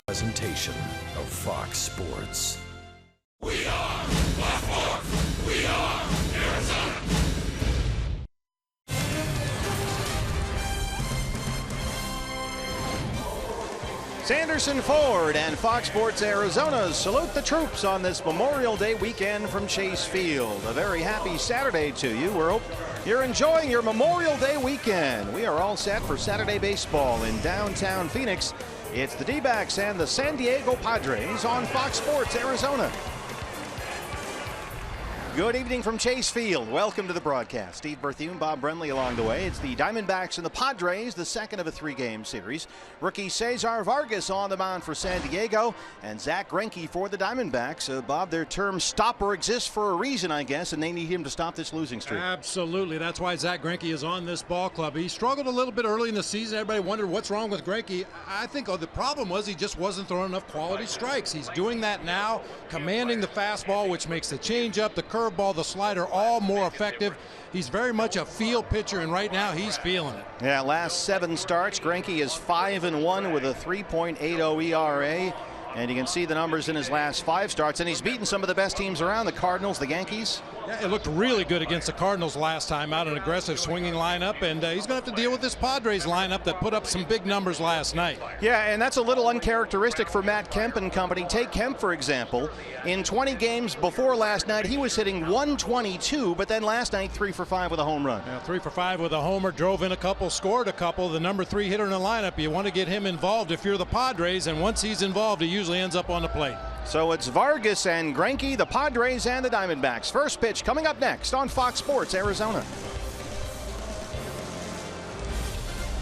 Presentation of Fox Sports. We are Baltimore. We are Arizona. Sanderson Ford and Fox Sports Arizona salute the troops on this Memorial Day weekend from Chase Field. A very happy Saturday to you. We hope you're enjoying your Memorial Day weekend. We are all set for Saturday baseball in downtown Phoenix. It's the D-backs and the San Diego Padres on Fox Sports Arizona. Good evening from Chase Field. Welcome to the broadcast. Steve Berthune, Bob Brenly along the way. It's the Diamondbacks and the Padres, the second of a three-game series. Rookie Cesar Vargas on the mound for San Diego, and Zach Greinke for the Diamondbacks. Bob, their term stopper exists for a reason, I guess, and they need him to stop this losing streak. Absolutely. That's why Zach Greinke is on this ball club. He struggled a little bit early in the season. Everybody wondered what's wrong with Greinke. I think the problem was he just wasn't throwing enough quality strikes. He's doing that now, commanding the fastball, which makes the changeup, the curveball, the slider all more effective. He's very much a field pitcher, and right now he's feeling it. Yeah, last 7 starts, Greinke is 5-1 with a 3.80 ERA. And you can see the numbers in his last 5 starts, and he's beaten some of the best teams around, the Cardinals, the Yankees. Yeah, it looked really good against the Cardinals last time out, an aggressive swinging lineup, and he's going to have to deal with this Padres lineup that put up some big numbers last night. Yeah, and that's a little uncharacteristic for Matt Kemp and company. Take Kemp, for example. In 20 games before last night, he was hitting 122, but then last night, 3 for 5 with a home run. Yeah, 3 for 5 with a homer, drove in a couple, scored a couple. The number 3 hitter in the lineup, you want to get him involved if you're the Padres, and once he's involved, he usually ends up on the plate. So it's Vargas and Greinke, the Padres and the Diamondbacks. First pitch coming up next on Fox Sports Arizona.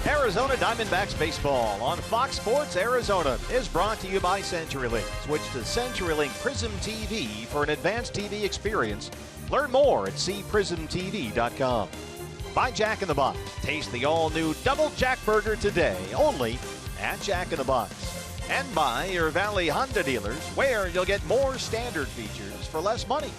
Arizona Diamondbacks baseball on Fox Sports Arizona is brought to you by CenturyLink. Switch to CenturyLink Prism TV for an advanced TV experience. Learn more at cprismtv.com. By Jack in the Box. Taste the all-new Double Jack Burger today, only at Jack in the Box. And by your Valley Honda dealers, where you'll get more standard features for less money.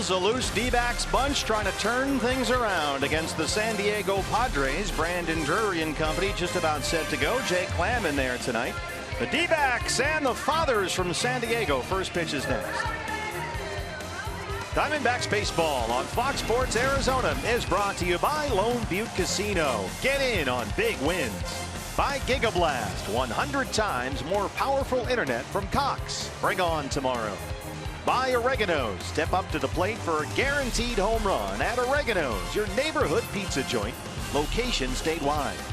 Orioles, a loose D-backs bunch trying to turn things around against the San Diego Padres. Brandon Drury and company just about set to go. Jay Clam in there tonight. The D-backs and the Fathers from San Diego. First pitch is next. Diamondbacks baseball on Fox Sports Arizona is brought to you by Lone Butte Casino. Get in on big wins. By Gigablast, 100 times more powerful internet from Cox. Bring on tomorrow. By Oregano's, step up to the plate for a guaranteed home run at Oregano's, your neighborhood pizza joint, location statewide.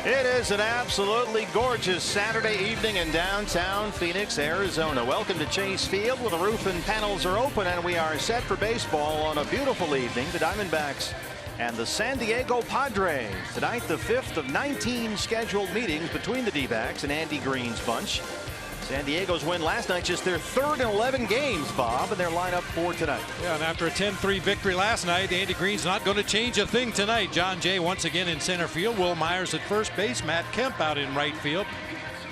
It is an absolutely gorgeous Saturday evening in downtown Phoenix, Arizona. Welcome to Chase Field, where the roof and panels are open and we are set for baseball on a beautiful evening. The Diamondbacks and the San Diego Padres. Tonight, the 5th of 19 scheduled meetings between the D-backs and Andy Green's bunch. San Diego's win last night, just their 3rd in 11 games, Bob, and their lineup for tonight. Yeah, and after a 10-3 victory last night, Andy Green's not going to change a thing tonight. John Jay once again in center field. Will Myers at first base. Matt Kemp out in right field.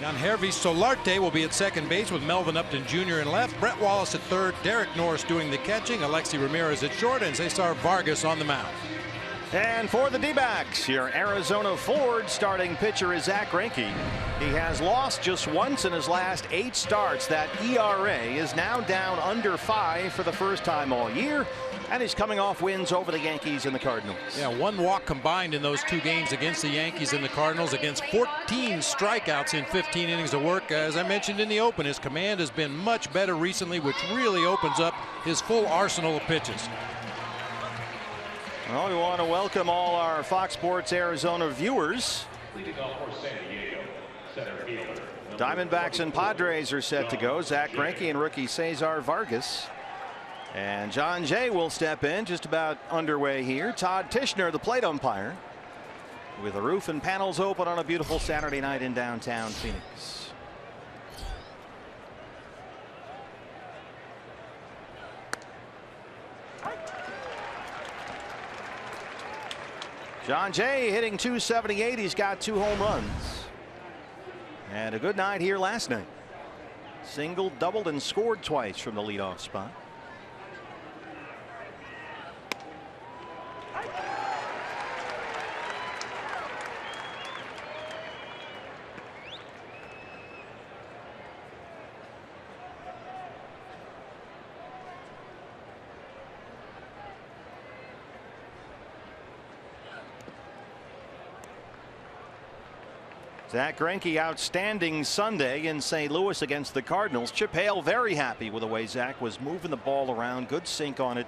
Yangervis Solarte will be at second base with Melvin Upton Jr. in left. Brett Wallace at third. Derek Norris doing the catching. Alexi Ramirez at short, and Cesar Vargas on the mound. And for the D-backs, your Arizona Ford starting pitcher is Zach Greinke. He has lost just once in his last 8 starts. That ERA is now down under 5 for the first time all year. And he's coming off wins over the Yankees and the Cardinals. Yeah, 1 walk combined in those 2 games against the Yankees and the Cardinals, against 14 strikeouts in 15 innings of work. As I mentioned in the open, his command has been much better recently, which really opens up his full arsenal of pitches. Well, we want to welcome all our Fox Sports Arizona viewers. Diamondbacks and Padres are set to go. Zach Greinke and rookie Cesar Vargas. And John Jay will step in, just about underway here. Todd Tishner, the plate umpire, with the roof and panels open on a beautiful Saturday night in downtown Phoenix. John Jay hitting .278. He's got 2 home runs. And a good night here last night. Single, doubled, and scored twice from the leadoff spot. Zack Greinke outstanding Sunday in St. Louis against the Cardinals. Chip Hale very happy with the way Zack was moving the ball around. Good sink on it.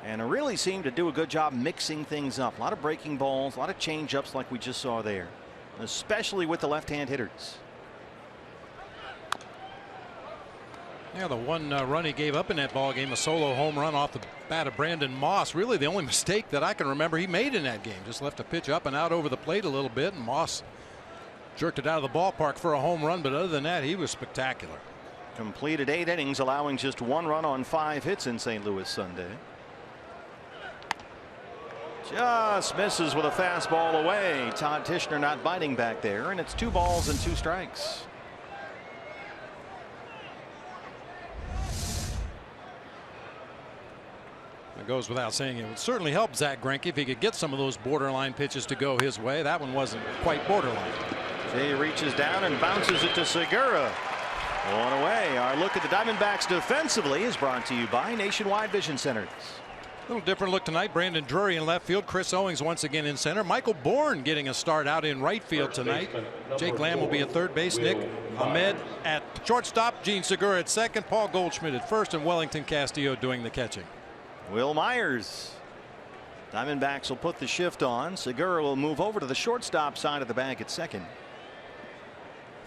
And really seemed to do a good job mixing things up. A lot of breaking balls, a lot of change-ups like we just saw there, especially with the left-hand hitters. Yeah, the one run he gave up in that ball game, a solo home run off the bat of Brandon Moss. Really the only mistake that I can remember he made in that game. Just left a pitch up and out over the plate a little bit, and Moss jerked it out of the ballpark for a home run. But other than that, he was spectacular. Completed 8 innings, allowing just 1 run on 5 hits in St. Louis Sunday. Just misses with a fastball away. Todd Tishner not biting back there, and it's 2 balls and 2 strikes. It goes without saying it would certainly help Zack Greinke if he could get some of those borderline pitches to go his way. That one wasn't quite borderline. Jay reaches down and bounces it to Segura. 1 away. Our look at the Diamondbacks defensively is brought to you by Nationwide Vision Centers. A little different look tonight. Brandon Drury in left field. Chris Owings once again in center. Michael Bourne getting a start out in right field tonight. Jake Lamb will be at third base. Nick Ahmed at shortstop. Gene Segura at second. Paul Goldschmidt at first, and Wellington Castillo doing the catching. Will Myers. Diamondbacks will put the shift on. Segura will move over to the shortstop side of the bag at second.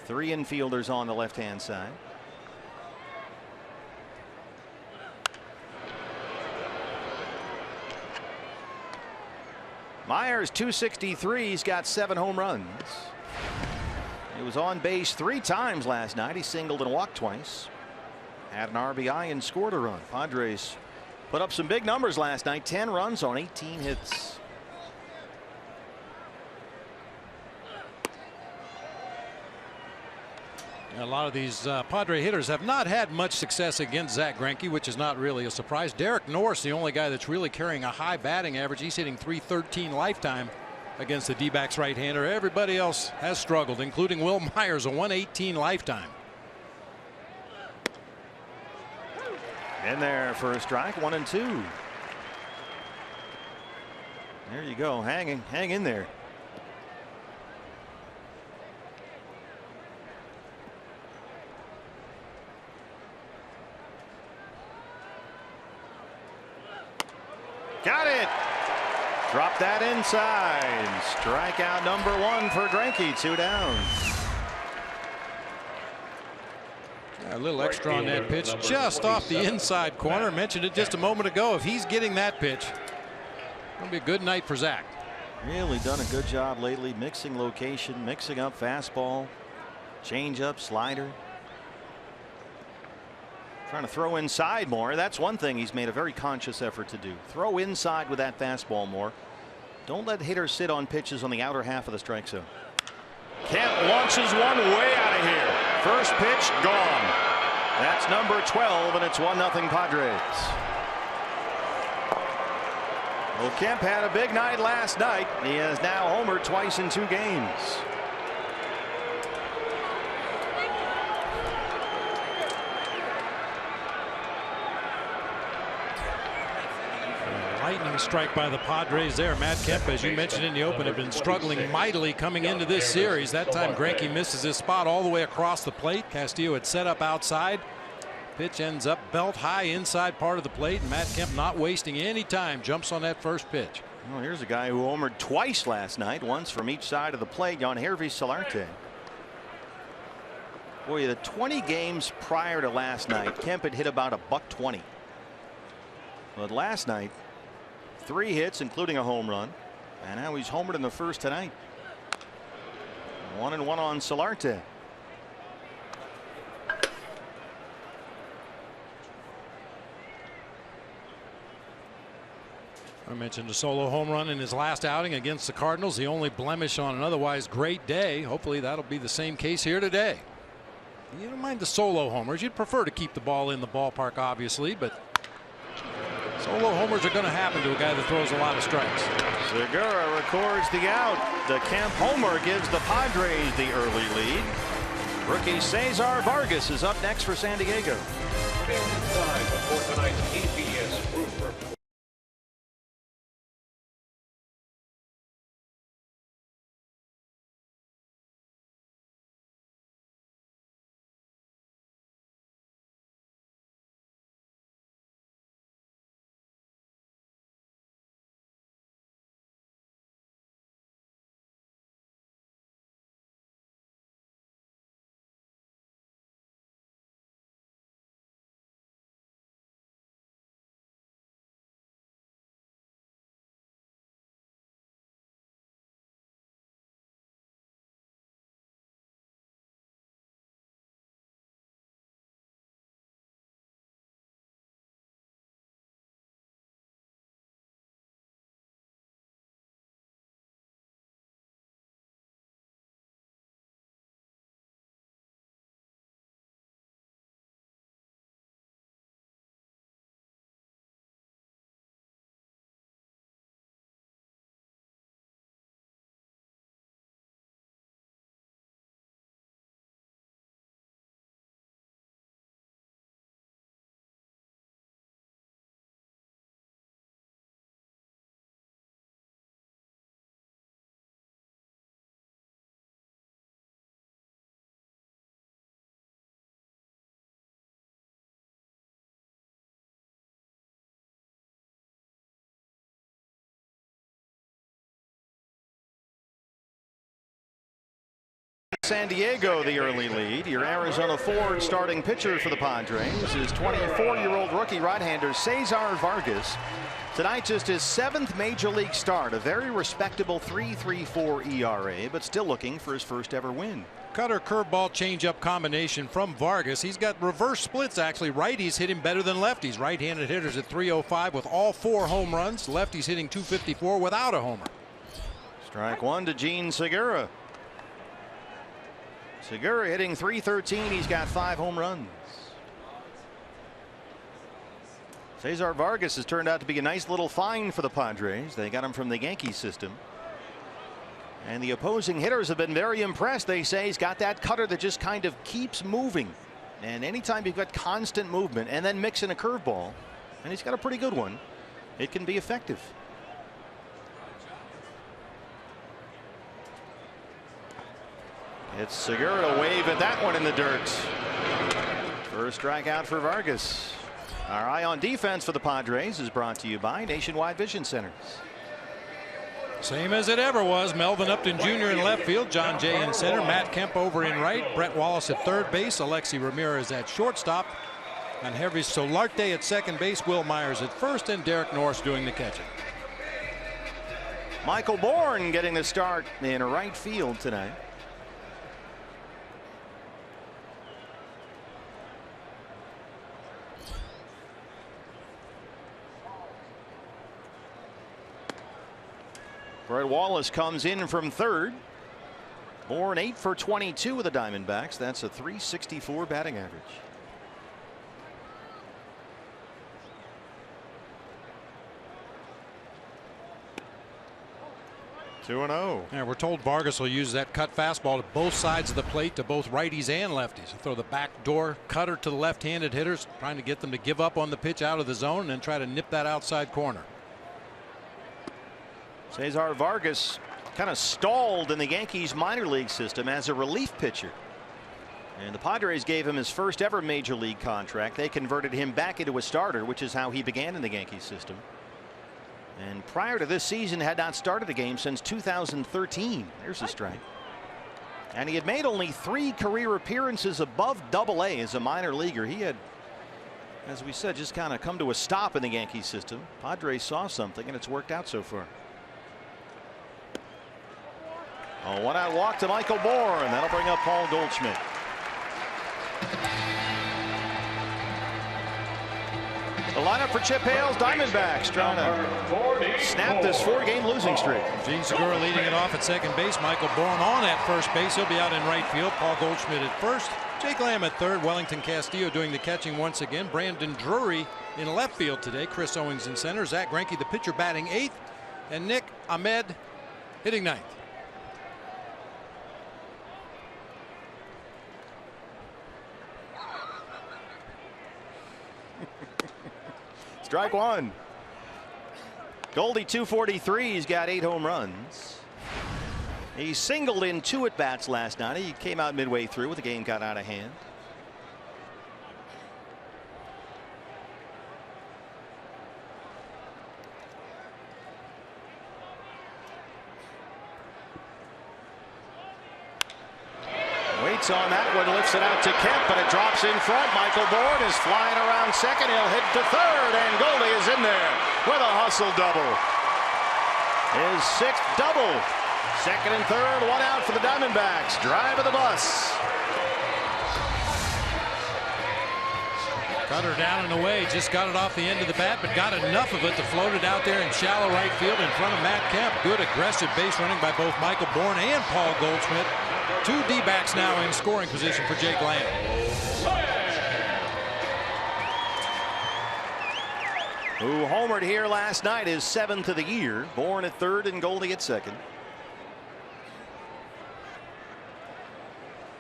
3 infielders on the left-hand side. Myers 263. He's got 7 home runs. He was on base 3 times last night. He singled and walked twice. Had an RBI and scored a run. Padres put up some big numbers last night. 10 runs on 18 hits. A lot of these Padre hitters have not had much success against Zack Greinke, which is not really a surprise. Derek Norris, the only guy that's really carrying a high batting average. He's hitting .313 lifetime against the D-backs right-hander. Everybody else has struggled, including Will Myers, a .118 lifetime. In there for a strike. 1 and 2. There you go. Hang in there. Got it. Drop that inside. Strikeout number 1 for Greinke. 2 down. A little extra on that pitch, just off the inside corner. Mentioned it just a moment ago. If he's getting that pitch, it'll be a good night for Zack. Really done a good job lately, mixing location, mixing up fastball, changeup, slider. Trying to throw inside more. That's one thing he's made a very conscious effort to do. Throw inside with that fastball more. Don't let hitters sit on pitches on the outer half of the strike zone. Kemp launches one way out of here. First pitch gone. That's number 12, and it's 1-0 Padres. Well, Kemp had a big night last night. He has now homered twice in 2 games. Lightning strike by the Padres there. Matt Kemp, as you mentioned in the open, had been struggling mightily coming into this series. That time Greinke misses his spot all the way across the plate. Castillo had set up outside. Pitch ends up belt high inside part of the plate, and Matt Kemp not wasting any time, jumps on that first pitch. Well, here's a guy who homered twice last night, once from each side of the plate. Yangervis Solarte. Boy, the 20 games prior to last night, Kemp had hit about $120. But last night, 3 hits, including a home run, and now he's homered in the first tonight. 1-1 on Solarte. I mentioned a solo home run in his last outing against the Cardinals, the only blemish on an otherwise great day. Hopefully that'll be the same case here today. You don't mind the solo homers. You'd prefer to keep the ball in the ballpark, obviously, but solo homers are going to happen to a guy that throws a lot of strikes. Segura records the out. The Kemp homer gives the Padres the early lead. Rookie Cesar Vargas is up next for San Diego. Time before tonight's EBS Group San Diego the early lead. Your Arizona Ford starting pitcher for the Padres is 24-year-old rookie right-hander Cesar Vargas. Tonight just his 7th major league start, a very respectable 3.34 ERA, but still looking for his first ever win. Cutter, curveball, changeup combination from Vargas. He's got reverse splits actually. Righties hit him better than lefties. Right-handed hitters at 305 with all 4 home runs. Lefties hitting 254 without a homer. Strike one to Gene Segura. Segura hitting 313. He's got 5 home runs. Cesar Vargas has turned out to be a nice little find for the Padres. They got him from the Yankees system. And the opposing hitters have been very impressed. They say he's got that cutter that just kind of keeps moving. And anytime you've got constant movement and then mix in a curveball, and he's got a pretty good one, it can be effective. It's Segura to wave at that one in the dirt. First strikeout for Vargas. Our eye on defense for the Padres is brought to you by Nationwide Vision Centers. Same as it ever was. Melvin Upton Jr. in left field, John Jay in center, Matt Kemp over in right, Brett Wallace at third base, Alexi Ramirez at shortstop, and Hervé Solarte at second base, Will Myers at first, and Derek Norris doing the catching. Michael Bourne getting the start in right field tonight. Brett Wallace comes in from third. Bourne 8 for 22 with the Diamondbacks. That's a .364 batting average. Two and 0. Yeah, we're told Vargas will use that cut fastball to both sides of the plate, to both righties and lefties. He'll throw the backdoor cutter to the left-handed hitters, trying to get them to give up on the pitch out of the zone and then try to nip that outside corner. Cesar Vargas kind of stalled in the Yankees minor league system as a relief pitcher. And the Padres gave him his first ever major league contract. They converted him back into a starter, which is how he began in the Yankee system. And prior to this season had not started a game since 2013. There's a strike. And he had made only 3 career appearances above Double-A as a minor leaguer. He had, as we said, just kind of come to a stop in the Yankee system. Padres saw something and it's worked out so far. A 1-out walk to Michael Bourne. That'll bring up Paul Goldschmidt. The lineup for Chip Hale's Diamondbacks trying to snap this 4-game losing streak. Gene Segura leading it off at second base. Michael Bourne on at first base. He'll be out in right field. Paul Goldschmidt at first. Jake Lamb at third. Wellington Castillo doing the catching once again. Brandon Drury in left field today. Chris Owings in center. Zach Greinke, the pitcher, batting 8th. And Nick Ahmed hitting 9th. Strike one. Goldie 243. He's got 8 home runs. He singled in 2 at bats last night. He came out midway through with the game got out of hand. Waits on that one, lifts it out to Kemp, but it drops in front. Michael Bourne is flying around second. He'll hit to third, and Goldie is in there with a hustle double. His 6th double. Second and third, 1 out for the Diamondbacks. Drive of the bus. Cutter down and away, just got it off the end of the bat, but got enough of it to float it out there in shallow right field in front of Matt Kemp. Good aggressive base running by both Michael Bourne and Paul Goldschmidt. 2 D-backs now in scoring position for Jake Lamb. Who homered here last night, is 7th of the year. Bourne at third and Goldie at second.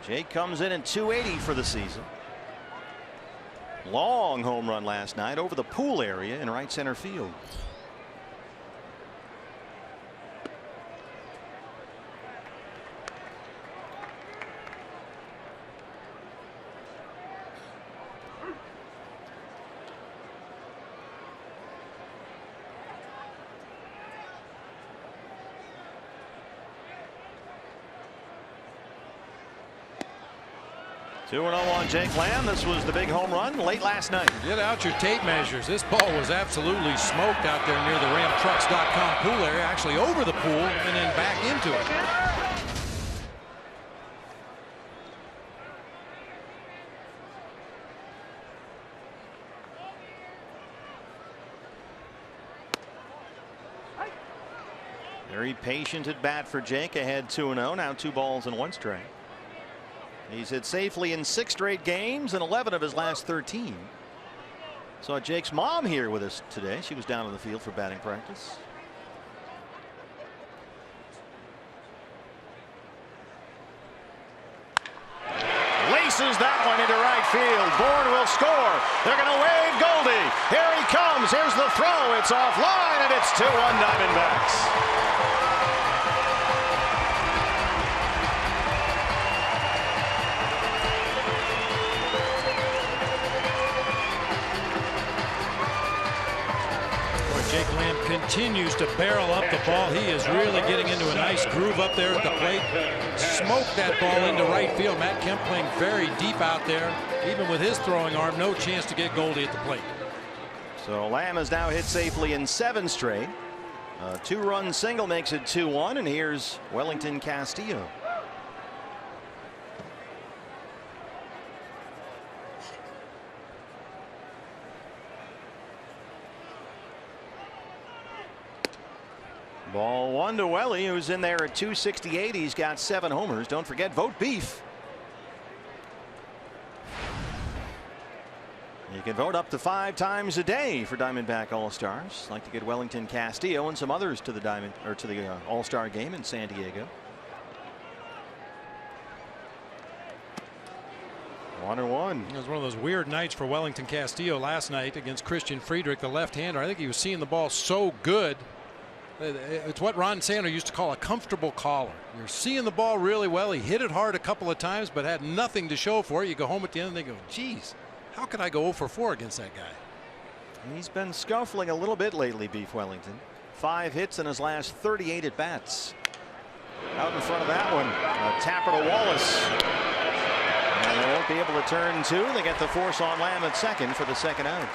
Jake comes in at 280 for the season. Long home run last night over the pool area in right center field. 2-0 on Jake Lamb. This was the big home run late last night. Get out your tape measures. This ball was absolutely smoked out there near the RamTrucks.com pool area, actually over the pool and then back into it. Very patient at bat for Jake. Ahead 2-0. Now 2 balls and 1 strike. He's hit safely in 6 straight games and 11 of his last 13. Saw Jake's mom here with us today. She was down on the field for batting practice. Laces that one into right field. Bourne will score. They're going to wave Goldie. Here he comes. Here's the throw. It's offline, and it's 2-1 Diamondbacks. Jake Lamb continues to barrel up the ball. He is really getting into a nice groove up there at the plate. Smoked that ball into right field. Matt Kemp playing very deep out there. Even with his throwing arm, no chance to get Goldie at the plate. So Lamb has now hit safely in 7 straight. A 2-run single makes it 2-1, and here's Wellington Castillo. Ball 1 to Welly, who's in there at 268. He's got 7 homers. Don't forget, vote beef. You can vote up to 5 times a day for Diamondback All-Stars. Like to get Wellington Castillo and some others to the All-Star game in San Diego. 1-1. It was one of those weird nights for Wellington Castillo last night against Christian Friedrich, the left-hander. I think he was seeing the ball so good. It's what Ron Santo used to call a comfortable caller. You're seeing the ball really well. He hit it hard a couple of times, but had nothing to show for it. You go home at the end and they go, geez, how could I go 0 for 4 against that guy? He's been scuffling a little bit lately, Beef Wellington. 5 hits in his last 38 at bats. Out in front of that one, a tapper to Wallace. And they won't be able to turn 2. They get the force on Lamb at second for the second out.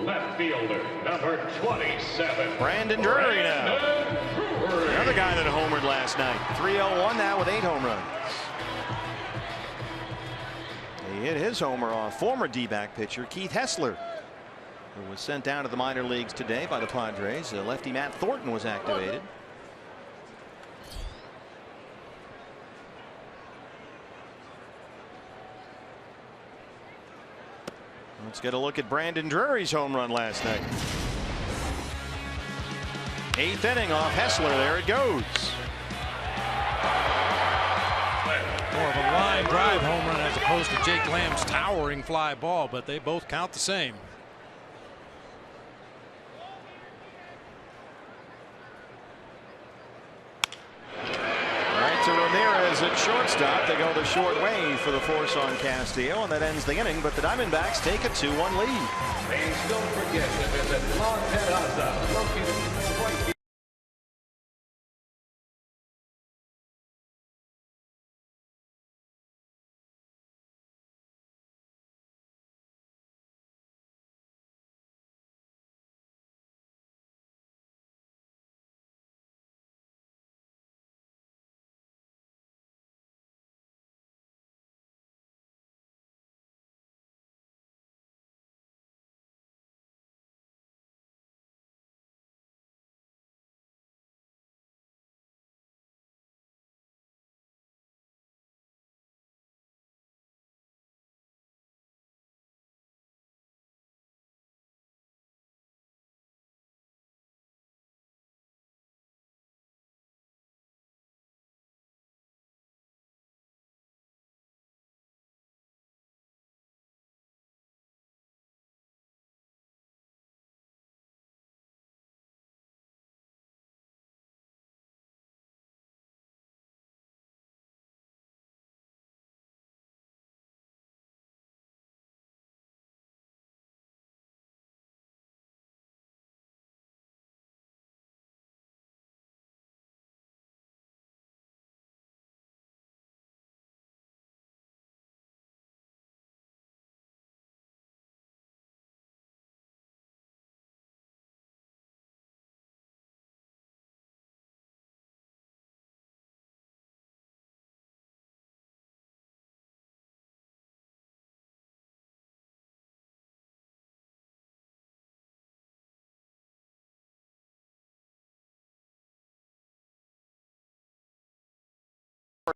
Left fielder, number 27. Brandon Drury now. Another guy that homered last night. 3-0-1 now with 8 home runs. He hit his homer off former D-back pitcher Keith Hessler, who was sent down to the minor leagues today by the Padres. Lefty Matt Thornton was activated. Let's get a look at Brandon Drury's home run last night. 8th inning off Hessler. There it goes. More of a line drive home run as opposed to Jake Lamb's towering fly ball, but they both count the same. Right to Ramirez at shortstop. They go the short way for the force on Castillo, and that ends the inning. But the Diamondbacks take a 2-1 lead. Please don't forget to visit Long Terraza, located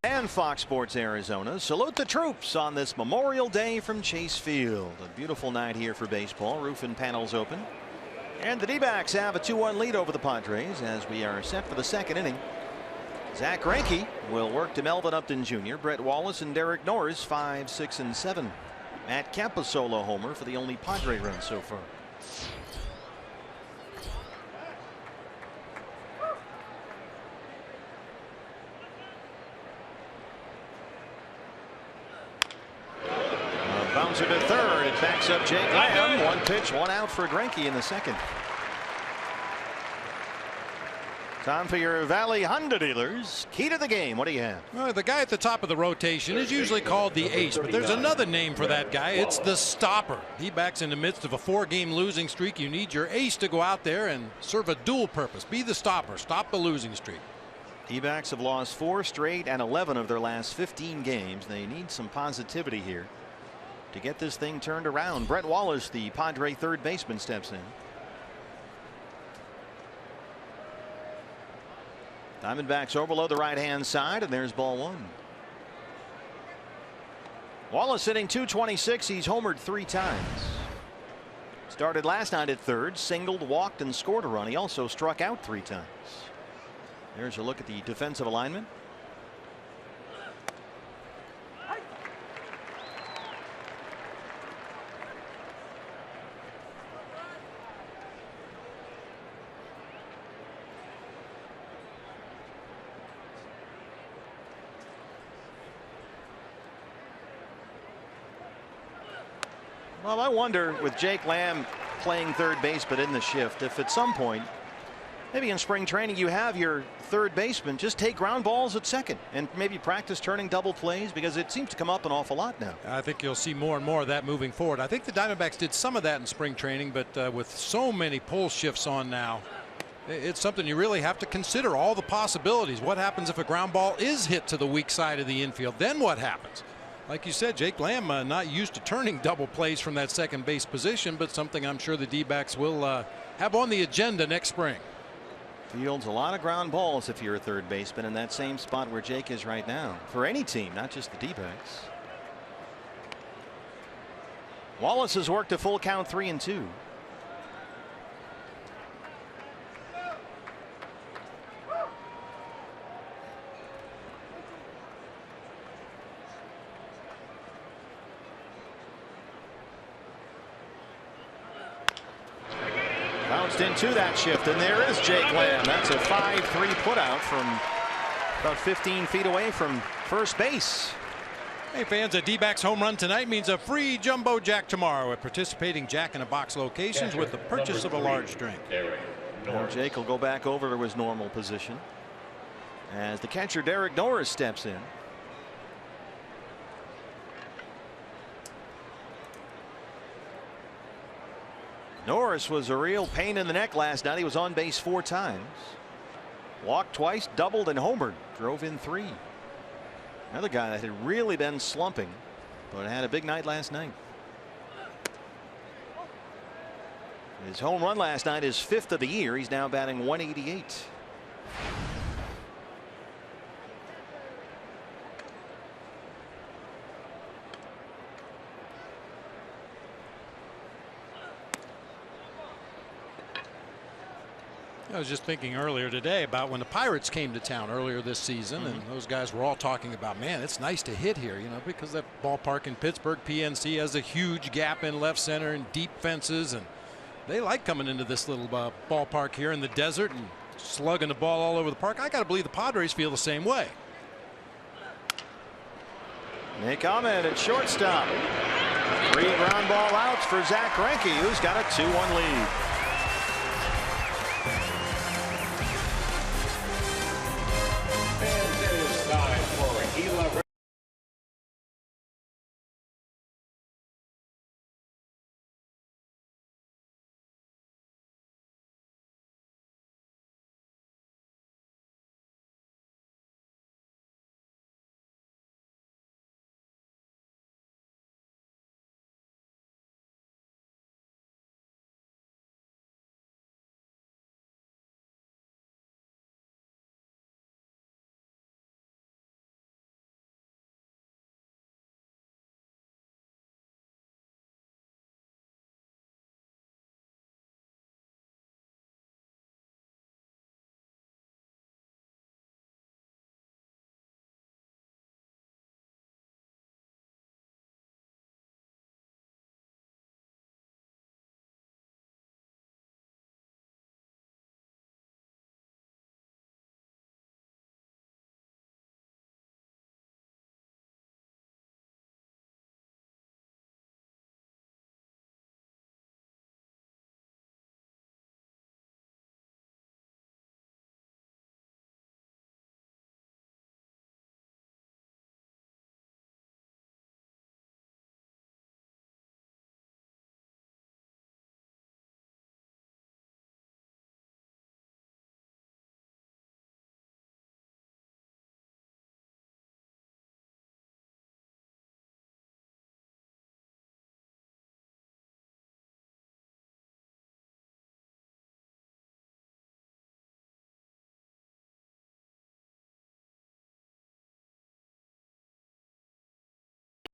And Fox Sports Arizona salute the troops on this Memorial Day from Chase Field. A beautiful night here for baseball. Roof and panels open. And the D-backs have a 2-1 lead over the Padres as we are set for the second inning. Zach Greinke will work to Melvin Upton Jr., Brett Wallace and Derek Norris 5, 6 and 7. Matt Kemp a solo homer for the only Padre run so far. Bouncer to third. It backs up Jake Lamb. One pitch, one out for Greinke in the second. Time for your Valley Honda dealers. Key to the game. What do you have? Well, the guy at the top of the rotation is usually called the ace, but there's another name for that guy. It's the stopper. D-backs in the midst of a 4-game losing streak. You need your ace to go out there and serve a dual purpose. Be the stopper. Stop the losing streak. D-backs have lost 4 straight and 11 of their last 15 games. They need some positivity here to get this thing turned around. Brett Wallace, the Padre third baseman, steps in. Diamondbacks over below the right-hand side, and there's ball 1. Wallace hitting .226. He's homered 3 times. Started last night at third, singled, walked, and scored a run. He also struck out 3 times. There's a look at the defensive alignment. Well, I wonder with Jake Lamb playing third base but in the shift, if at some point, maybe in spring training, you have your third baseman just take ground balls at second and maybe practice turning double plays, because it seems to come up an awful lot now. I think you'll see more and more of that moving forward. I think the Diamondbacks did some of that in spring training, but with so many pull shifts on now, it's something you really have to consider, all the possibilities. What happens if a ground ball is hit to the weak side of the infield? Then what happens? Like you said, Jake Lamb not used to turning double plays from that second base position, but something I'm sure the D-backs will have on the agenda next spring. Fields a lot of ground balls if you're a third baseman in that same spot where Jake is right now, for any team, not just the D-backs. Wallace has worked a full count 3-2. Bounced into that shift, and there is Jake Lamb. That's a 5-3 putout from about 15 feet away from first base. Hey fans, a D-backs home run tonight means a free jumbo jack tomorrow at participating Jack-in-a-Box locations with the purchase of a large drink. Well, Jake will go back over to his normal position as the catcher Derek Norris steps in. Norris was a real pain in the neck last night. He was on base 4 times. Walked twice, doubled, and homered. Drove in 3. Another guy that had really been slumping, but had a big night last night. His home run last night is 5th of the year. He's now batting .188. I was just thinking earlier today about when the Pirates came to town earlier this season, and those guys were all talking about, man, it's nice to hit here, you know, because that ballpark in Pittsburgh, PNC, has a huge gap in left center and deep fences, and they like coming into this little ballpark here in the desert and slugging the ball all over the park. I got to believe the Padres feel the same way. Nick Ahmed at shortstop. 3 ground ball outs for Zach Greinke, who's got a 2-1 lead.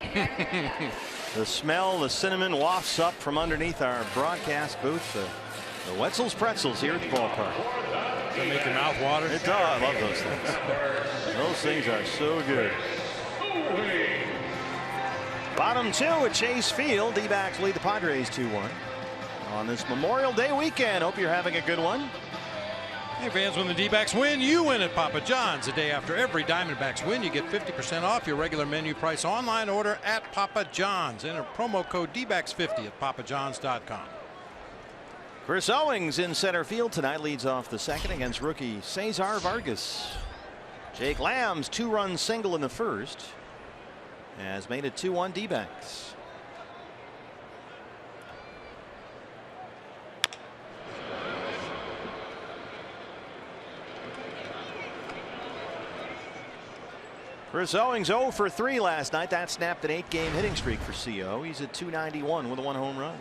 The smell, the cinnamon wafts up from underneath our broadcast booth. The Wetzel's Pretzels here at the ballpark. Does that make your mouth water? It does. I love those things. Those things are so good. Bottom 2 at Chase Field. D-backs lead the Padres 2-1 on this Memorial Day weekend. Hope you're having a good one. Hey fans, when the D-backs win, you win at Papa John's. The day after every Diamondbacks win, you get 50% off your regular menu price online order at Papa John's. Enter promo code D-backs50 at papajohns.com. Chris Owings in center field tonight, leads off the second against rookie Cesar Vargas. Jake Lamb's 2-run single in the first has made it 2-1 D-backs. Chris Owings 0 for 3 last night. That snapped an 8-game hitting streak for CO. He's at 291 with a 1 home run.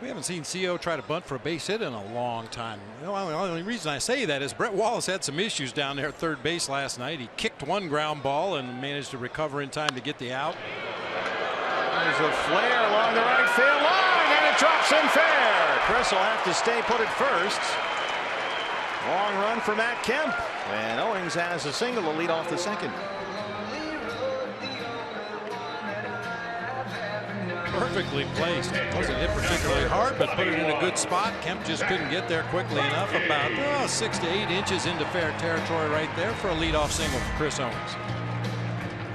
We haven't seen CO try to bunt for a base hit in a long time. The only reason I say that is Brett Wallace had some issues down there at third base last night. He kicked one ground ball and managed to recover in time to get the out. There's a flare along the right field line, and it drops in fair. Chris will have to stay put at first. Long run for Matt Kemp, and Owings has a single to lead off the second. Perfectly placed. Wasn't hit particularly hard, but put it in a good spot. Kemp just couldn't get there quickly enough. About 6 to 8 inches into fair territory right there for a leadoff single for Chris Owings.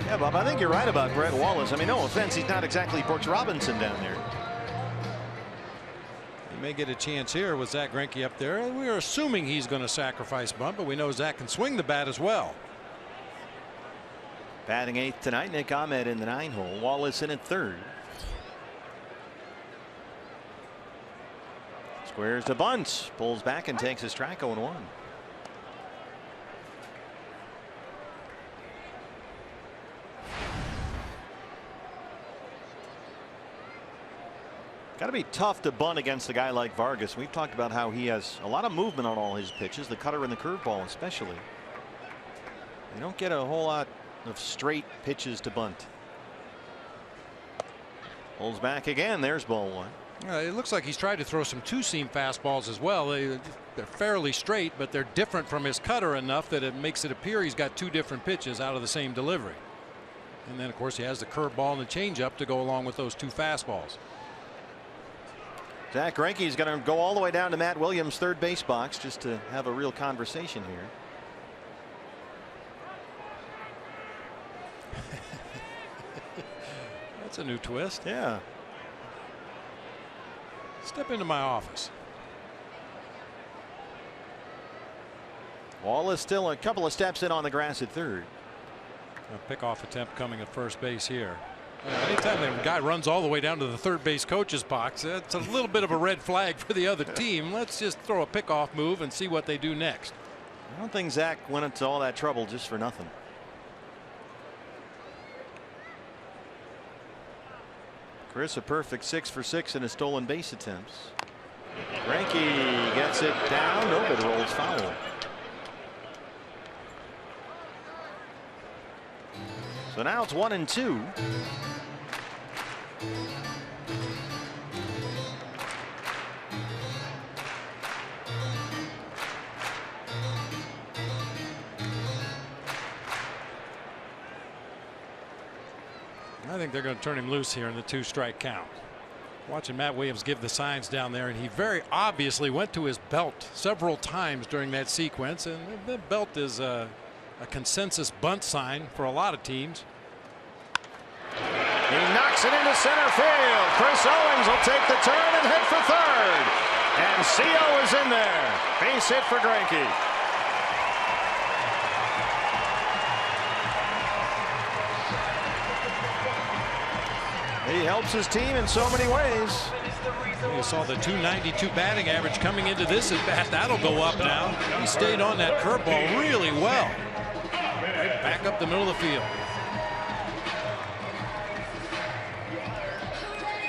Yeah, Bob, I think you're right about Brett Wallace. I mean, no offense, he's not exactly Brooks Robinson down there. He may get a chance here with Zach Greinke up there. We are assuming he's going to sacrifice bunt, but we know Zach can swing the bat as well. Batting 8th tonight, Nick Ahmed in the 9-hole. Wallace in at 3rd. Squares to bunt, pulls back and takes a strike. 0-1. Got to be tough to bunt against a guy like Vargas. We've talked about how he has a lot of movement on all his pitches, the cutter and the curveball especially. You don't get a whole lot of straight pitches to bunt. Pulls back again. There's ball 1. It looks like he's tried to throw some two-seam fastballs as well. They're fairly straight, but they're different from his cutter enough that it makes it appear he's got 2 different pitches out of the same delivery. And then, of course, he has the curveball and the changeup to go along with those 2 fastballs. Zach Greinke is going to go all the way down to Matt Williams' third base box just to have a real conversation here. That's a new twist. Yeah. Step into my office. Wallace still a couple of steps in on the grass at 3rd. A pickoff attempt coming at first base here. Anytime the guy runs all the way down to the third base coach's box, that's a little bit of a red flag for the other team. Let's just throw a pickoff move and see what they do next. I don't think Zach went into all that trouble just for nothing. Chris a perfect 6 for 6 in his stolen base attempts. Greinke gets it down. No, but rolls foul. So now it's 1-2. I think they're going to turn him loose here in the 2-strike count. Watching Matt Williams give the signs down there, and he very obviously went to his belt several times during that sequence, and the belt is a consensus bunt sign for a lot of teams. He knocks it into center field. Chris Owings will take the turn and hit for 3rd. And CO is in there. Base hit for Greinke. He helps his team in so many ways. You saw the 292 batting average coming into this at bat. That'll go up now. He stayed on that curveball really well. Right back up the middle of the field.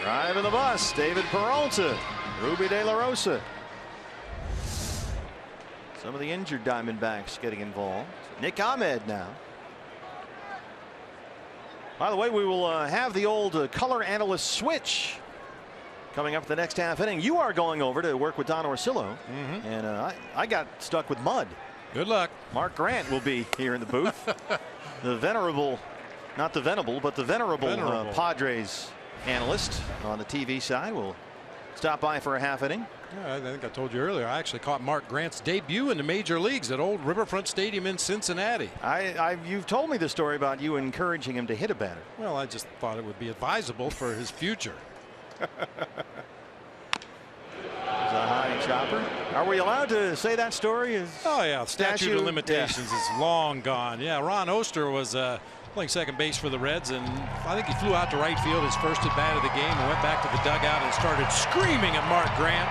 Driving the bus, David Peralta, Ruby De La Rosa. Some of the injured Diamondbacks getting involved. Nick Ahmed now. By the way, we will have the old color analyst switch coming up the next half inning. You are going over to work with Don Orsillo, and I got stuck with mud. Good luck. Mark Grant will be here in the booth. The venerable, not the venable, but the venerable. Padres analyst on the TV side will stop by for a half inning. Yeah, I think I told you earlier, I actually caught Mark Grant's debut in the major leagues at old Riverfront Stadium in Cincinnati. You've told me the story about you encouraging him to hit a batter. Well, I just thought it would be advisable for his future. There's a high chopper. Are we allowed to say that story? Oh yeah, statute of limitations is long gone. Yeah, Ron Oster was playing second base for the Reds, and I think he flew out to right field his first at bat of the game and went back to the dugout and started screaming at Mark Grant,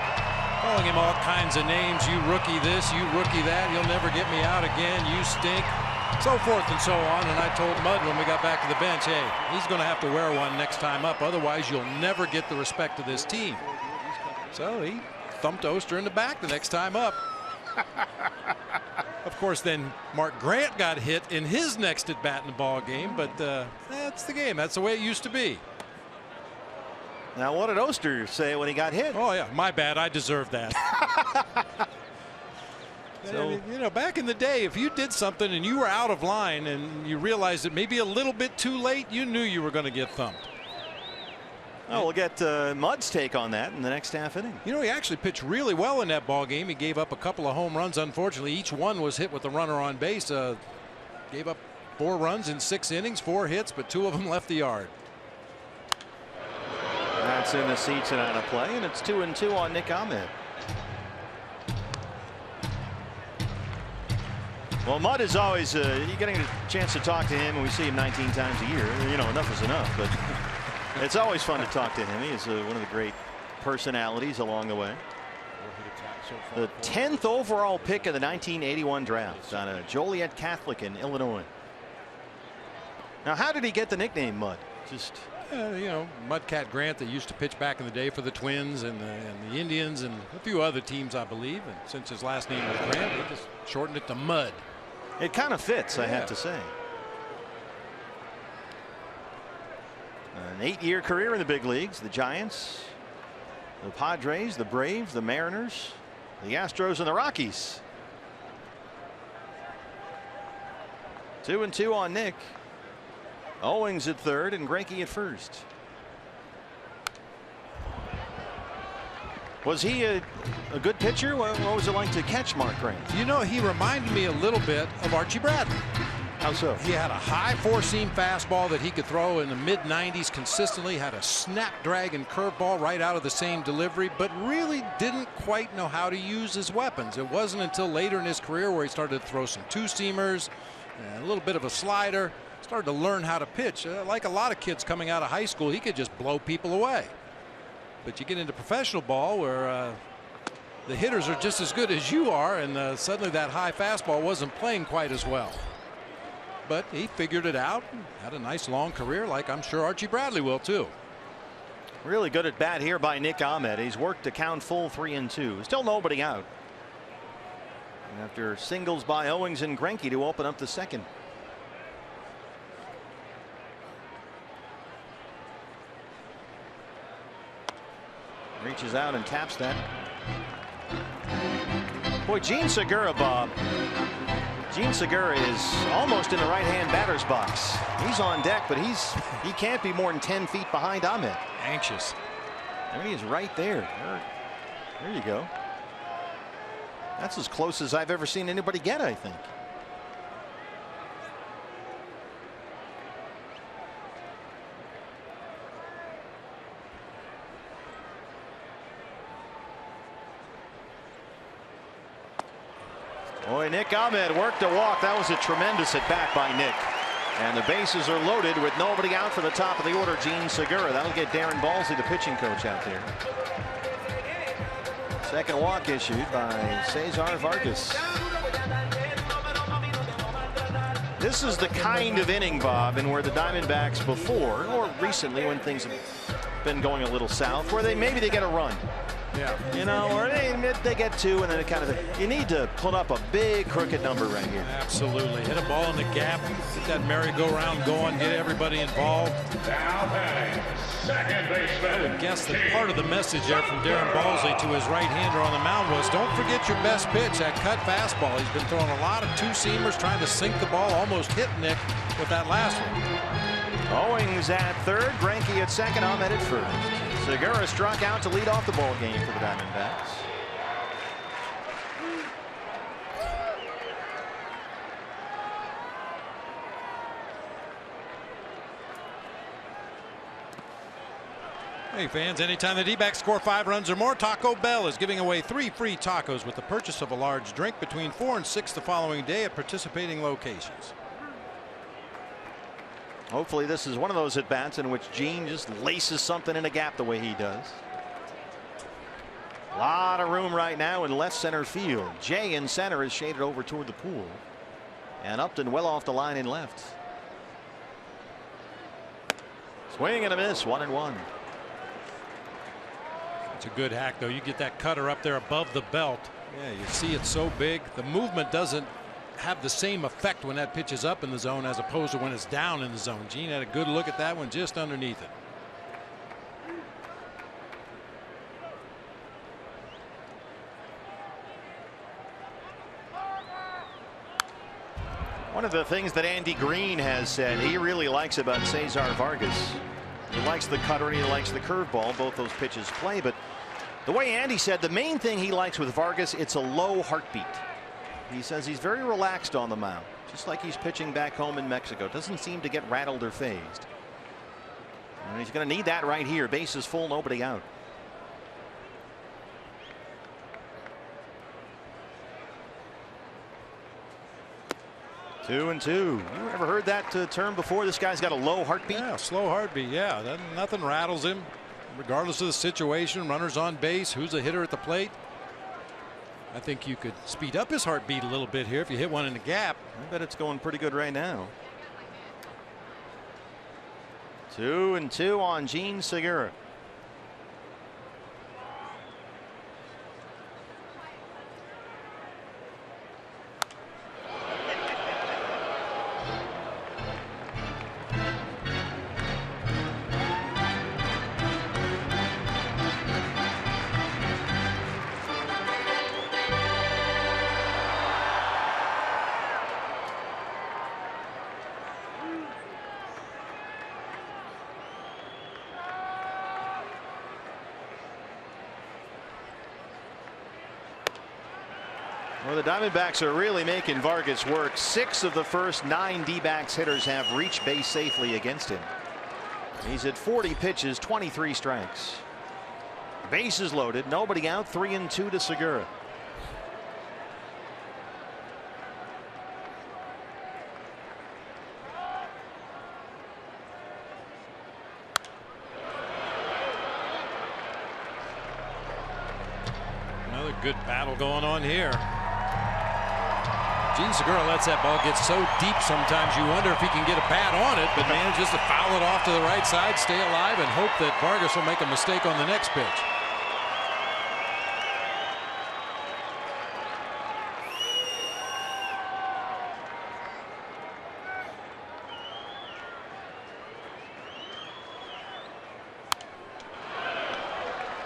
calling him all kinds of names. You rookie this, you rookie that, you'll never get me out again, you stink, so forth and so on. And I told Mud when we got back to the bench, hey, he's going to have to wear one next time up, otherwise you'll never get the respect of this team. So he thumped Oster in the back the next time up. Of course, then Mark Grant got hit in his next at bat in the ball game, but that's the game. That's the way it used to be. Now, what did Oster say when he got hit? Oh yeah, my bad. I deserve that. So, you know, back in the day, if you did something and you were out of line and you realized it maybe a little bit too late, you knew you were going to get thumped. Oh, we'll get Mud's take on that in the next half inning. You know, he actually pitched really well in that ball game. He gave up a couple of home runs. Unfortunately, each one was hit with a runner on base. Gave up 4 runs in 6 innings, 4 hits, but 2 of them left the yard. That's in the seats and out of play, and it's 2-2 on Nick Ahmed. Well, Mud is always you're getting a chance to talk to him, and we see him 19 times a year. You know, enough is enough, but. It's always fun to talk to him. He is one of the great personalities along the way. The 10th overall pick of the 1981 draft on a Joliet Catholic in Illinois. Now, how did he get the nickname Mud? Just you know, Mudcat Grant, that used to pitch back in the day for the Twins and the Indians and a few other teams, I believe. And since his last name was Grant, he just shortened it to Mud. It kind of fits, I have to say. An 8-year career in the big leagues. The Giants, the Padres, the Braves, the Mariners, the Astros, and the Rockies. 2-2 on Nick. Owings at third and Greinke at first. Was he a good pitcher? What was it like to catch Mark Grant? You know, he reminded me a little bit of Archie Bradley. How so? He had a high 4-seam fastball that he could throw in the mid-90s consistently, had a snapdragon curveball right out of the same delivery, but really didn't quite know how to use his weapons. It wasn't until later in his career where he started to throw some 2-seamers, a little bit of a slider, started to learn how to pitch. Like a lot of kids coming out of high school, he could just blow people away. But you get into professional ball where the hitters are just as good as you are, and suddenly that high fastball wasn't playing quite as well. But he figured it out and had a nice long career, like I'm sure Archie Bradley will too. Really good at bat here by Nick Ahmed. He's worked to count full 3-2. Still nobody out. And after singles by Owings and Greinke to open up the second. Reaches out and taps that. Boy, Gene Segura, Bob. Gene Segura is almost in the right-hand batter's box. He's on deck, but he can't be more than 10 feet behind Ahmed. Anxious. There he is, right there. There you go. That's as close as I've ever seen anybody get, I think. Boy, Nick Ahmed worked a walk. That was a tremendous at bat by Nick. And the bases are loaded with nobody out for the top of the order. Gene Segura. That'll get Darren Balsey, the pitching coach, out there. Second walk issued by Cesar Vargas. This is the kind of inning, Bob, and where the Diamondbacks before or recently, when things have been going a little south, where maybe they get a run. Yeah. You know, or they get two, and then it kind of, you need to put up a big crooked number right here. Absolutely. Hit a ball in the gap, get that merry-go-round going, get everybody involved. Now batting, second baseman. I would guess that part of the message there from Darren Balsley to his right-hander on the mound was, don't forget your best pitch, that cut fastball. He's been throwing a lot of two-seamers, trying to sink the ball, almost hit Nick with that last one. Owings at third, Greinke at second, Ahmed at first. Segura struck out to lead off the ball game for the Diamondbacks. Hey fans, anytime the D-backs score 5 runs or more, Taco Bell is giving away 3 free tacos with the purchase of a large drink between 4 and 6 the following day at participating locations. Hopefully this is one of those at-bats in which Gene just laces something in a gap the way he does. A lot of room right now in left center field. Jay in center is shaded over toward the pool. And Upton well off the line in left. Swing and a miss, 1-1. It's a good hack, though. You get that cutter up there above the belt. Yeah, you see it's so big. The movement doesn't have the same effect when that pitch is up in the zone as opposed to when it's down in the zone. Gene had a good look at that one just underneath it. One of the things that Andy Green has said he really likes about Cesar Vargas, he likes the cutter and he likes the curveball. Both those pitches play, but the way Andy said, the main thing he likes with Vargas, it's a low heartbeat. He says he's very relaxed on the mound, just like he's pitching back home in Mexico. Doesn't seem to get rattled or phased. And he's going to need that right here. Bases full, nobody out. Two and two. You ever heard that term before? This guy's got a low heartbeat. Yeah, slow heartbeat. Yeah, nothing rattles him, regardless of the situation. Runners on base. Who's the hitter at the plate? I think you could speed up his heartbeat a little bit here if you hit one in the gap. I bet it's going pretty good right now. 2-2 on Gene Segura. Well, the Diamondbacks are really making Vargas work. 6 of the first 9 D-backs hitters have reached base safely against him. He's at 40 pitches, 23 strikes. Bases loaded, nobody out, 3-2 to Segura. Another good battle going on here. Gene Segura lets that ball get so deep sometimes you wonder if he can get a bat on it, but manages to foul it off to the right side, stay alive, and hope that Vargas will make a mistake on the next pitch.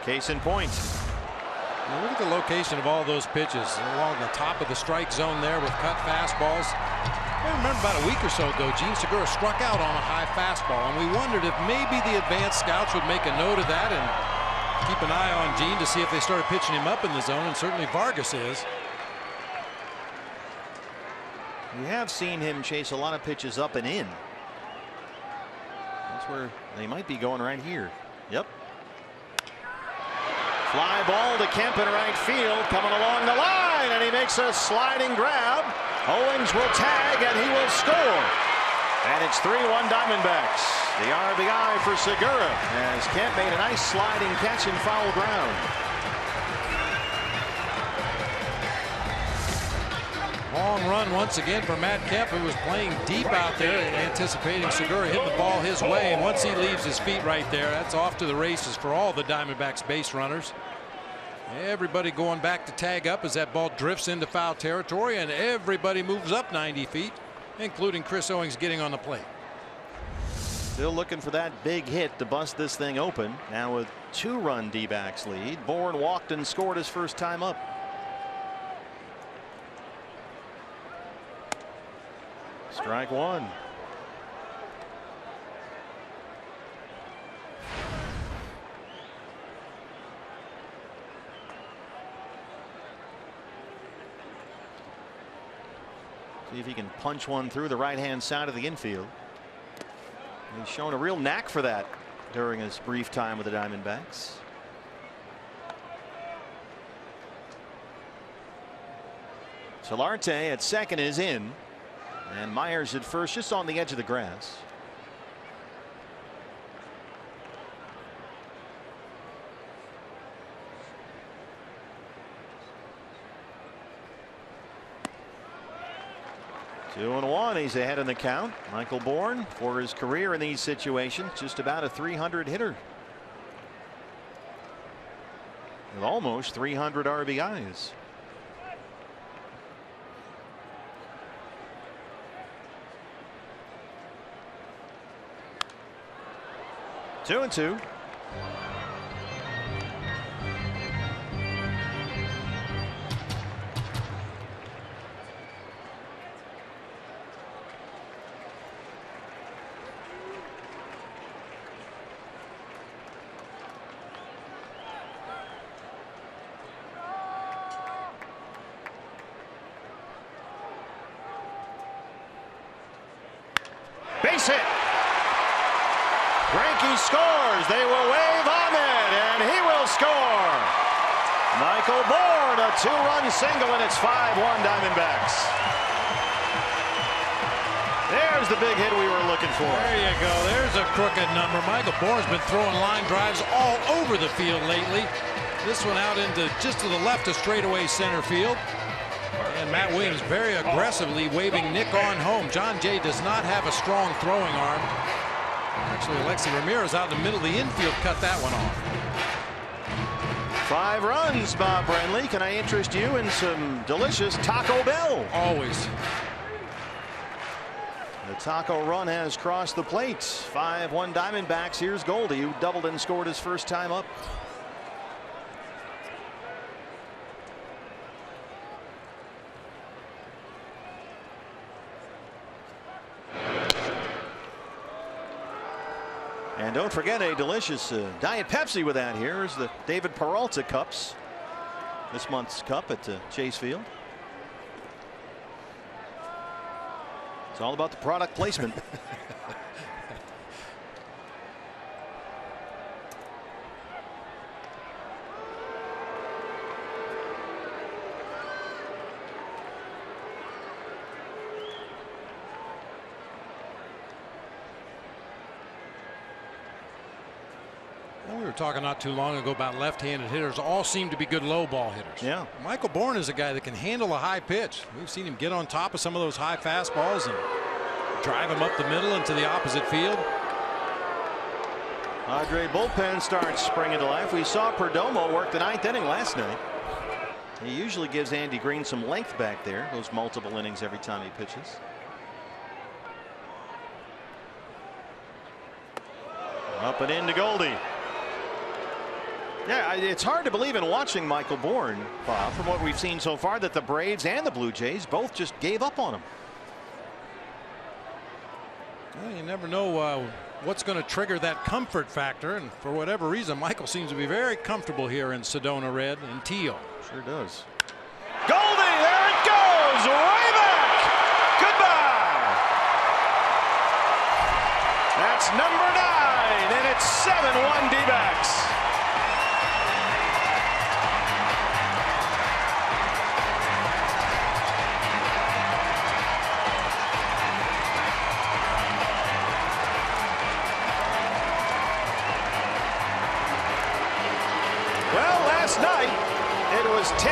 Case in point. Now look at the location of all those pitches along the top of the strike zone there with cut fastballs. I remember about a week or so ago, Gene Segura struck out on a high fastball, and we wondered if maybe the advanced scouts would make a note of that and keep an eye on Gene to see if they started pitching him up in the zone, and certainly Vargas is. We have seen him chase a lot of pitches up and in. That's where they might be going right here. Yep. Fly ball to Kemp in right field, coming along the line, and he makes a sliding grab. Owings will tag, and he will score. And it's 3-1 Diamondbacks. The RBI for Segura, as Kemp made a nice sliding catch in foul ground. Long run once again for Matt Kemp, who was playing deep out there, anticipating Segura hitting the ball his way. And once he leaves his feet right there, that's off to the races for all the Diamondbacks base runners. Everybody going back to tag up as that ball drifts into foul territory, and everybody moves up 90 feet, including Chris Owings getting on the plate. Still looking for that big hit to bust this thing open. Now with 2-run D-backs lead. Bourne walked and scored his first time up. Strike one. See if he can punch one through the right-hand side of the infield. He's shown a real knack for that during his brief time with the Diamondbacks. Solarte at second is in, and Myers at first, just on the edge of the grass. Two and one. He's ahead in the count. Michael Bourne, for his career in these situations, just about a 300 hitter with almost 300 RBIs. Two and two. Base hit. Greinke scores. They will wave Ahmed, and he will score. Michael Bourne, a 2-run single, and it's 5-1 Diamondbacks. There's the big hit we were looking for. There you go. There's a crooked number. Michael Bourne's been throwing line drives all over the field lately. This one out into just to the left of straightaway center field. And Matt Williams very aggressively waving Nick on home. John Jay does not have a strong throwing arm. Actually, Alexi Ramirez out in the middle of the infield cut that one off. 5 runs, Bob Brenly. Can I interest you in some delicious Taco Bell? Always. The taco run has crossed the plate. 5-1 Diamondbacks. Here's Goldie, who doubled and scored his first time up. And don't forget a delicious Diet Pepsi with that. Here is the David Peralta Cups. This month's cup at Chase Field. It's all about the product placement. We were talking not too long ago about left-handed hitters. All seem to be good low ball hitters. Yeah. Michael Bourne is a guy that can handle a high pitch. We've seen him get on top of some of those high fastballs and drive him up the middle into the opposite field. Padre bullpen starts springing to life. We saw Perdomo work the 9th inning last night. He usually gives Andy Green some length back there, those multiple innings every time he pitches. Up and into Goldie. Yeah, it's hard to believe in watching Michael Bourne, Bob, from what we've seen so far, that the Braves and the Blue Jays both just gave up on him. Well, you never know what's going to trigger that comfort factor, and for whatever reason, Michael seems to be very comfortable here in Sedona red and teal. Sure does. Goldie, there it goes, way back. Goodbye. That's number 9, and it's 7-1 D-backs. Well, last night It was 10-3.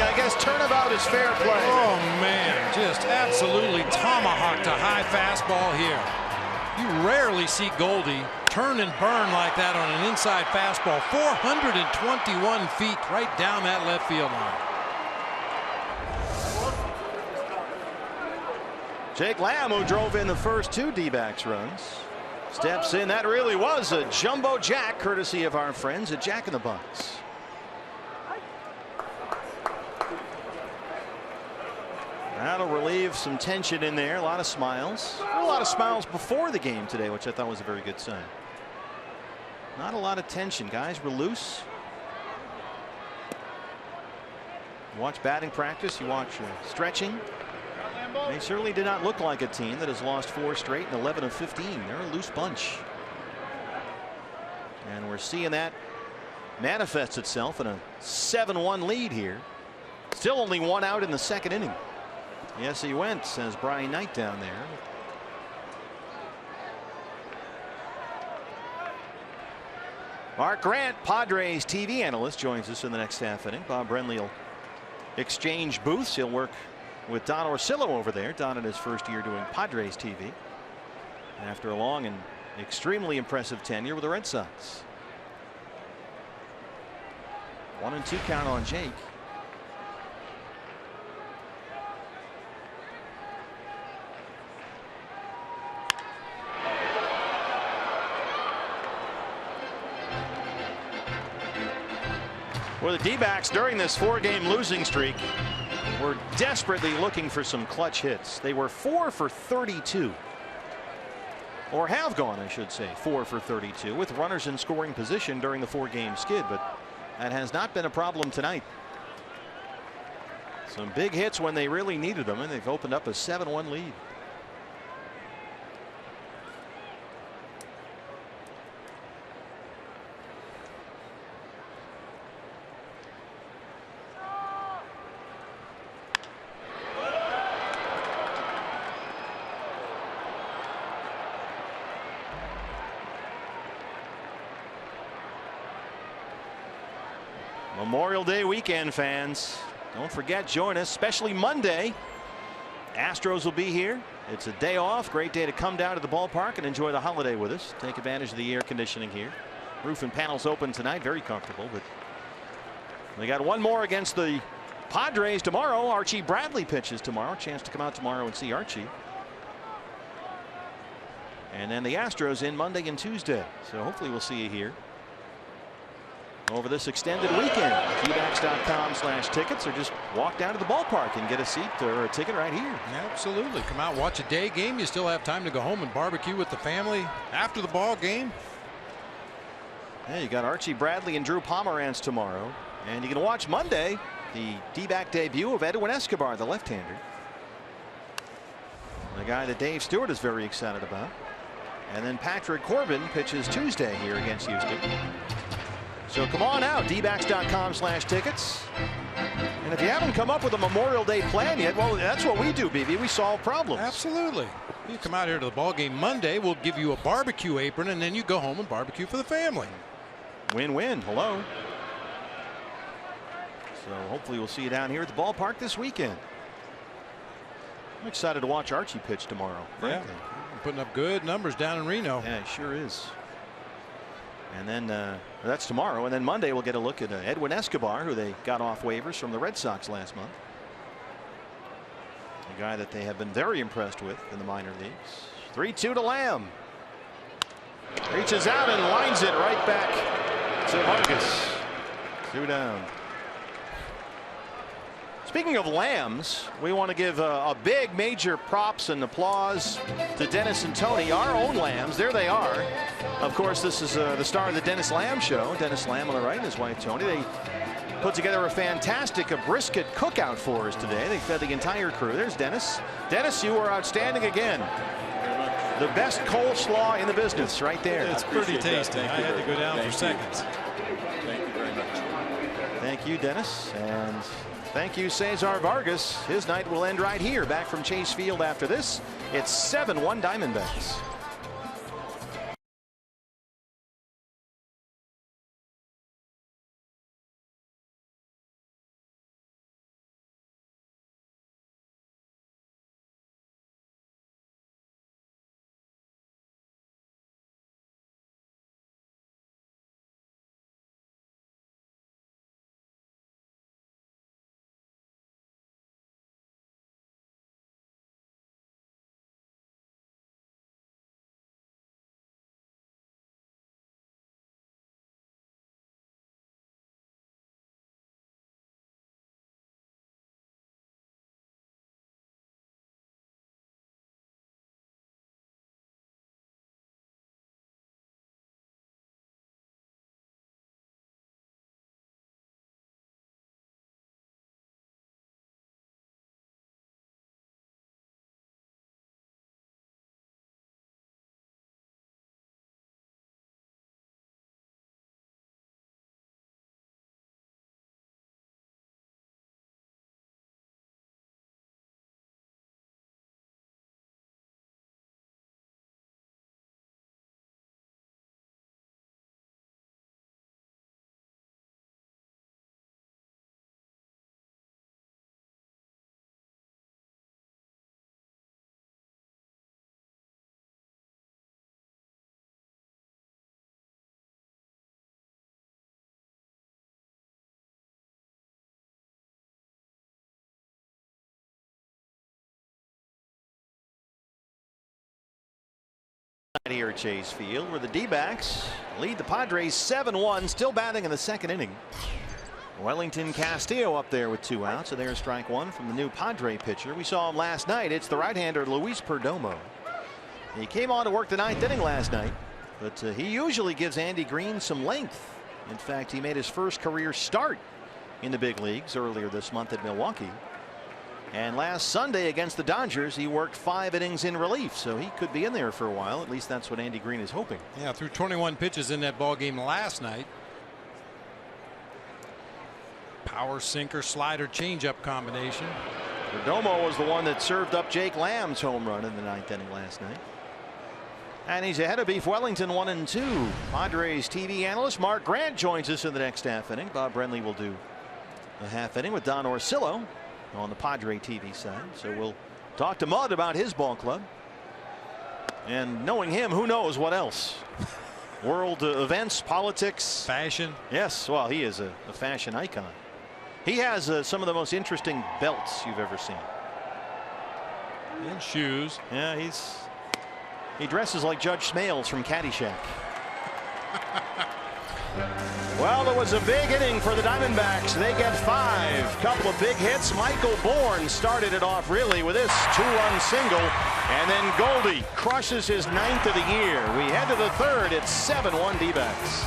I guess turnabout is fair play. Oh, man, just absolutely tomahawked a high fastball here. You rarely see Goldie turn and burn like that on an inside fastball. 421 feet right down that left field line. Jake Lamb, who drove in the first 2 D-backs runs, steps in. That really was a jumbo jack, courtesy of our friends at Jack in the Box. That'll relieve some tension in there. A lot of smiles. A lot of smiles before the game today, which I thought was a very good sign. Not a lot of tension. Guys were loose. You watch batting practice. You watch stretching. They certainly did not look like a team that has lost 4 straight and 11 of 15. They're a loose bunch. And we're seeing that manifest itself in a 7-1 lead here. Still only 1 out in the 2nd inning. Yes, he went, says Brian Knight down there. Mark Grant, Padres TV analyst, joins us in the next half inning. Bob Brenly will exchange booths. He'll work with Don Orsillo over there. Don in his first year doing Padres TV after a long and extremely impressive tenure with the Red Sox. 1-2 count on Jake. Well, the D-backs during this 4-game losing streak were desperately looking for some clutch hits. They were 4 for 32. Or have gone, I should say, 4 for 32 with runners in scoring position during the 4-game skid, but that has not been a problem tonight. Some big hits when they really needed them, and they've opened up a 7-1 lead. Memorial Day weekend, fans. Don't forget, join us, especially Monday. Astros will be here. It's a day off. Great day to come down to the ballpark and enjoy the holiday with us. Take advantage of the air conditioning here. Roof and panels open tonight. Very comfortable. But we got one more against the Padres tomorrow. Archie Bradley pitches tomorrow. Chance to come out tomorrow and see Archie. And then the Astros in Monday and Tuesday. So hopefully we'll see you here over this extended weekend. DBacks.com/tickets, or just walk down to the ballpark and get a seat or a ticket right here. Absolutely. Come out, watch a day game. You still have time to go home and barbecue with the family after the ball game. Yeah, you got Archie Bradley and Drew Pomeranz tomorrow, and you can watch Monday the D-back debut of Edwin Escobar, the left-hander, the guy that Dave Stewart is very excited about. And then Patrick Corbin pitches Tuesday here against Houston. So come on out, dbacks.com/tickets. And if you haven't come up with a Memorial Day plan yet, well, that's what we do, BB. We solve problems. Absolutely. You come out here to the ball game Monday, we'll give you a barbecue apron, and then you go home and barbecue for the family. Win-win. Hello. So hopefully we'll see you down here at the ballpark this weekend. I'm excited to watch Archie pitch tomorrow. Yeah, putting up good numbers down in Reno. Yeah, he sure is. And then that's tomorrow. And then Monday we'll get a look at Edwin Escobar, who they got off waivers from the Red Sox last month. A guy that they have been very impressed with in the minor leagues. 3-2 to Lamb. Reaches out and lines it right back to Vargas. 2 down. Speaking of lambs, we want to give a big major props and applause to Dennis and Tony, our own lambs. There they are. Of course, this is the star of the Dennis Lamb Show. Dennis Lamb on the right and his wife Tony. They put together a fantastic brisket cookout for us today. They fed the entire crew. There's Dennis. Dennis, you were outstanding again. The best coleslaw in the business right there. It's pretty tasty. I had to go down for seconds. Thank you very much. Thank you, Dennis. And thank you, Cesar Vargas. His night will end right here. Back from Chase Field after this. It's 7-1 Diamondbacks. here at Chase Field, where the D-backs lead the Padres 7-1, still batting in the second inning. Wellington Castillo up there with 2 outs, and there's strike 1 from the new Padre pitcher. We saw him last night. It's the right-hander Luis Perdomo. He came on to work the 9th inning last night, but he usually gives Andy Green some length. In fact, he made his first career start in the big leagues earlier this month at Milwaukee. And last Sunday against the Dodgers, he worked 5 innings in relief, so he could be in there for a while. At least that's what Andy Green is hoping. Yeah, threw 21 pitches in that ball game last night. Power, sinker, slider, changeup combination. Perdomo was the one that served up Jake Lamb's home run in the 9th inning last night. And he's ahead of Beef Wellington 1-2. Padres TV analyst Mark Grant joins us in the next half inning. Bob Brenly will do a half inning with Don Orsillo on the Padre TV side. So we'll talk to Mud about his ball club. And knowing him, who knows what else? World events, politics, fashion. Yes, well, he is a fashion icon. He has some of the most interesting belts you've ever seen. And shoes. Yeah, he dresses like Judge Smales from Caddyshack. Well, it was a big inning for the Diamondbacks. They get 5. Couple of big hits. Michael Bourne started it off really with this 2-run single. And then Goldie crushes his 9th of the year. We head to the 3rd. It's 7-1 D-backs.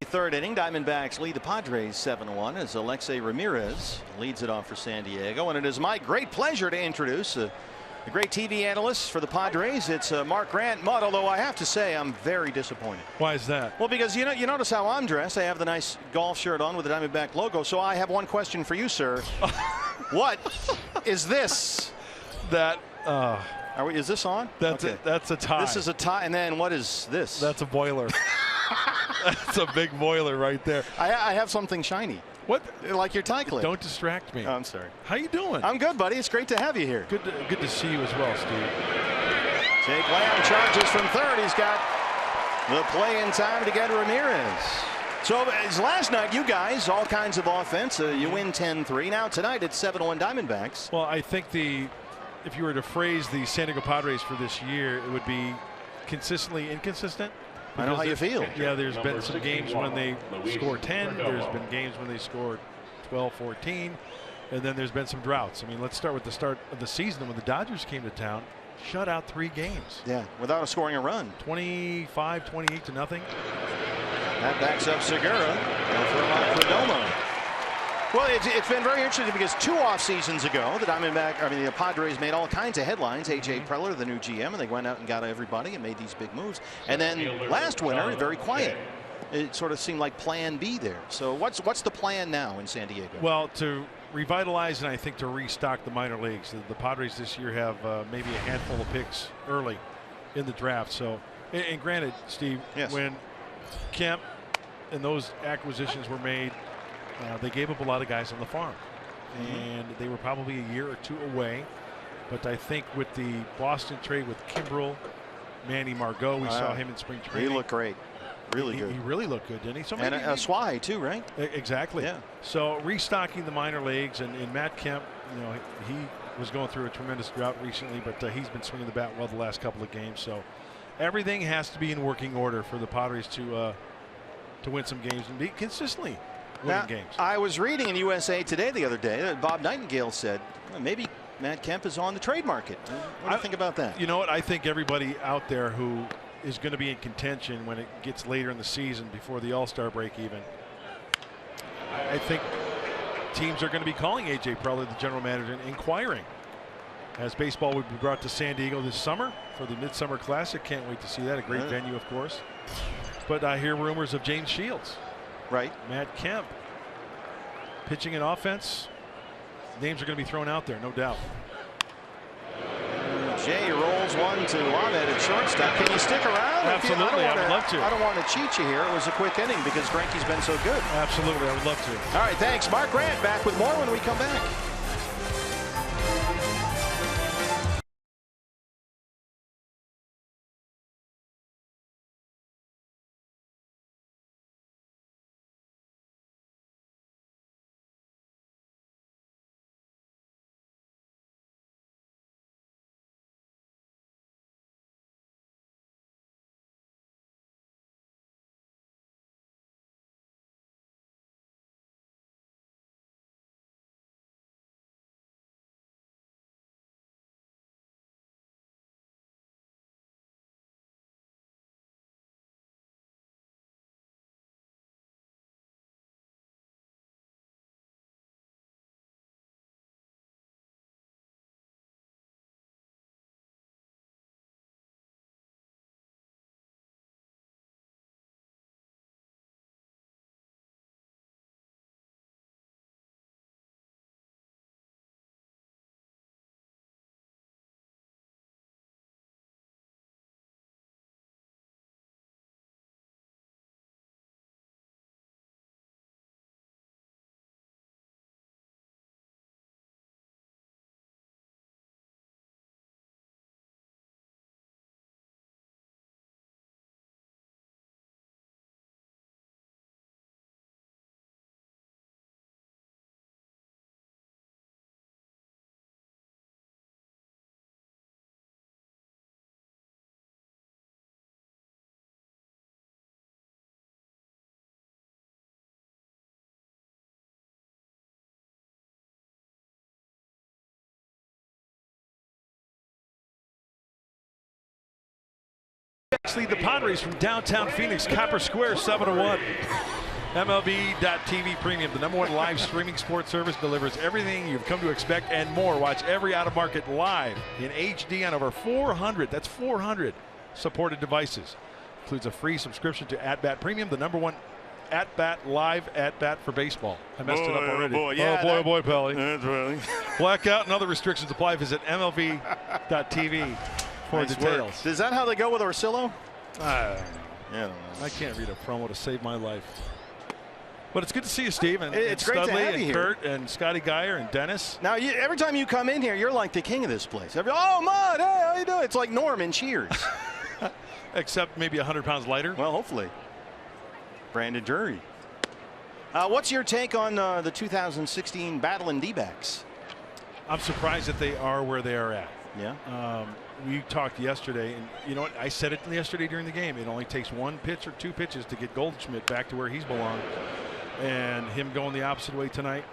Third inning, Diamondbacks lead the Padres 7-1 as Alexei Ramirez leads it off for San Diego. And it is my great pleasure to introduce the great TV analyst for the Padres. It's Mark Grant. Mud, although I have to say I'm very disappointed. Why is that? Well, because you notice how I'm dressed. I have the nice golf shirt on with the Diamondback logo. So I have one question for you, sir. What is this? That is this on? That's okay. that's a tie. This is a tie. And then what is this? That's a boiler. That's a big boiler right there. I have something shiny. What? Like your tie clip. Don't distract me. Oh, I'm sorry. How you doing? I'm good, buddy. It's great to have you here. Good to see you as well, Steve. Jake Lamb charges from third. He's got the play in time to get Ramirez. So as last night, you guys, all kinds of offense. You win 10-3. Now tonight it's 7-1 Diamondbacks. Well, I think if you were to phrase the San Diego Padres for this year, it would be consistently inconsistent. I know how you feel. Yeah, there's been some games when they score 10. There's been games when they score 12, 14. And then there's been some droughts. I mean, let's start with the start of the season when the Dodgers came to town. Shut out 3 games. Yeah, without scoring a run. 25, 28 to nothing. That backs up Segura. And for Perdomo. Well, it's been very interesting because 2 off seasons ago, the Padres made all kinds of headlines. A.J. Preller, the new GM, and they went out and got everybody and made these big moves. And then last winter, very quiet. it sort of seemed like plan B there. So what's the plan now in San Diego? Well, to revitalize and I think to restock the minor leagues. The Padres this year have maybe a handful of picks early in the draft. So, and granted, Steve, when Kemp and those acquisitions were made, they gave up a lot of guys on the farm, and they were probably a year or two away. But I think with the Boston trade with Kimbrel, Manny Margot, we saw him in spring training. He looked great. Really good. He really looked good, didn't he? So and Swai too, right? Exactly. Yeah. So restocking the minor leagues, and Matt Kemp, you know, he was going through a tremendous drought recently, but he's been swinging the bat well the last couple of games. So everything has to be in working order for the Padres to win some games and be consistently winning games. I was reading in USA Today the other day that Bob Nightingale said maybe Matt Kemp is on the trade market. What do you think about that? You know what? I think everybody out there who is going to be in contention when it gets later in the season before the All-Star break even. I think teams are going to be calling A.J. Preller, the general manager, and inquiring as baseball would be brought to San Diego this summer for the Midsummer Classic. Can't wait to see that. A great venue, of course. But I hear rumors of James Shields. Right. Matt Kemp. Pitching and offense. Names are going to be thrown out there, no doubt. Jay rolls one to Ahmed at shortstop. Can you stick around? Absolutely, I would love to. I don't want to cheat you here. It was a quick inning because Greinke's been so good. Absolutely, I would love to. All right, thanks. Mark Grant back with more when we come back. Lead the Padres from downtown Phoenix, Copper Square, 7-1. MLB.TV Premium, the #1 live streaming sports service, delivers everything you've come to expect and more. Watch every out-of-market live in HD on over 400, that's 400 supported devices. Includes a free subscription to At Bat Premium, the #1 At Bat live At Bat for baseball. I messed it up already. Oh boy, Pelly. That's really. Blackout and other restrictions apply. Visit MLB.TV for details. Is that how they go with Orsillo? Yeah, I can't read a promo to save my life. But it's good to see you, Steve. And it's great to have and you here. Kurt and Scotty Geyer and Dennis. Now, every time you come in here, you're like the king of this place. Oh, Mud, hey, how you doing? It's like Norm in Cheers. Except maybe 100 pounds lighter. Well, hopefully. Brandon Drury. What's your take on the 2016 Battling D-backs? I'm surprised that they are where they are at. Yeah. We talked yesterday, and you know what? I said it yesterday during the game. It only takes one pitch or two pitches to get Goldschmidt back to where he's belonged. And him going the opposite way tonight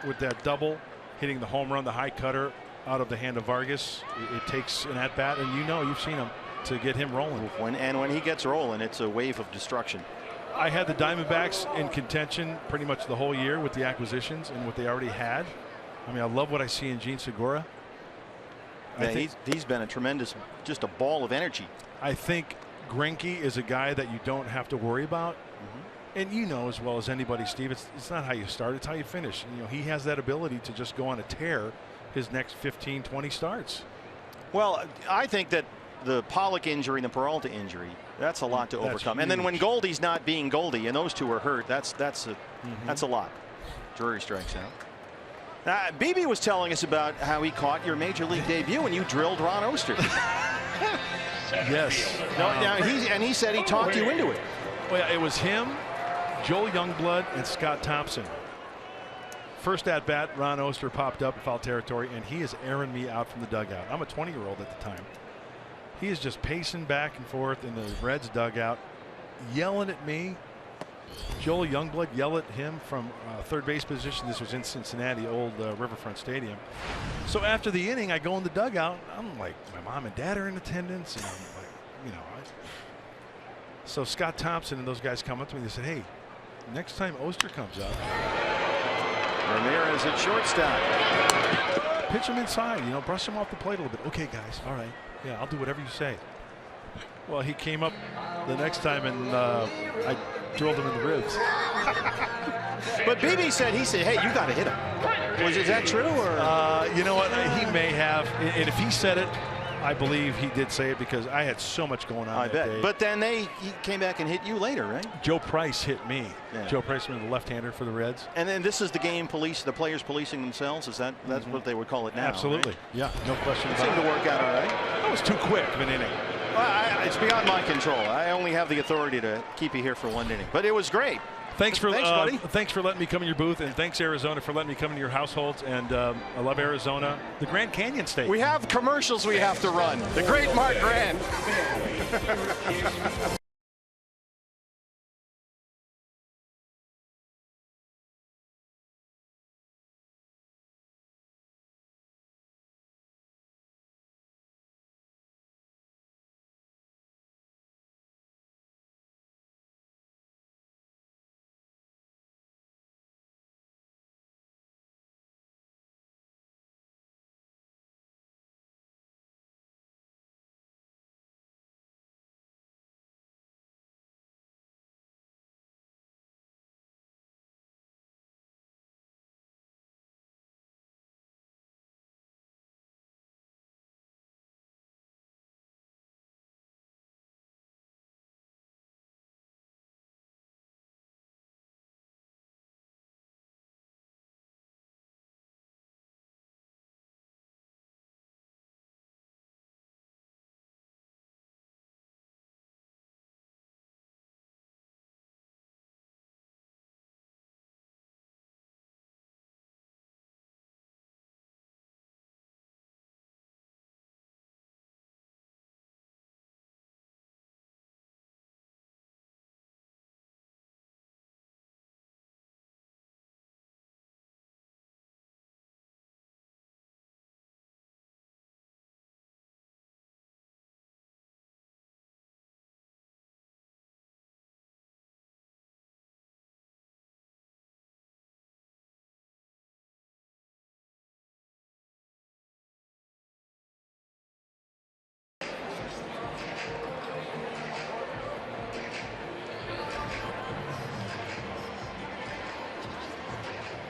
with that double, hitting the home run, the high cutter out of the hand of Vargas. It takes an at-bat, and you've seen him, to get him rolling. When he gets rolling, it's a wave of destruction. I had the Diamondbacks in contention pretty much the whole year with the acquisitions and what they already had. I mean, I love what I see in Gene Segura. Yeah, he's been a tremendous, just a ball of energy. I think Greinke is a guy that you don't have to worry about. And you know as well as anybody, Steve, it's not how you start, it's how you finish. And, you know, he has that ability to just go on a tear his next 15, 20 starts. Well, I think that the Pollock injury and the Peralta injury, that's a lot to overcome. Huge. And then when Goldie's not being Goldie and those two are hurt, that's a lot. Drury strikes out. BB was telling us about how he caught your major league debut and you drilled Ron Oster. Yes. He said he talked you into it. Well, yeah, it was him, Joel Youngblood, and Scott Thompson. First at bat, Ron Oster popped up in foul territory, and he is airing me out from the dugout. I'm a 20-year-old at the time. He is just pacing back and forth in the Reds dugout, yelling at me. Joel Youngblood yelled at him from third base position. This was in Cincinnati, old Riverfront Stadium. So after the inning, I go in the dugout. I'm like, my mom and dad are in attendance, and I'm like, you know. So Scott Thompson and those guys come up to me. They said, "Hey, next time Oster comes up, Ramirez at shortstop. pitch him inside. You know, brush him off the plate a little bit." "Okay, guys. All right. Yeah, I'll do whatever you say." Well, he came up the next time, and I drilled him in the ribs. But BB said, "Hey, you got to hit him." Is that true? Or you know what? He may have. And if he said it, I believe he did say it because I had so much going on. I that bet. day. But then he came back and hit you later, right? Joe Price hit me. Yeah. Joe Price was the left-hander for the Reds. And then this is the game the players policing themselves. Is that's what they would call it now? Absolutely. Right? Yeah, no question It about it. seemed to work out all right. That was too quick of an inning. Well, it's beyond my control. I only have the authority to keep you here for one inning. But it was great. Thanks for buddy. Thanks for letting me come in your booth, and thanks Arizona for letting me come in your households. And I love Arizona, the Grand Canyon State. We have commercials we have to run. The great Mark Grant.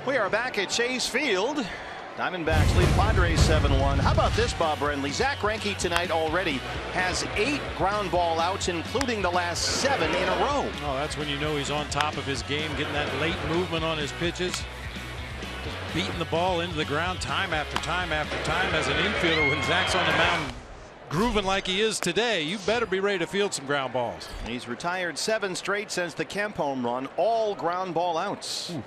We are back at Chase Field. Diamondbacks lead Padres 7-1. How about this, Bob Brenly? Zach Greinke tonight already has 8 ground ball outs, including the last 7 in a row. Oh, that's when you know he's on top of his game, getting that late movement on his pitches. Just beating the ball into the ground time after time after time. As an infielder, when Zach's on the mound grooving like he is today, you better be ready to field some ground balls. He's retired 7 straight since the Kemp home run, all ground ball outs. Ooh.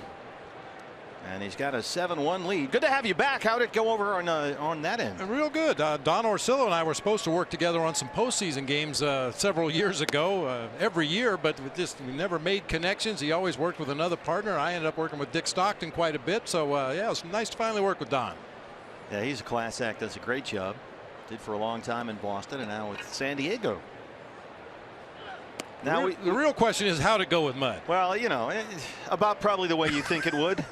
And he's got a 7-1 lead. Good to have you back. How did it go over on that end? Real good. Don Orsillo and I were supposed to work together on some postseason games several years ago, every year, but we never made connections. He always worked with another partner. I ended up working with Dick Stockton quite a bit. So, yeah, it was nice to finally work with Don. Yeah, he's a class act. Does a great job. Did for a long time in Boston and now with San Diego. Now the real question is how to go with Mud. Well, you know, about probably the way you think it would.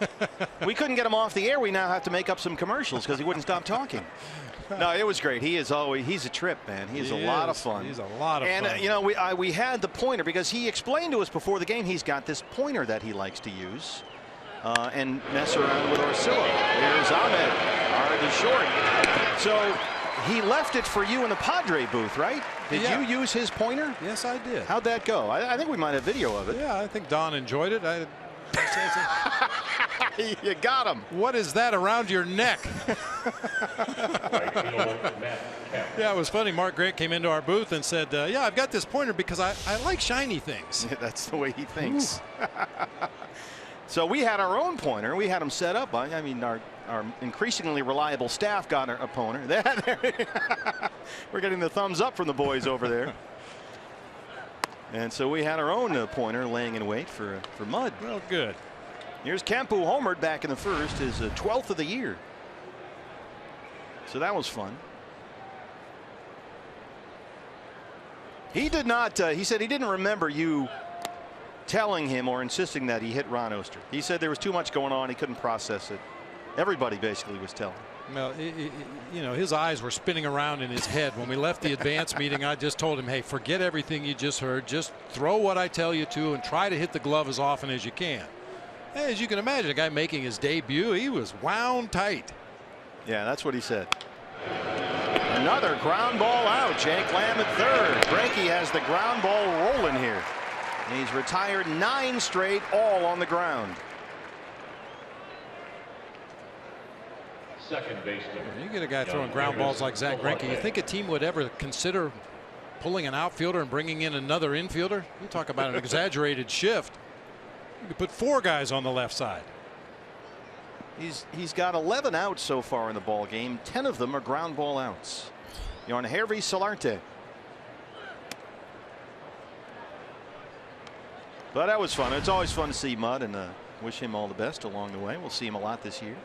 We couldn't get him off the air. We now have to make up some commercials because he wouldn't stop talking. No, it was great. He's a trip, man. He's a lot of fun. He's a lot of fun. And you know, we had the pointer because he explained to us before the game he's got this pointer that he likes to use and mess around with Orsillo. Here's Ahmed, already short. So he left it for you in the Padre booth, right? Did you use his pointer? Yes, I did. How'd that go? I think we might have video of it. Yeah, I think Don enjoyed it. You got him. What is that around your neck? Yeah, it was funny. Mark Grant came into our booth and said, yeah, I've got this pointer because I like shiny things. That's the way he thinks. So we had our own pointer. We had him set up. I mean, our increasingly reliable staff got a pointer. We're getting the thumbs up from the boys over there. And so we had our own pointer laying in wait for Mud. Well, good. Here's Kemp, who homered back in the first, his 12th of the year. So that was fun. He did not. He said he didn't remember you telling him or insisting that he hit Ron Oster. He said there was too much going on. He couldn't process it. Everybody basically was telling. Well, you know, his eyes were spinning around in his head. When we left the advance meeting, I just told him, hey, forget everything you just heard. Just throw what I tell you to and try to hit the glove as often as you can. Hey, as you can imagine, a guy making his debut, he was wound tight. Yeah, that's what he said. Another ground ball out. Jake Lamb at third. Greinke has the ground ball rolling here. He's retired 9 straight, all on the ground. Second baseman. You get a guy throwing ground balls like Zach Greinke. You think a team would ever consider pulling an outfielder and bringing in another infielder? You talk about an exaggerated shift. You could put 4 guys on the left side. He's got 11 outs so far in the ball game. 10 of them are ground ball outs. You're on Hervey Solarte. But that was fun. It's always fun to see Mud, and wish him all the best along the way. We'll see him a lot this year.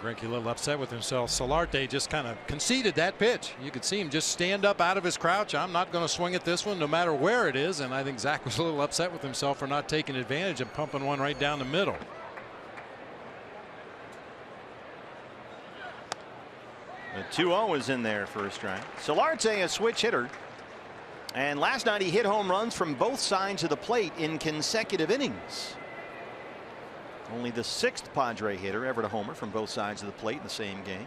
Greinke a little upset with himself. Solarte just kind of conceded that pitch. You could see him just stand up out of his crouch. I'm not going to swing at this one no matter where it is. And I think Zach was a little upset with himself for not taking advantage and pumping one right down the middle. The 2-0 is in there for a strike. Solarte, a switch hitter. And last night he hit home runs from both sides of the plate in consecutive innings. Only the 6th Padre hitter ever to homer from both sides of the plate in the same game.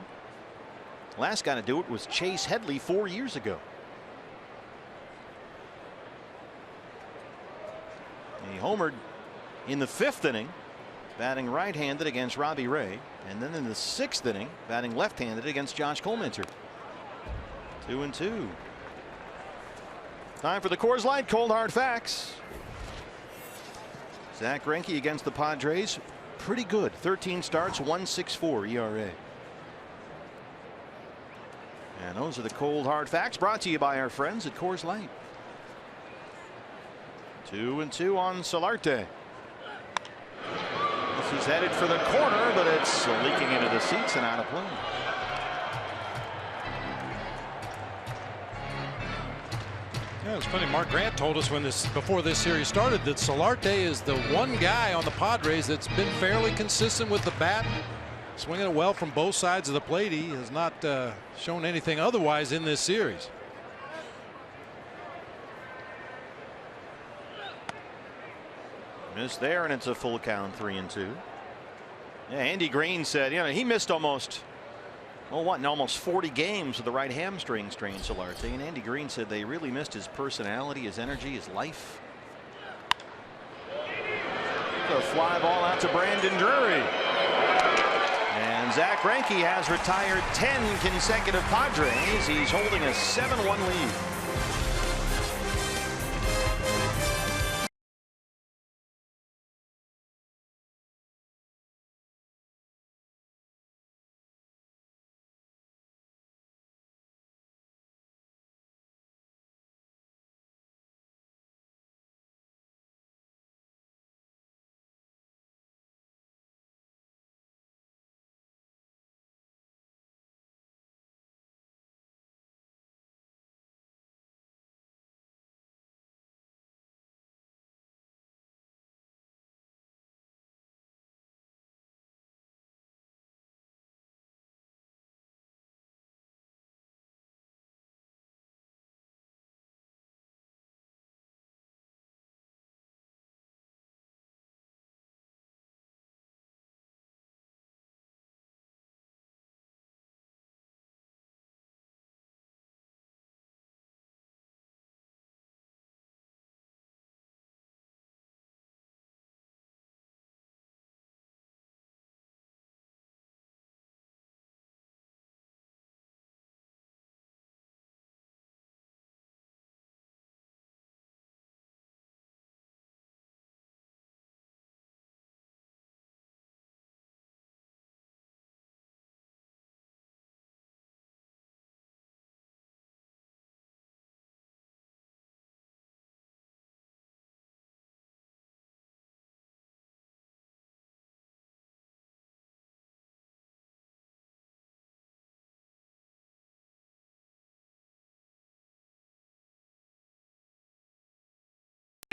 Last guy to do it was Chase Headley 4 years ago. And he homered in the 5th inning, batting right-handed against Robbie Ray, and then in the 6th inning, batting left-handed against Josh Colminter. 2-2. Time for the Coors Light Cold Hard Facts. Zach Greinke against the Padres, pretty good. 13 starts, 1.64 ERA. And those are the Cold Hard Facts brought to you by our friends at Coors Light. 2-2 on Solarte. This is headed for the corner, but it's leaking into the seats and out of play. Yeah, it's funny. Mark Grant told us before this series started that Solarte is the one guy on the Padres that's been fairly consistent with the bat, swinging it well from both sides of the plate. He has not shown anything otherwise in this series. Missed there, and it's a full count, 3-2. Yeah, Andy Green said, you know, he missed almost 40 games with the right hamstring strain, Solarte. And Andy Green said they really missed his personality, his energy, his life. The fly ball out to Brandon Drury. And Zach Greinke has retired 10 consecutive Padres. He's holding a 7-1 lead.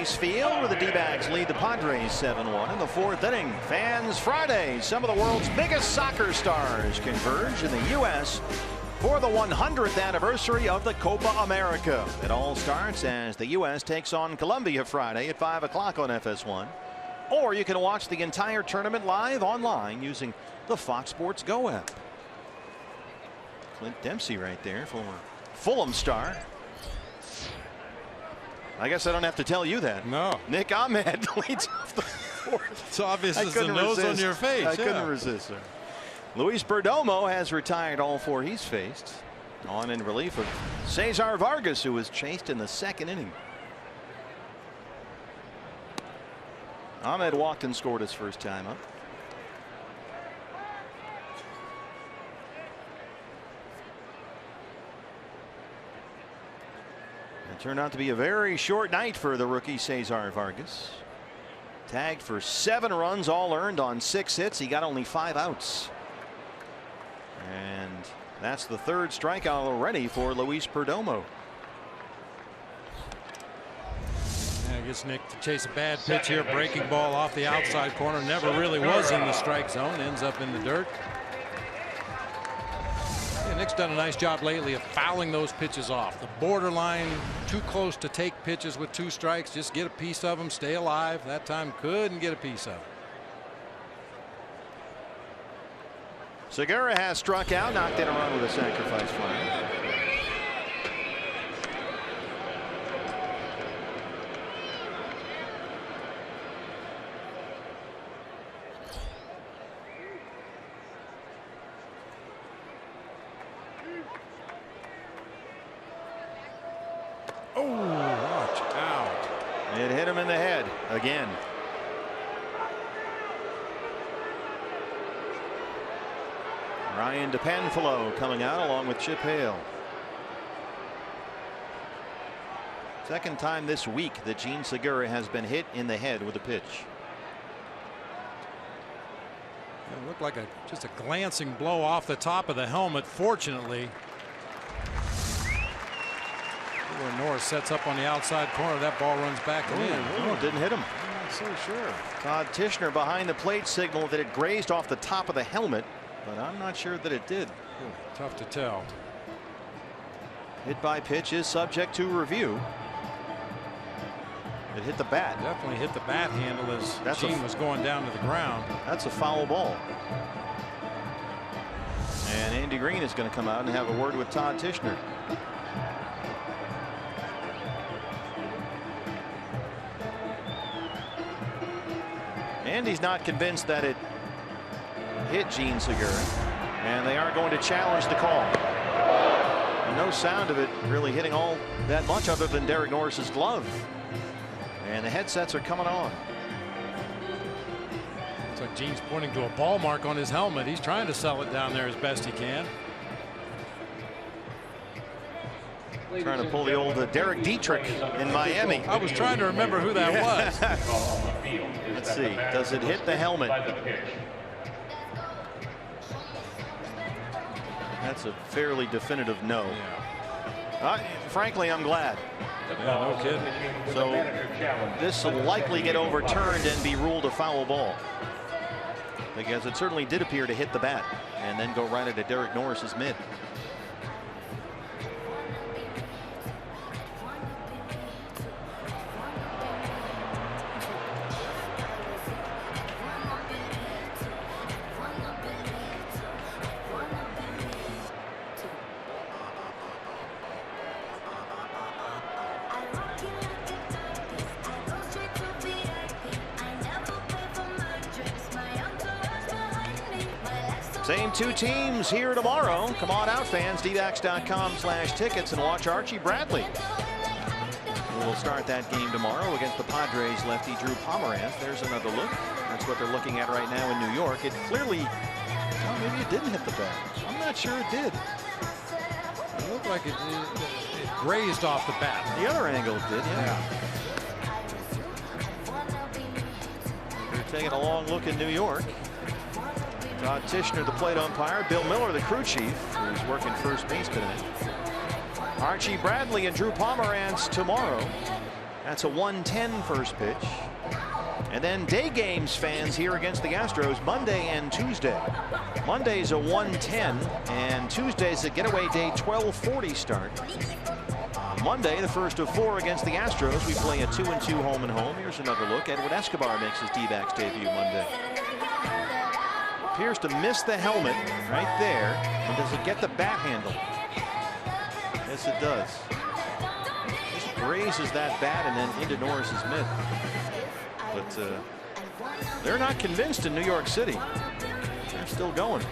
Field where the D-backs lead the Padres 7-1 in the 4th inning. Fans Friday, some of the world's biggest soccer stars converge in the U.S. for the 100th anniversary of the Copa America. It all starts as the U.S. takes on Colombia Friday at 5 o'clock on FS1. Or you can watch the entire tournament live online using the Fox Sports Go app. Clint Dempsey right there, former Fulham star. I guess I don't have to tell you that. No. Nick Ahmed leads off the 4th. It's obvious as the nose on your face. I couldn't resist, sir. Luis Perdomo has retired all 4 he's faced. On in relief of Cesar Vargas, who was chased in the 2nd inning. Ahmed walked and scored his first time up. It turned out to be a very short night for the rookie Cesar Vargas. Tagged for 7 runs, all earned on 6 hits. He got only 5 outs. And that's the 3rd strikeout already for Luis Perdomo. Yeah, I guess Nick to chase a bad pitch here. Breaking ball off the outside corner. Never really was in the strike zone. Ends up in the dirt. Yeah, Nick's done a nice job lately of fouling those pitches off. The borderline, too close to take pitches with 2 strikes. Just get a piece of them, stay alive. That time couldn't get a piece of it. Segura has struck out, knocked in a run with a sacrifice fly. Oh, watch out. It hit him in the head again. Ryan DePanfilo coming out along with Chip Hale. 2nd time this week that Gene Segura has been hit in the head with a pitch. It looked like just a glancing blow off the top of the helmet. Fortunately, where Norris sets up on the outside corner, that ball runs back and in. Oh, didn't hit him. I'm not so sure. Todd Tishner behind the plate signaled that it grazed off the top of the helmet, but I'm not sure that it did. Tough to tell. Hit by pitch is subject to review. It hit the bat. Definitely hit the bat handle as Gene was going down to the ground. That's a foul ball. And Andy Green is going to come out and have a word with Todd Tishner. Andy's not convinced that it hit Gene Segura, and they aren't going to challenge the call. And no sound of it really hitting all that much other than Derek Norris's glove. And the headsets are coming on. It's like Gene's pointing to a ball mark on his helmet. He's trying to sell it down there as best he can. Trying to pull the old Derek Dietrich in Miami. I was trying to remember who that was. Let's see. Does it hit the helmet? That's a fairly definitive no. Frankly, I'm glad. Yeah, no kidding. So this will likely get overturned and be ruled a foul ball, because it certainly did appear to hit the bat and then go right into Derek Norris's mid. Same 2 teams here tomorrow. Come on out, fans. dbacks.com/tickets and watch Archie Bradley. We'll start that game tomorrow against the Padres lefty Drew Pomeranz. There's another look. That's what they're looking at right now in New York. It clearly, well, maybe it didn't hit the bat. I'm not sure it did. It looked like it grazed off the bat. The other angle did, yeah. They're taking a long look in New York. Todd Tishner, the plate umpire. Bill Miller, the crew chief, who's working first base tonight. Archie Bradley and Drew Pomeranz tomorrow. That's a 1-10 first pitch. And then day games fans here against the Astros Monday and Tuesday. Monday's a 1-10 and Tuesday's a getaway day 12:40 start. Monday, the first of 4 against the Astros. We play a 2-2 home and home. Here's another look. Edwin Escobar makes his D-backs debut Monday. Appears to miss the helmet right there. And does it get the bat handle? Yes, it does. Just grazes that bat and then into Norris's mitt. But they're not convinced in New York City. They're still going.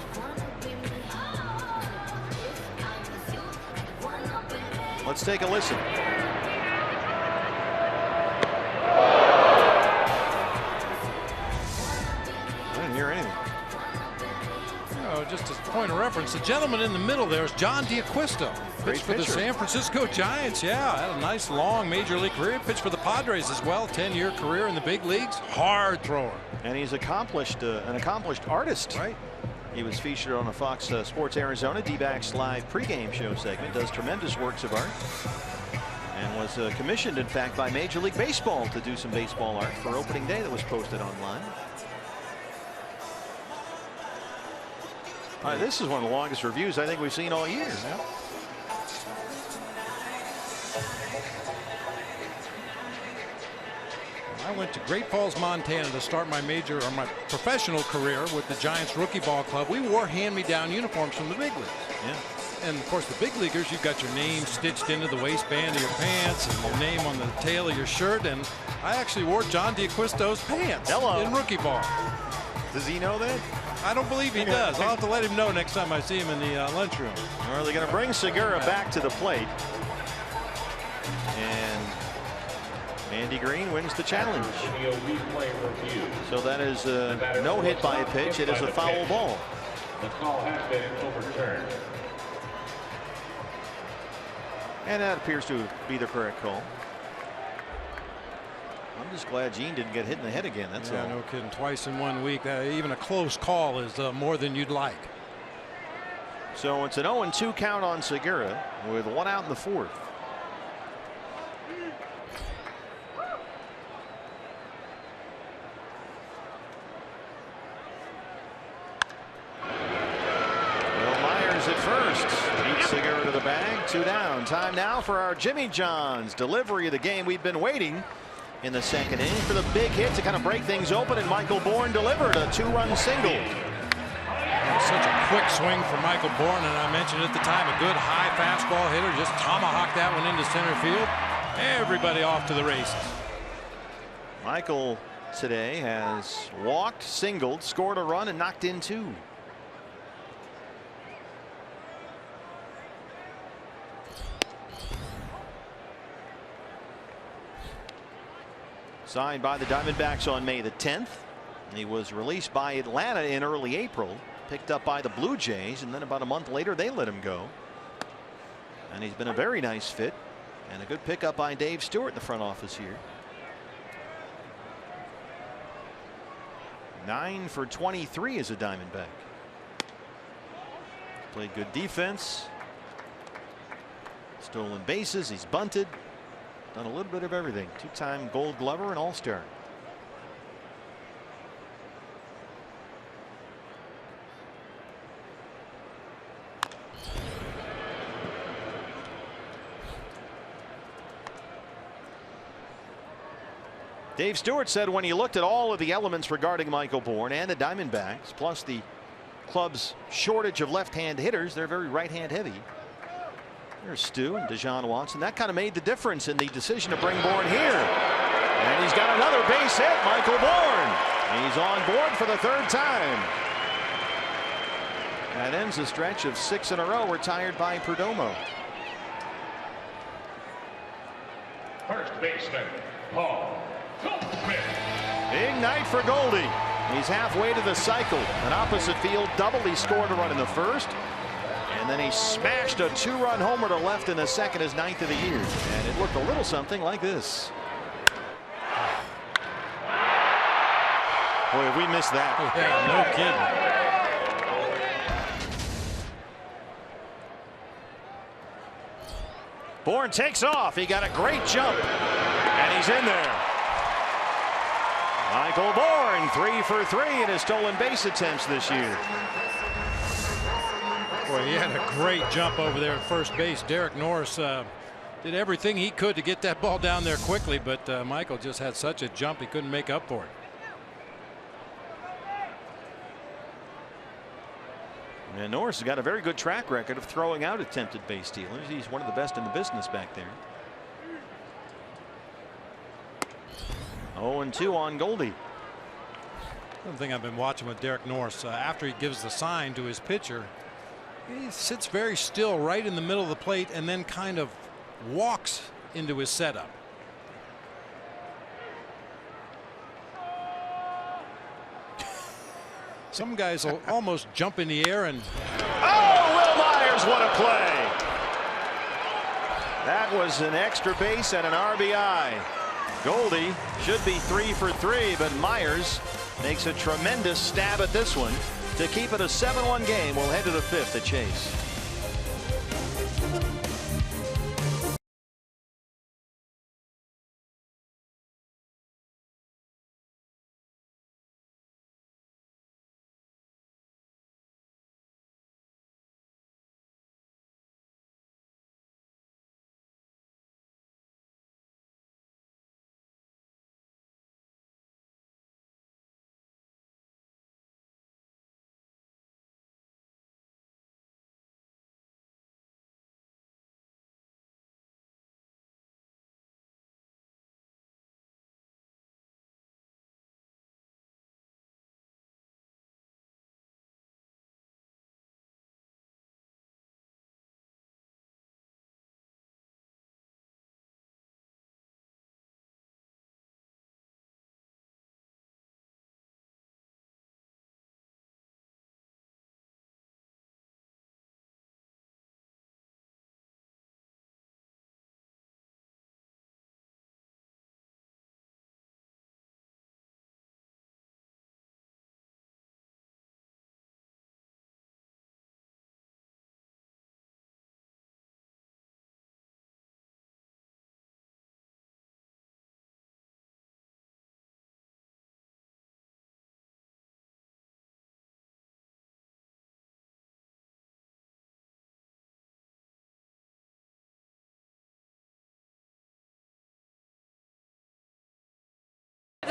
Let's take a listen. I didn't hear anything. Just as a point of reference, the gentleman in the middle there is John D'Acquisto. Pitched for the San Francisco Giants. Yeah, had a nice long major league career. Pitched for the Padres as well. 10-year career in the big leagues. Hard thrower. And he's accomplished, an accomplished artist. Right. He was featured on a Fox Sports Arizona D-backs live pregame show segment. Does tremendous works of art. And was commissioned, in fact, by Major League Baseball to do some baseball art for opening day that was posted online. This is one of the longest reviews I think we've seen all year. Yeah. I went to Great Falls, Montana to start my professional career with the Giants rookie ball club. We wore hand-me-down uniforms from the big leagues. Yeah. And of course the big leaguers, you've got your name stitched into the waistband of your pants and your name on the tail of your shirt. And I actually wore John D'Acquisto's pants in rookie ball. Does he know that? I don't believe he does. I'll have to let him know next time I see him in the lunchroom. Are they going to bring Segura back to the plate? And Andy Green wins the challenge. So that is no hit by a pitch. It is a foul ball. The call has been overturned. And that appears to be the correct call. I'm just glad Gene didn't get hit in the head again. That's all. No kidding. Twice in 1 week. Even a close call is more than you'd like. So it's an 0-2 count on Segura with 1 out in the 4th. At first, beats Segura to the bag. 2 down. Time now for our Jimmy John's delivery of the game. We've been waiting in the 2nd inning for the big hit to kind of break things open, and Michael Bourne delivered a 2-run single. Such a quick swing for Michael Bourne, and I mentioned at the time a good high fastball hitter. Just tomahawked that one into center field. Everybody off to the races. Michael today has walked, singled, scored a run, and knocked in 2. Signed by the Diamondbacks on May the 10th. He was released by Atlanta in early April, picked up by the Blue Jays, and then about a month later they let him go. And he's been a very nice fit and a good pickup by Dave Stewart in the front office here. 9 for 23 as a Diamondback. Played good defense. Stolen bases. He's bunted. Done a little bit of everything. 2-time Gold Glover and All-Star. Dave Stewart said when he looked at all of the elements regarding Michael Bourne and the Diamondbacks, plus the club's shortage of left-hand hitters, they're very right-hand heavy. There's Stu and Deshaun Watson. That kind of made the difference in the decision to bring Bourne here. And he's got another base hit, Michael Bourne. He's on board for the 3rd time. That ends a stretch of 6 in a row retired by Perdomo. First baseman, Paul Goldschmidt. Big night for Goldie. He's halfway to the cycle. An opposite field double. He scored a run in the 1st. And then he smashed a 2-run homer to left in the 2nd, his 9th of the year. And it looked a little something like this. Boy, have we missed that. Yeah, no kidding. Bourne takes off. He got a great jump. And he's in there. Michael Bourne, 3 for 3 in his stolen base attempts this year. Boy, he had a great jump over there at first base. Derek Norris did everything he could to get that ball down there quickly, but Michael just had such a jump he couldn't make up for it. And Norris has got a very good track record of throwing out attempted base stealers. He's one of the best in the business back there. 0-2 on Goldie. One thing I've been watching with Derek Norris, after he gives the sign to his pitcher, he sits very still right in the middle of the plate and then kind of walks into his setup. Some guys will almost jump in the air and. Oh, Will Myers, what a play! That was an extra base and an RBI. Goldie should be 3 for 3, but Myers makes a tremendous stab at this one to keep it a 7-1 game. We'll head to the 5th at Chase.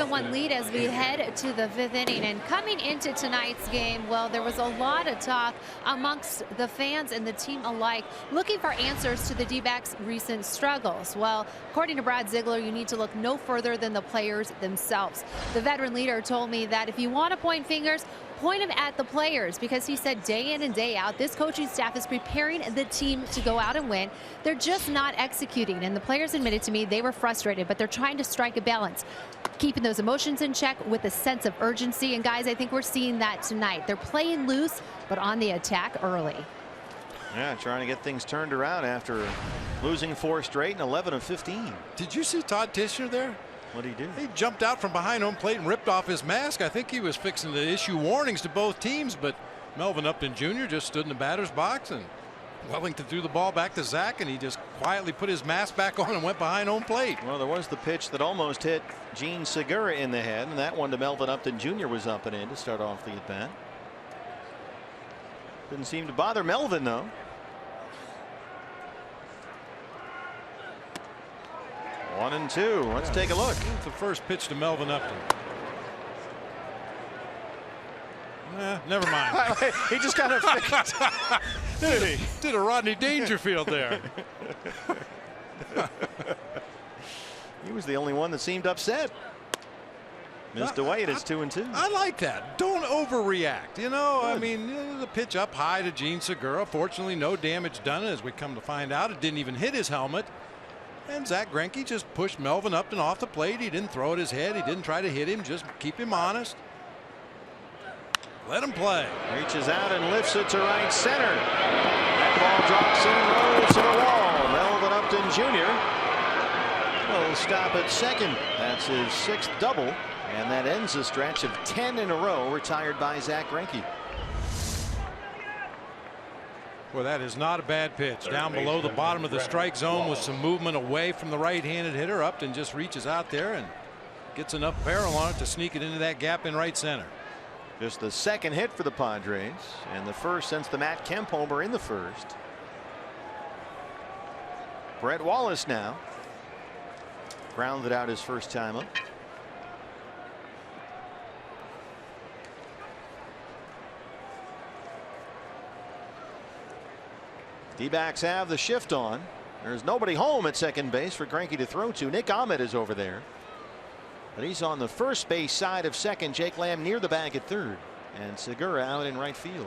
One lead as we head to the 5th inning. And coming into tonight's game, well, there was a lot of talk amongst the fans and the team alike looking for answers to the D-backs' recent struggles. Well, according to Brad Ziegler, you need to look no further than the players themselves. The veteran leader told me that if you want to point fingers, point them at the players, because he said day in and day out this coaching staff is preparing the team to go out and win. They're just not executing, and the players admitted to me they were frustrated, but they're trying to strike a balance, keeping those emotions in check with a sense of urgency. And guys, I think we're seeing that tonight. They're playing loose but on the attack early. Yeah, trying to get things turned around after losing 4 straight and 11 of 15. Did you see Todd Tischer there? What did he do? He jumped out from behind home plate and ripped off his mask. I think he was fixing to issue warnings to both teams, but Melvin Upton Jr. just stood in the batter's box, and Wellington threw the ball back to Zach, and he just quietly put his mask back on and went behind home plate. Well, there was the pitch that almost hit Gene Segura in the head, and that one to Melvin Upton Jr. was up and in to start off the at-bat. Didn't seem to bother Melvin, though. One and two. Let's take a look. That's the first pitch to Melvin Upton. Never mind. He just kind of did a Rodney Dangerfield there. He was the only one that seemed upset. Missed away. It's 2-2. I like that. Don't overreact. You know, I mean, the pitch up high to Gene Segura. Fortunately, no damage done. As we come to find out, it didn't even hit his helmet. And Zach Greinke just pushed Melvin Upton off the plate. He didn't throw at his head. He didn't try to hit him. Just keep him honest. Let him play. Reaches out and lifts it to right center. That ball drops in, rolls to the wall. Melvin Upton Jr. will stop at second. That's his 6th double, and that ends a stretch of 10 in a row retired by Zach Greinke. Well, that is not a bad pitch. Down below the bottom of the strike zone with some movement away from the right-handed hitter. Upton just reaches out there and gets enough barrel on it to sneak it into that gap in right center. Just the second hit for the Padres, and the first since the Matt Kemp homer in the first. Brett Wallace now grounded out his first time up. D-backs have the shift on. There's nobody home at second base for Greinke to throw to. Nick Ahmed is over there. But he's on the first base side of second. Jake Lamb near the bag at third. And Segura out in right field.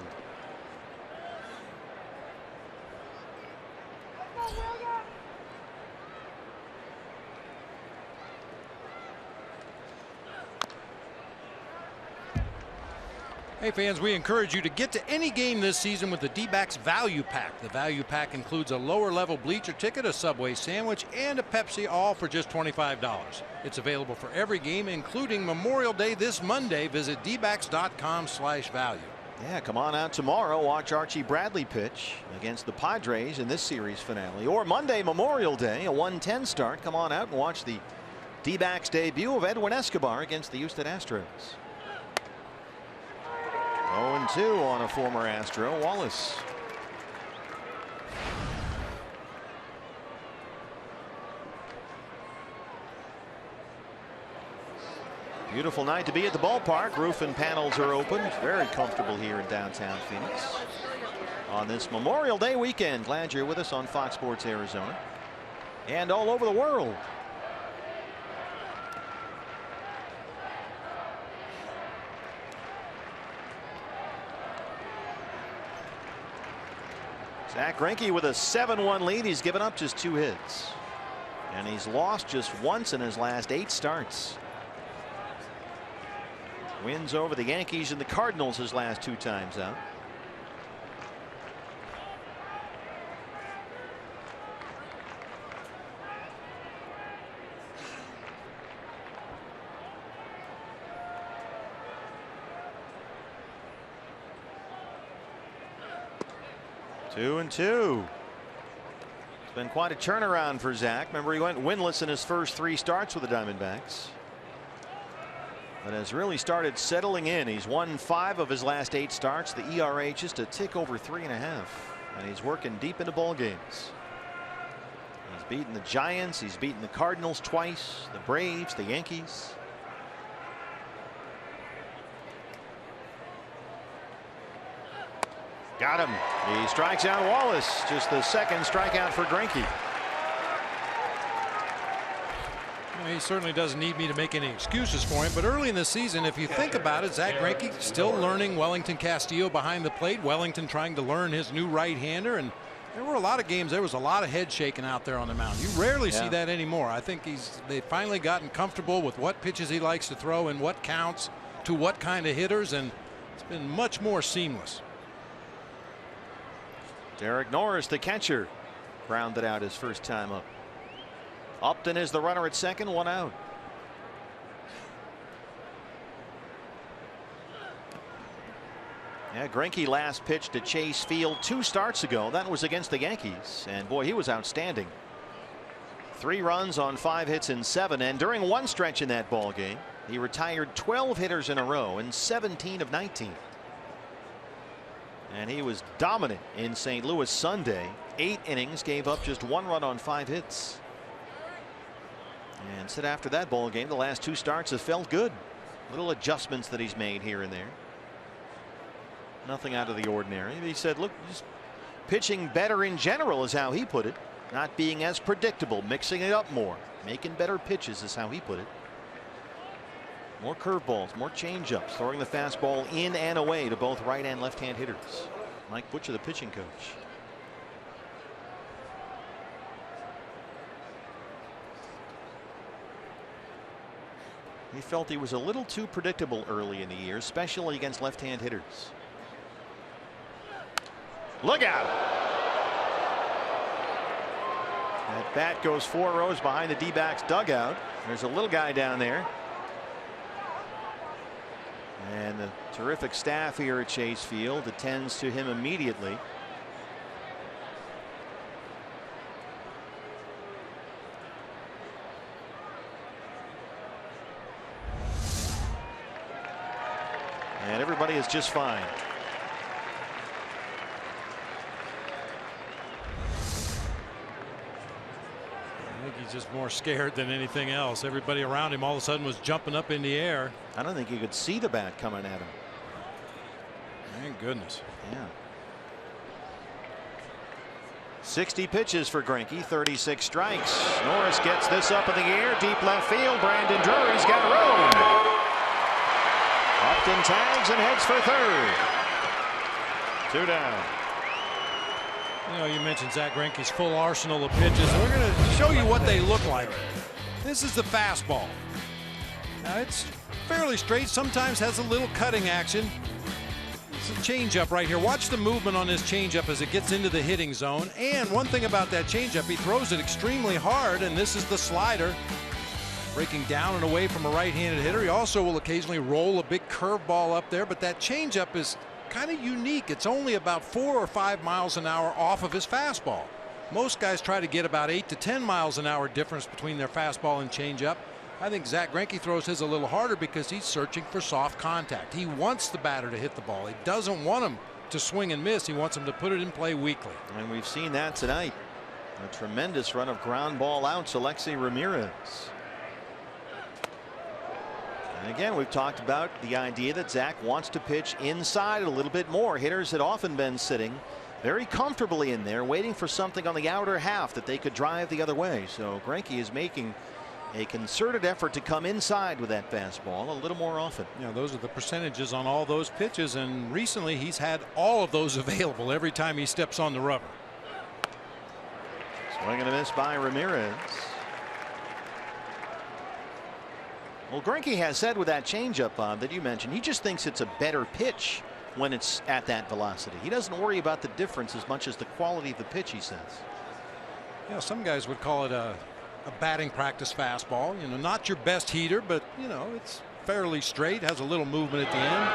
Hey fans, we encourage you to get to any game this season with the D-backs Value Pack. The Value Pack includes a lower level bleacher ticket, a Subway sandwich, and a Pepsi, all for just $25. It's available for every game, including Memorial Day this Monday. Visit dbacks.com/value. Yeah, come on out tomorrow. Watch Archie Bradley pitch against the Padres in this series finale. Or Monday, Memorial Day, a 1:10 start. Come on out and watch the D-backs debut of Edwin Escobar against the Houston Astros. 0-2 on a former Astro, Wallace. Beautiful night to be at the ballpark. Roof and panels are open. It's very comfortable here in downtown Phoenix on this Memorial Day weekend. Glad you're with us on Fox Sports Arizona and all over the world. Zach Greinke with a 7-1 lead. He's given up just 2 hits. And he's lost just once in his last 8 starts. Wins over the Yankees and the Cardinals his last 2 times out. Two and two. It's been quite a turnaround for Zach. Remember, he went winless in his first 3 starts with the Diamondbacks, but has really started settling in. He's won 5 of his last 8 starts. The ERA just a tick over 3.5, and he's working deep into ball games. He's beaten the Giants. He's beaten the Cardinals twice, the Braves, the Yankees. Got him. He strikes out Wallace. Just the second strikeout for Greinke. Well, he certainly doesn't need me to make any excuses for him, but early in the season, if you think about it, Zach Greinke still learning Wellington Castillo behind the plate. Wellington trying to learn his new right-hander, and there were a lot of games. There was a lot of head shaking out there on the mound. You rarely see that anymore. I think they've finally gotten comfortable with what pitches he likes to throw and what counts to what kind of hitters, and it's been much more seamless. Derek Norris, the catcher, grounded out his first time up. Upton is the runner at second, 1 out. Yeah, Greinke last pitched to Chase Field 2 starts ago. That was against the Yankees, and boy, he was outstanding. 3 runs on 5 hits in 7, and during one stretch in that ball game, he retired 12 hitters in a row in 17 of 19. And he was dominant in St. Louis Sunday. 8 innings, gave up just 1 run on 5 hits. And said after that ball game, the last 2 starts have felt good. Little adjustments that he's made here and there. Nothing out of the ordinary. He said, look, just pitching better in general is how he put it. Not being as predictable, mixing it up more, making better pitches is how he put it. More curveballs, more changeups, throwing the fastball in and away to both right and left-hand hitters. Mike Butcher, the pitching coach. He felt he was a little too predictable early in the year, especially against left-hand hitters. Look out! That bat goes 4 rows behind the D-backs dugout. There's a little guy down there. And the terrific staff here at Chase Field attends to him immediately. And everybody is just fine. I think he's just more scared than anything else. Everybody around him all of a sudden was jumping up in the air. I don't think you could see the bat coming at him. Thank goodness. Yeah. 60 pitches for Greinke, 36 strikes. Norris gets this up in the air, deep left field. Brandon Drury's got room. Upton tags and heads for third. 2 down. You know, you mentioned Zach Greinke's full arsenal of pitches, and we're going to show you what they look like. This is the fastball. Now it's fairly straight, sometimes has a little cutting action. It's a changeup right here. Watch the movement on this changeup as it gets into the hitting zone. And one thing about that changeup, he throws it extremely hard, and this is the slider. Breaking down and away from a right-handed hitter. He also will occasionally roll a big curveball up there, but that changeup is kind of unique. It's only about 4 or 5 miles an hour off of his fastball. Most guys try to get about 8 to 10 miles an hour difference between their fastball and changeup. I think Zach Greinke throws his a little harder because he's searching for soft contact. He wants the batter to hit the ball. He doesn't want him to swing and miss. He wants him to put it in play weakly. And we've seen that tonight. A tremendous run of ground ball outs. Alexi Ramirez. And again, we've talked about the idea that Zach wants to pitch inside a little bit more. Hitters had often been sitting very comfortably in there, waiting for something on the outer half that they could drive the other way. So Greinke is making a concerted effort to come inside with that fastball a little more often. You know, those are the percentages on all those pitches, and recently he's had all of those available every time he steps on the rubber. Swing and a miss by Ramirez. Well, Greinke has said with that changeup, Bob, that you mentioned, he just thinks it's a better pitch when it's at that velocity. He doesn't worry about the difference as much as the quality of the pitch, he says. Yeah, some guys would call it a batting practice fastball. You know, not your best heater, but, you know, it's fairly straight, has a little movement at the end.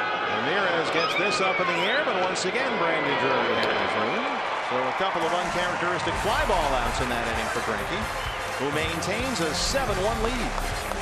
Ramirez gets this up in the air, but once again, Brandon Drury has room. So a couple of uncharacteristic fly ball outs in that inning for Greinke, who maintains a 7-1 lead.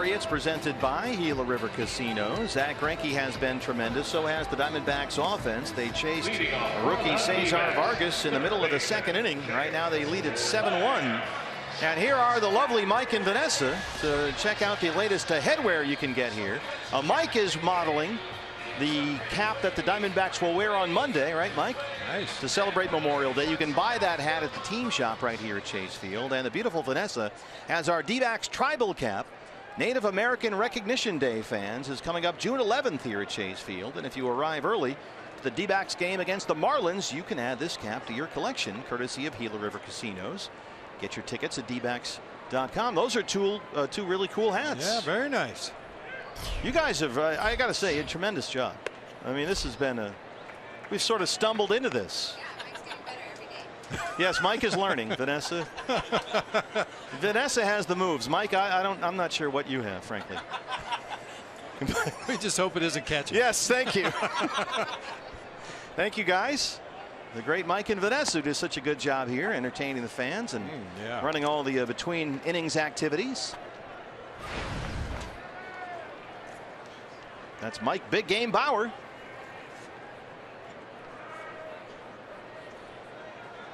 It's presented by Gila River Casino. Zach Greinke has been tremendous. So has the Diamondbacks offense. They chased rookie Cesar Vargas in the middle of the second inning. Right now they lead at 7-1. And here are the lovely Mike and Vanessa to check out the latest headwear you can get here. Mike is modeling the cap that the Diamondbacks will wear on Monday, right, Mike? Nice. To celebrate Memorial Day. You can buy that hat at the team shop right here at Chase Field. And the beautiful Vanessa has our D-backs tribal cap. Native American Recognition Day, fans, is coming up June 11th here at Chase Field. And if you arrive early to the D-backs game against the Marlins, you can add this cap to your collection, courtesy of Gila River Casinos. Get your tickets at dbacks.com. Those are two really cool hats. Yeah, very nice. You guys have, I got to say, a tremendous job. I mean, this has been we've sort of stumbled into this. Yes, Mike is learning. Vanessa. Vanessa has the moves. Mike, I'm not sure what you have, frankly. We just hope it isn't catching. Yes, thank you. Thank you, guys. The great Mike and Vanessa who do such a good job here entertaining the fans and running all the between innings activities. That's Mike Big Game Bauer.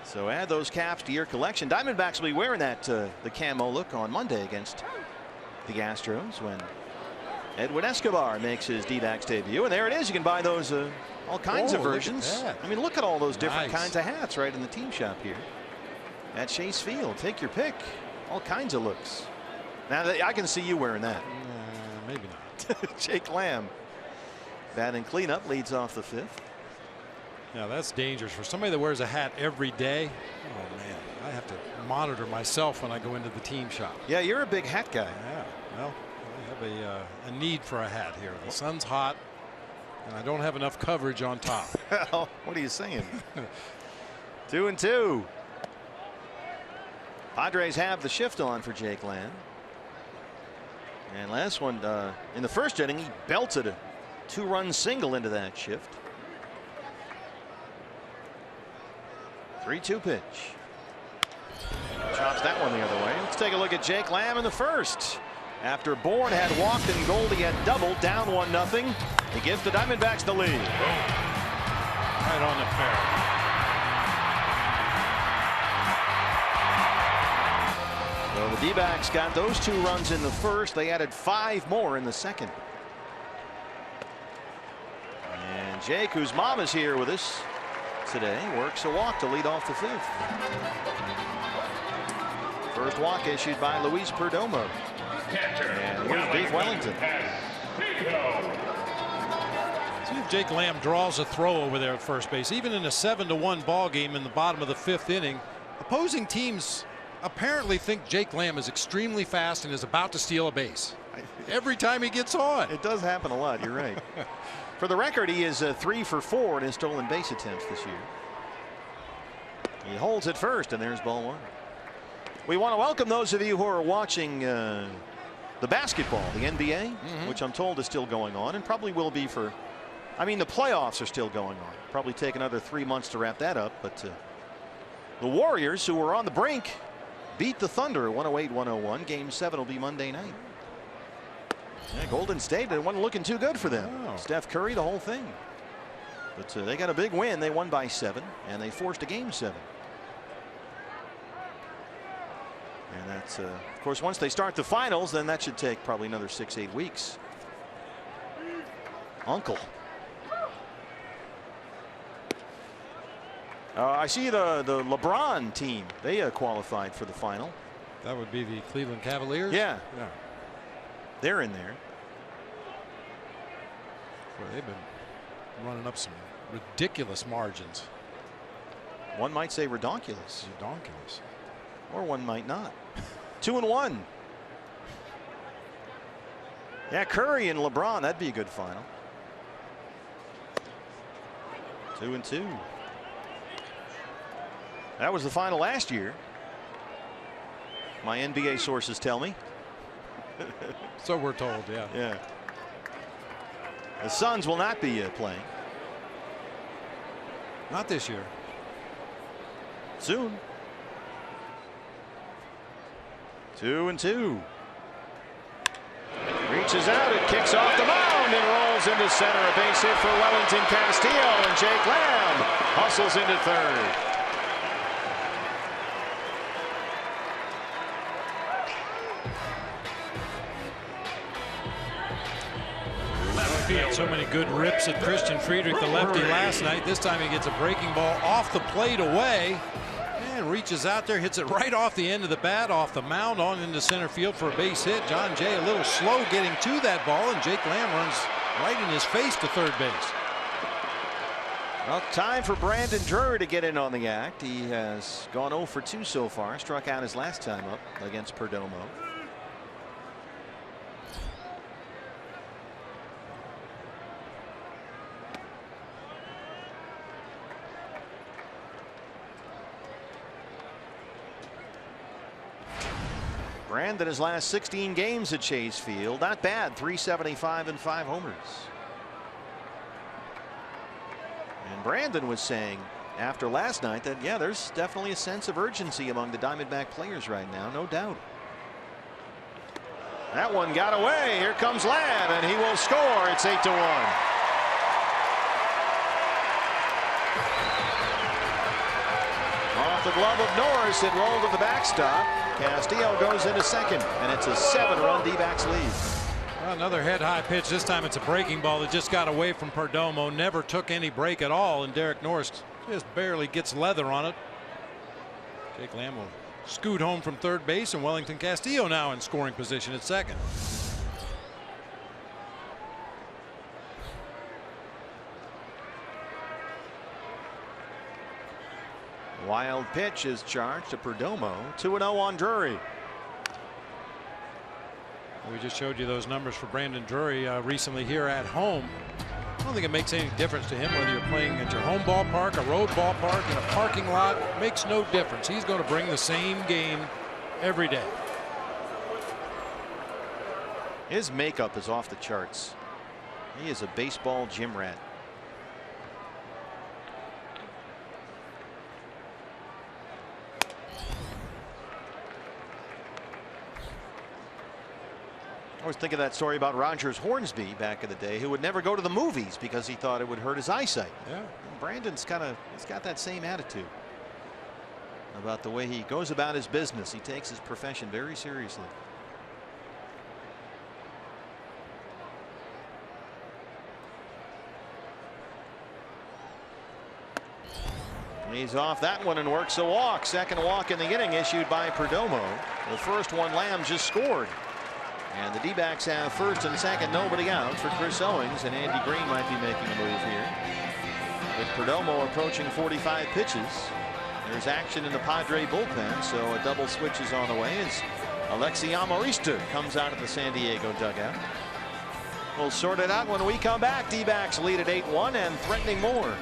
So add those caps to your collection. Diamondbacks will be wearing that the camo look on Monday against the Astros when Edwin Escobar makes his D-backs debut. And there it is. You can buy those all kinds of versions. I mean, look at all those different kinds of hats right in the team shop here at Chase Field. Take your pick. All kinds of looks. Now I can see you wearing that. Maybe not. Jake Lamb batting cleanup, leads off the 5th. Yeah, that's dangerous for somebody that wears a hat every day. Oh man, I have to monitor myself when I go into the team shop. Yeah, you're a big hat guy. Yeah, well, I have a need for a hat here. The sun's hot, and I don't have enough coverage on top. Well, what are you saying? 2-2. Padres have the shift on for Jake Lamb. And last one in the first inning, he belted a 2-run single into that shift. 3-2 pitch. Chops that one the other way. Let's take a look at Jake Lamb in the first. After Bourne had walked and Goldie had doubled, down 1-0. He gives the Diamondbacks the lead. Right on the fair. So the D-backs got those 2 runs in the first. They added 5 more in the second. And Jake, whose mom is here with us today, works a walk to lead off the 5th. First walk issued by Luis Perdomo. And here's Dave Wellington. See if Jake Lamb draws a throw over there at first base. Even in a 7-1 ball game in the bottom of the 5th inning, opposing teams apparently think Jake Lamb is extremely fast and is about to steal a base every time he gets on. It does happen a lot. You're right. For the record, he is 3 for 4 in his stolen base attempts this year. He holds it first, and there's ball 1. We want to welcome those of you who are watching the basketball, the NBA, which I'm told is still going on and probably will be for, I mean, the playoffs are still going on. Probably take another 3 months to wrap that up. But the Warriors, who were on the brink, beat the Thunder 108-101. Game 7 will be Monday night. Yeah, Golden State, it wasn't looking too good for them. Steph Curry, the whole thing. But they got a big win. They won by 7, and they forced a game 7. And that's, of course, once they start the finals, then that should take probably another 6-8 weeks. Uncle. I see the LeBron team. They qualified for the final. That would be the Cleveland Cavaliers? Yeah. They're in there. Boy, they've been running up some ridiculous margins. One might say redonkulous. Redonkulous. Or one might not. 2-1. Yeah, Curry and LeBron, that'd be a good final. 2-2. That was the final last year. My NBA sources tell me. So we're told, yeah. Yeah. The Suns will not be playing. Not this year. Soon. 2-2. Reaches out, it kicks off the mound and rolls into center. A base hit for Wellington Castillo, and Jake Lamb hustles into third. He had so many good rips at Christian Friedrich, the lefty, last night. This time he gets a breaking ball off the plate away and reaches out there, hits it right off the end of the bat, off the mound, on into center field for a base hit. John Jay a little slow getting to that ball, and Jake Lamb runs right in his face to third base. Well, time for Brandon Drury to get in on the act. He has gone 0 for 2 so far. Struck out his last time up against Perdomo. Brandon, his last 16 games at Chase Field, not bad. 375 and 5 homers. And Brandon was saying after last night that, yeah, there's definitely a sense of urgency among the Diamondback players right now, no doubt. That one got away. Here comes Lamb, and he will score. It's 8-1. Off the glove of Norris, it rolled to the backstop. Castillo goes into second, and it's a 7-run D-backs lead. Well, another head-high pitch. This time it's a breaking ball that just got away from Perdomo. Never took any break at all, and Derek Norris just barely gets leather on it. Jake Lamb will scoot home from third base, and Wellington Castillo now in scoring position at second. Wild pitch is charged to Perdomo. 2-0 on Drury. We just showed you those numbers for Brandon Drury recently here at home. I don't think it makes any difference to him whether you're playing at your home ballpark, a road ballpark, in a parking lot. Makes no difference. He's going to bring the same game every day. His makeup is off the charts. He is a baseball gym rat. I always think of that story about Rogers Hornsby back in the day, who would never go to the movies because he thought it would hurt his eyesight. Yeah. And Brandon's he's got that same attitude about the way he goes about his business. He takes his profession very seriously. He's off that one and works a walk. Second walk in the inning issued by Perdomo. The first one Lamb just scored. And the D-backs have first and second, nobody out for Chris Owings, and Andy Green might be making a move here. With Perdomo approaching 45 pitches, there's action in the Padre bullpen, so a double switch is on the way as Alexi Amarista comes out of the San Diego dugout. We'll sort it out when we come back. D-backs lead at 8-1 and threatening more.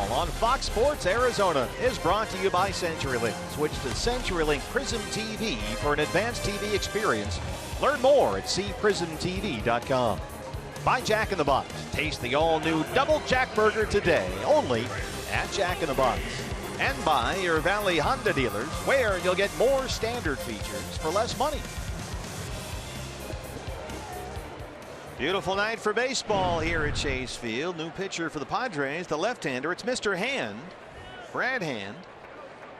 On Fox Sports Arizona is brought to you by CenturyLink. Switch to CenturyLink Prism TV for an advanced TV experience. Learn more at cprismtv.com. By Jack in the Box. Taste the all-new Double Jack Burger today, only at Jack in the Box. And by your Valley Honda dealers, where you'll get more standard features for less money. Beautiful night for baseball here at Chase Field. New pitcher for the Padres, the left-hander. It's Mr. Hand. Brad Hand,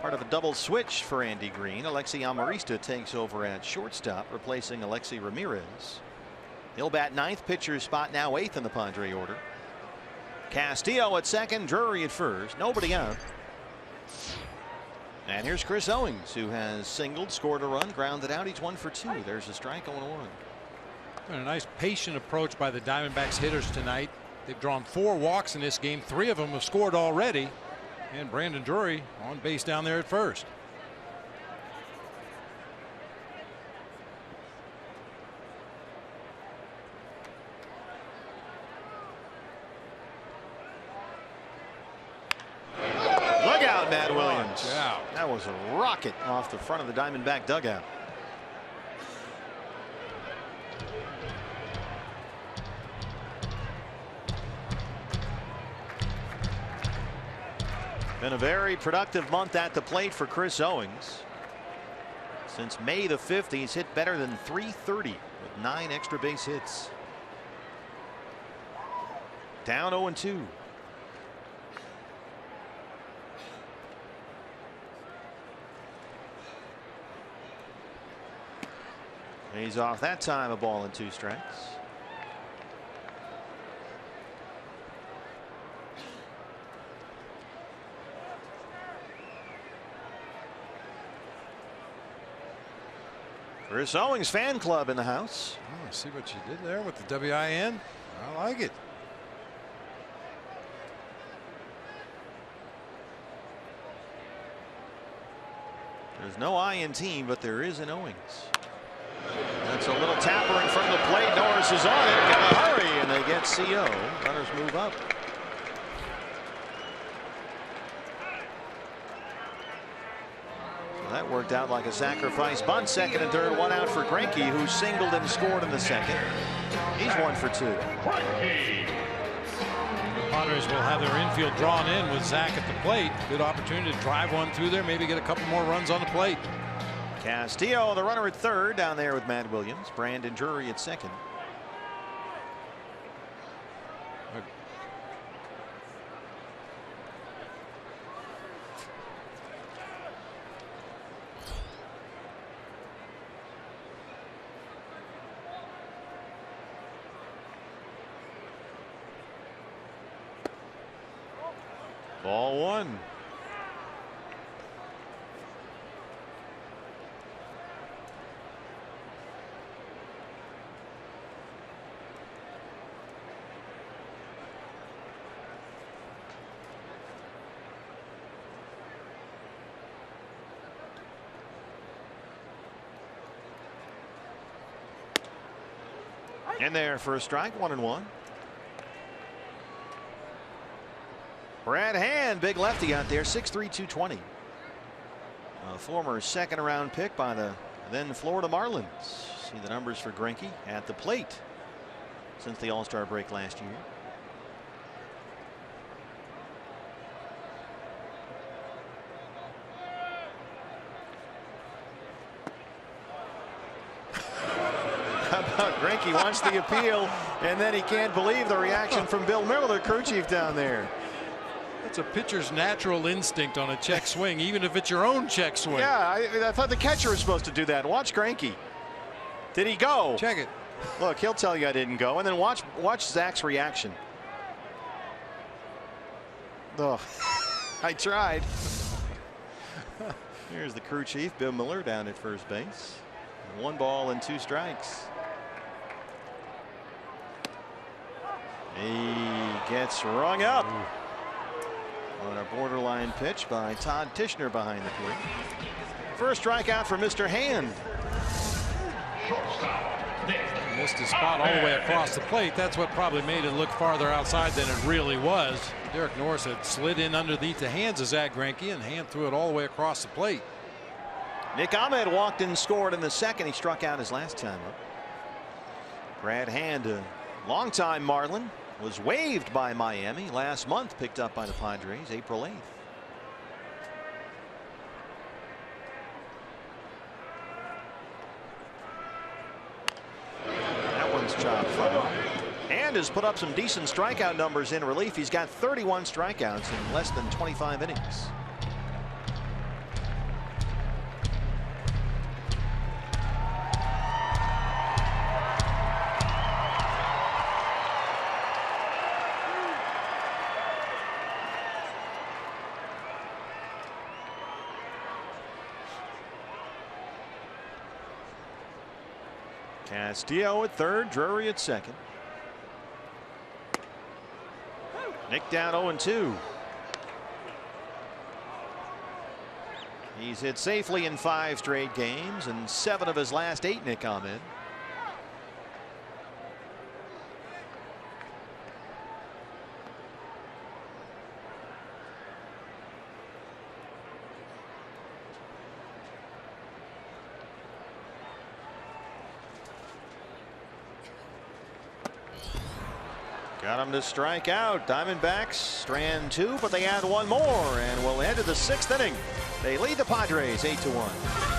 part of a double switch for Andy Green. Alexi Amarista takes over at shortstop, replacing Alexi Ramirez. He'll bat ninth, pitcher's spot now eighth in the Padre order. Castillo at second, Drury at first, nobody out. And here's Chris Owings, who has singled, scored a run, grounded out. He's 1 for 2. There's a strike, 0-1. And a nice patient approach by the Diamondbacks hitters tonight. They've drawn 4 walks in this game. 3 of them have scored already. And Brandon Drury on base down there at first. Look out, Matt Williams. Wow. That was a rocket off the front of the Diamondback dugout. Been a very productive month at the plate for Chris Owings. Since May the 5th, he's hit better than .330 with 9 extra base hits. Down 0-2. He's off that time, a ball and 2 strikes. Chris Owings fan club in the house. Oh, see what you did there with the WIN. I like it. There's no I in team, but there is an Owings. That's a little tapper in front of the plate. Norris is on it. Got to hurry, and they get CO. Runners move up. So that worked out like a sacrifice bunt. Second and third, 1 out for Greinke, who singled and scored in the second. He's 1 for 2. Padres will have their infield drawn in with Zach at the plate. Good opportunity to drive one through there, maybe get a couple more runs on the plate. Castillo, the runner at third, down there with Matt Williams. Brandon Drury at second. Ball 1. In there for a strike, 1-1. Brad Hand, big lefty out there, 6'3", 220. A former second-round pick by the then Florida Marlins. See the numbers for Greinke at the plate since the All-Star break last year. How about Greinke wants the appeal, and then he can't believe the reaction from Bill Miller, crew chief down there. That's a pitcher's natural instinct on a check swing, even if it's your own check swing. Yeah, I thought the catcher was supposed to do that. Watch Greinke. Did he go? Check it. Look, he'll tell you I didn't go, and then watch Zach's reaction. Ugh. I tried. Here's the crew chief, Bill Miller, down at first base. 1 ball and 2 strikes. He gets rung up on a borderline pitch by Todd Tishner behind the plate. First strikeout for Mr. Hand. Missed his spot all the way across the plate. That's what probably made it look farther outside than it really was. Derek Norris had slid in underneath the hands of Zach Greinke, and Hand threw it all the way across the plate. Nick Ahmed walked and scored in the second. He struck out his last time up. Brad Hand, a longtime Marlin, was waived by Miami last month, picked up by the Padres April 8th. That one's chopped foul. And has put up some decent strikeout numbers in relief. He's got 31 strikeouts in less than 25 innings. Castillo at third, Drury at second. Nick down 0-2. He's hit safely in 5 straight games, and 7 of his last 8, Nick Ahmed. Got him to strike out. Diamondbacks strand 2, but they add 1 more, and we'll head to the 6th inning. They lead the Padres 8-1.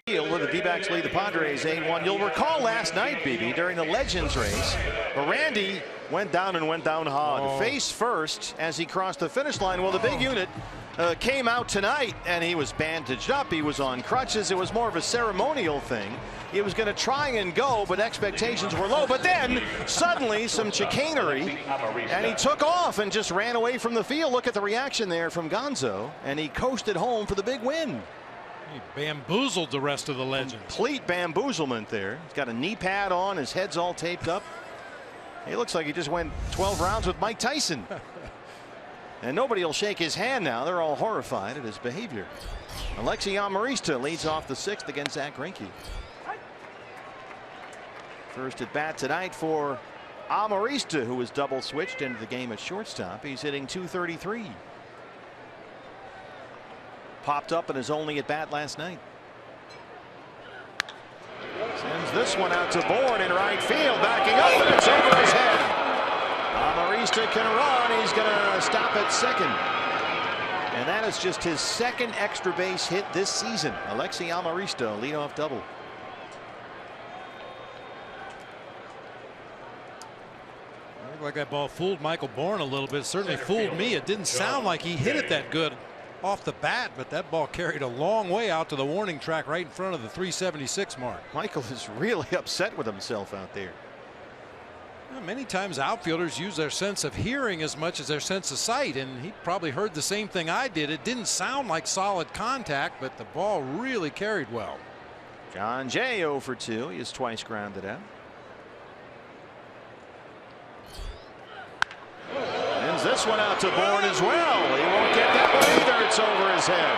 Where the D-backs lead the Padres 8-1. You'll recall last night, BB, during the Legends race, Randy went down hard, face first as he crossed the finish line. Well, the big unit came out tonight, and he was bandaged up. He was on crutches. It was more of a ceremonial thing. He was going to try and go, but expectations were low. But then suddenly some chicanery, and he took off and just ran away from the field. Look at the reaction there from Gonzo, and he coasted home for the big win. He bamboozled the rest of the Legends. Complete bamboozlement there. He's got a knee pad on. His head's all taped up. He looks like he just went 12 rounds with Mike Tyson. And nobody will shake his hand now. They're all horrified at his behavior. Alexi Amarista leads off the 6th against Zach Greinke. First at bat tonight for Amarista, who was double switched into the game at shortstop. He's hitting .233. Popped up in his only at bat last night. Sends this one out to Bourne in right field, backing up, and it's over his head. Amarista can run. He's going to stop at second. And that is just his 2nd extra base hit this season. Alexi Amarista, leadoff double. Looked like that ball fooled Michael Bourne a little bit. It certainly fooled me. It didn't sound like he hit it that good off the bat, but that ball carried a long way out to the warning track right in front of the 376 mark. Michael is really upset with himself out there. Well, many times outfielders use their sense of hearing as much as their sense of sight, and he probably heard the same thing I did. It didn't sound like solid contact, but the ball really carried well. John Jay 0 for 2. He is twice grounded out. Sends this one out to Bourne as well. He won't get that one either. It's over his head.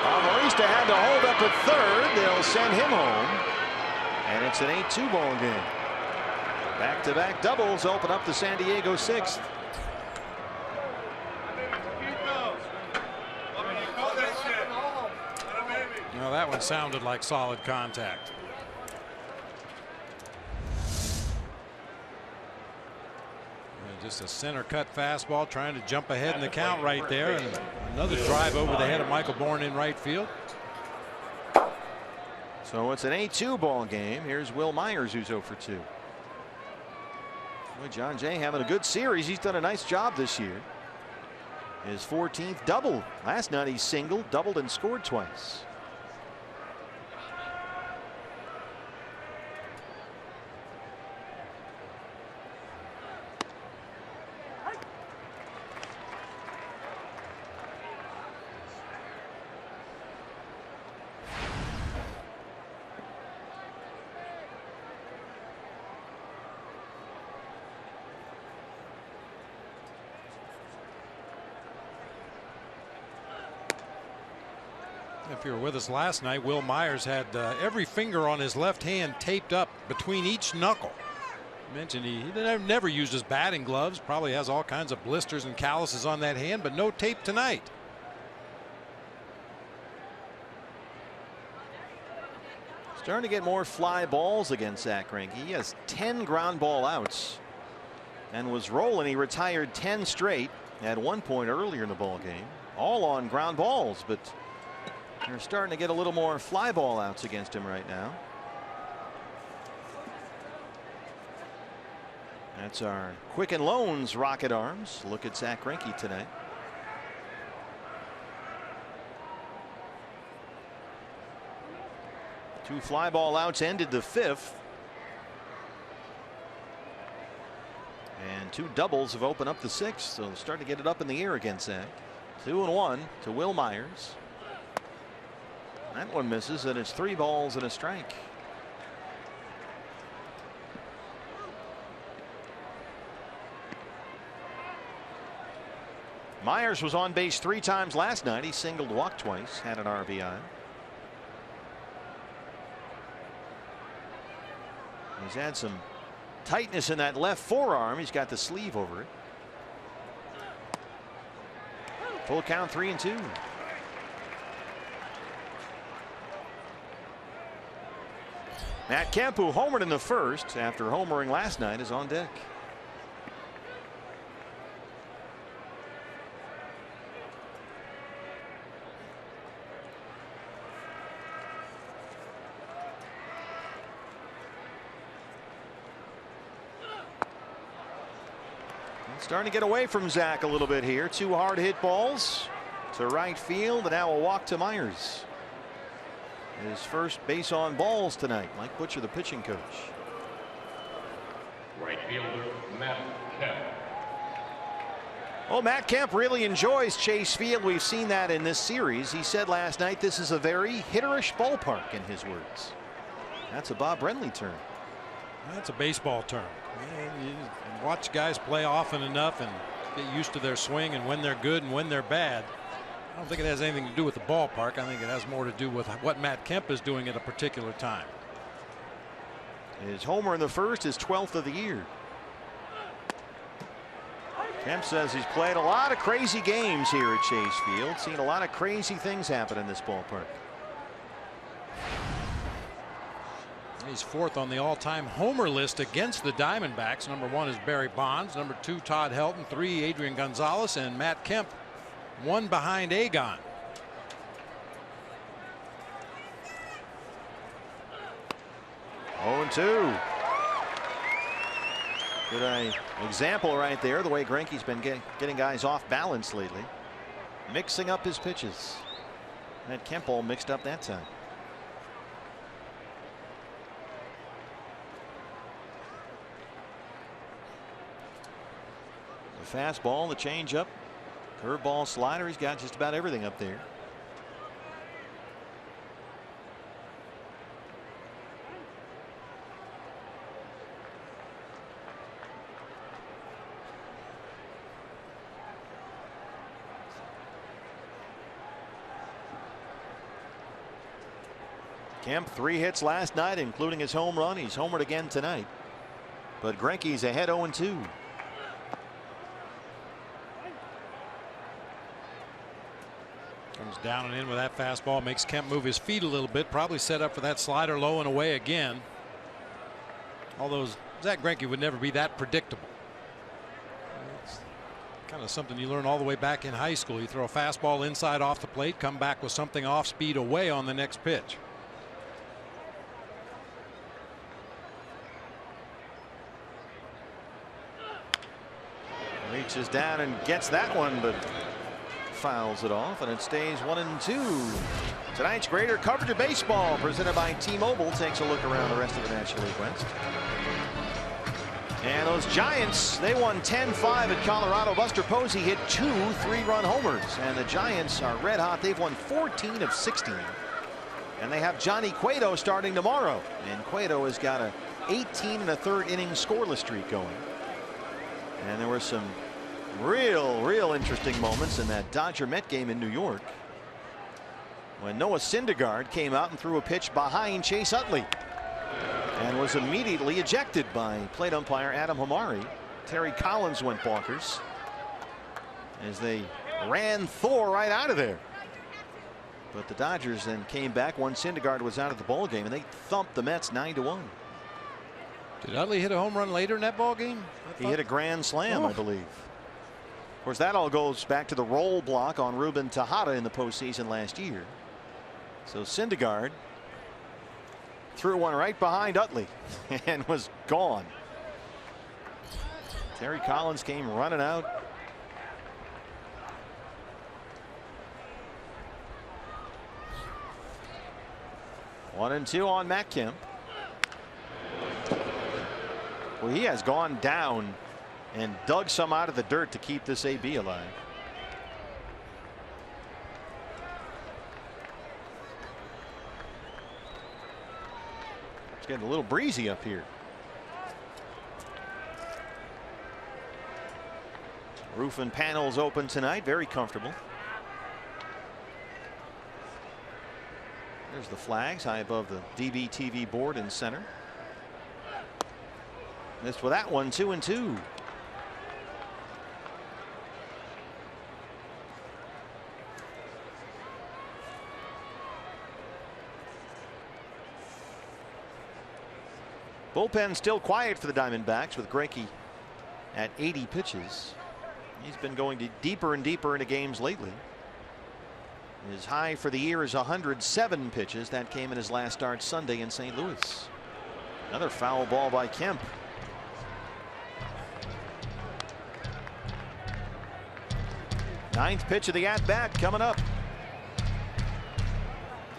Amarista had to hold up at third. They'll send him home. And it's an 8-2 ball game. Back-to-back doubles open up the San Diego 6th. Well, that one sounded like solid contact. Just a center cut fastball trying to jump ahead in the count right there, and another drive over the head of Michael Bourne in right field. So it's an 8-2 ball game. Here's Will Myers, who's 0 for 2. Boy, John Jay having a good series. He's done a nice job this year. His 14th double. Last night he singled, doubled, and scored twice. If you were with us last night, Will Myers had every finger on his left hand taped up between each knuckle. Mentioned he never used his batting gloves. Probably has all kinds of blisters and calluses on that hand, but no tape tonight. Starting to get more fly balls against Zach Greinke. He has 10 ground ball outs and was rolling. He retired 10 straight at one point earlier in the ball game, all on ground balls, but they're starting to get a little more fly ball outs against him right now. That's our Quicken Loans Rocket Arms look at Zach Greinke tonight. Two fly ball outs ended the 5th. And two doubles have opened up the 6th. So starting to get it up in the air against Zach. 2-1 to Will Myers. That one misses, and it's 3 balls and a strike. Myers was on base 3 times last night. He singled, walked twice, had an RBI. He's had some tightness in that left forearm. He's got the sleeve over it. Full count, 3-2. Matt Kemp, who homered in the 1st after homering last night, is on deck. Starting to get away from Zach a little bit here. 2 hard hit balls to right field, and now a walk to Myers. His first base on balls tonight. Mike Butcher, the pitching coach. Right fielder Matt Kemp. Well, Matt Kemp really enjoys Chase Field. We've seen that in this series. He said last night this is a very hitterish ballpark, in his words. That's a Bob Brenly term. That's a baseball term. You watch guys play often enough and get used to their swing and when they're good and when they're bad. I don't think it has anything to do with the ballpark. I think it has more to do with what Matt Kemp is doing at a particular time. His homer in the 1st, his 12th of the year. Kemp says he's played a lot of crazy games here at Chase Field. Seen a lot of crazy things happen in this ballpark. He's 4th on the all-time homer list against the Diamondbacks. Number 1 is Barry Bonds. Number 2, Todd Helton. 3, Adrian Gonzalez. And Matt Kemp, 1 behind Agon. Oh, 2. Good example right there, the way Greinke's been getting guys off balance lately. Mixing up his pitches. Matt Kemp all mixed up that time. The fastball, the changeup, curveball, slider. He's got just about everything up there. Kemp 3 hits last night, including his home run. He's homered again tonight. But Greinke's ahead 0-2. Comes down and in with that fastball, makes Kemp move his feet a little bit, probably set up for that slider low and away again. Although Zach Greinke would never be that predictable. It's kind of something you learn all the way back in high school. You throw a fastball inside off the plate, come back with something off speed away on the next pitch. Reaches down and gets that one, but fouls it off, and it stays 1-2. Tonight's greater coverage of baseball presented by T-Mobile takes a look around the rest of the National League West. And those Giants, they won 10-5 at Colorado. Buster Posey hit 2 3-run homers, and the Giants are red hot. They've won 14 of 16, and they have Johnny Cueto starting tomorrow, and Cueto has got a 18 1/3 inning scoreless streak going. And there were some real interesting moments in that Dodger-Met game in New York when Noah Syndergaard came out and threw a pitch behind Chase Utley and was immediately ejected by plate umpire Adam Hamari. Terry Collins went bonkers as they ran Thor right out of there. But the Dodgers then came back once Syndergaard was out of the ball game, and they thumped the Mets 9-1. Did Utley hit a home run later in that ball game? He hit a grand slam, I believe. Of course, that all goes back to the roll block on Ruben Tejada in the postseason last year. So Syndergaard threw one right behind Utley and was gone. Terry Collins came running out. One and two on Matt Kemp. Well, he has gone down and dug some out of the dirt to keep this AB alive. It's getting a little breezy up here. Roof and panels open tonight. Very comfortable. There's the flags high above the DBTV board in center. Missed with that one, 2-2. Bullpen still quiet for the Diamondbacks with Greinke at 80 pitches. He's been going deeper and deeper into games lately. His high for the year is 107 pitches. That came in his last start Sunday in St. Louis. Another foul ball by Kemp. Ninth pitch of the at-bat coming up.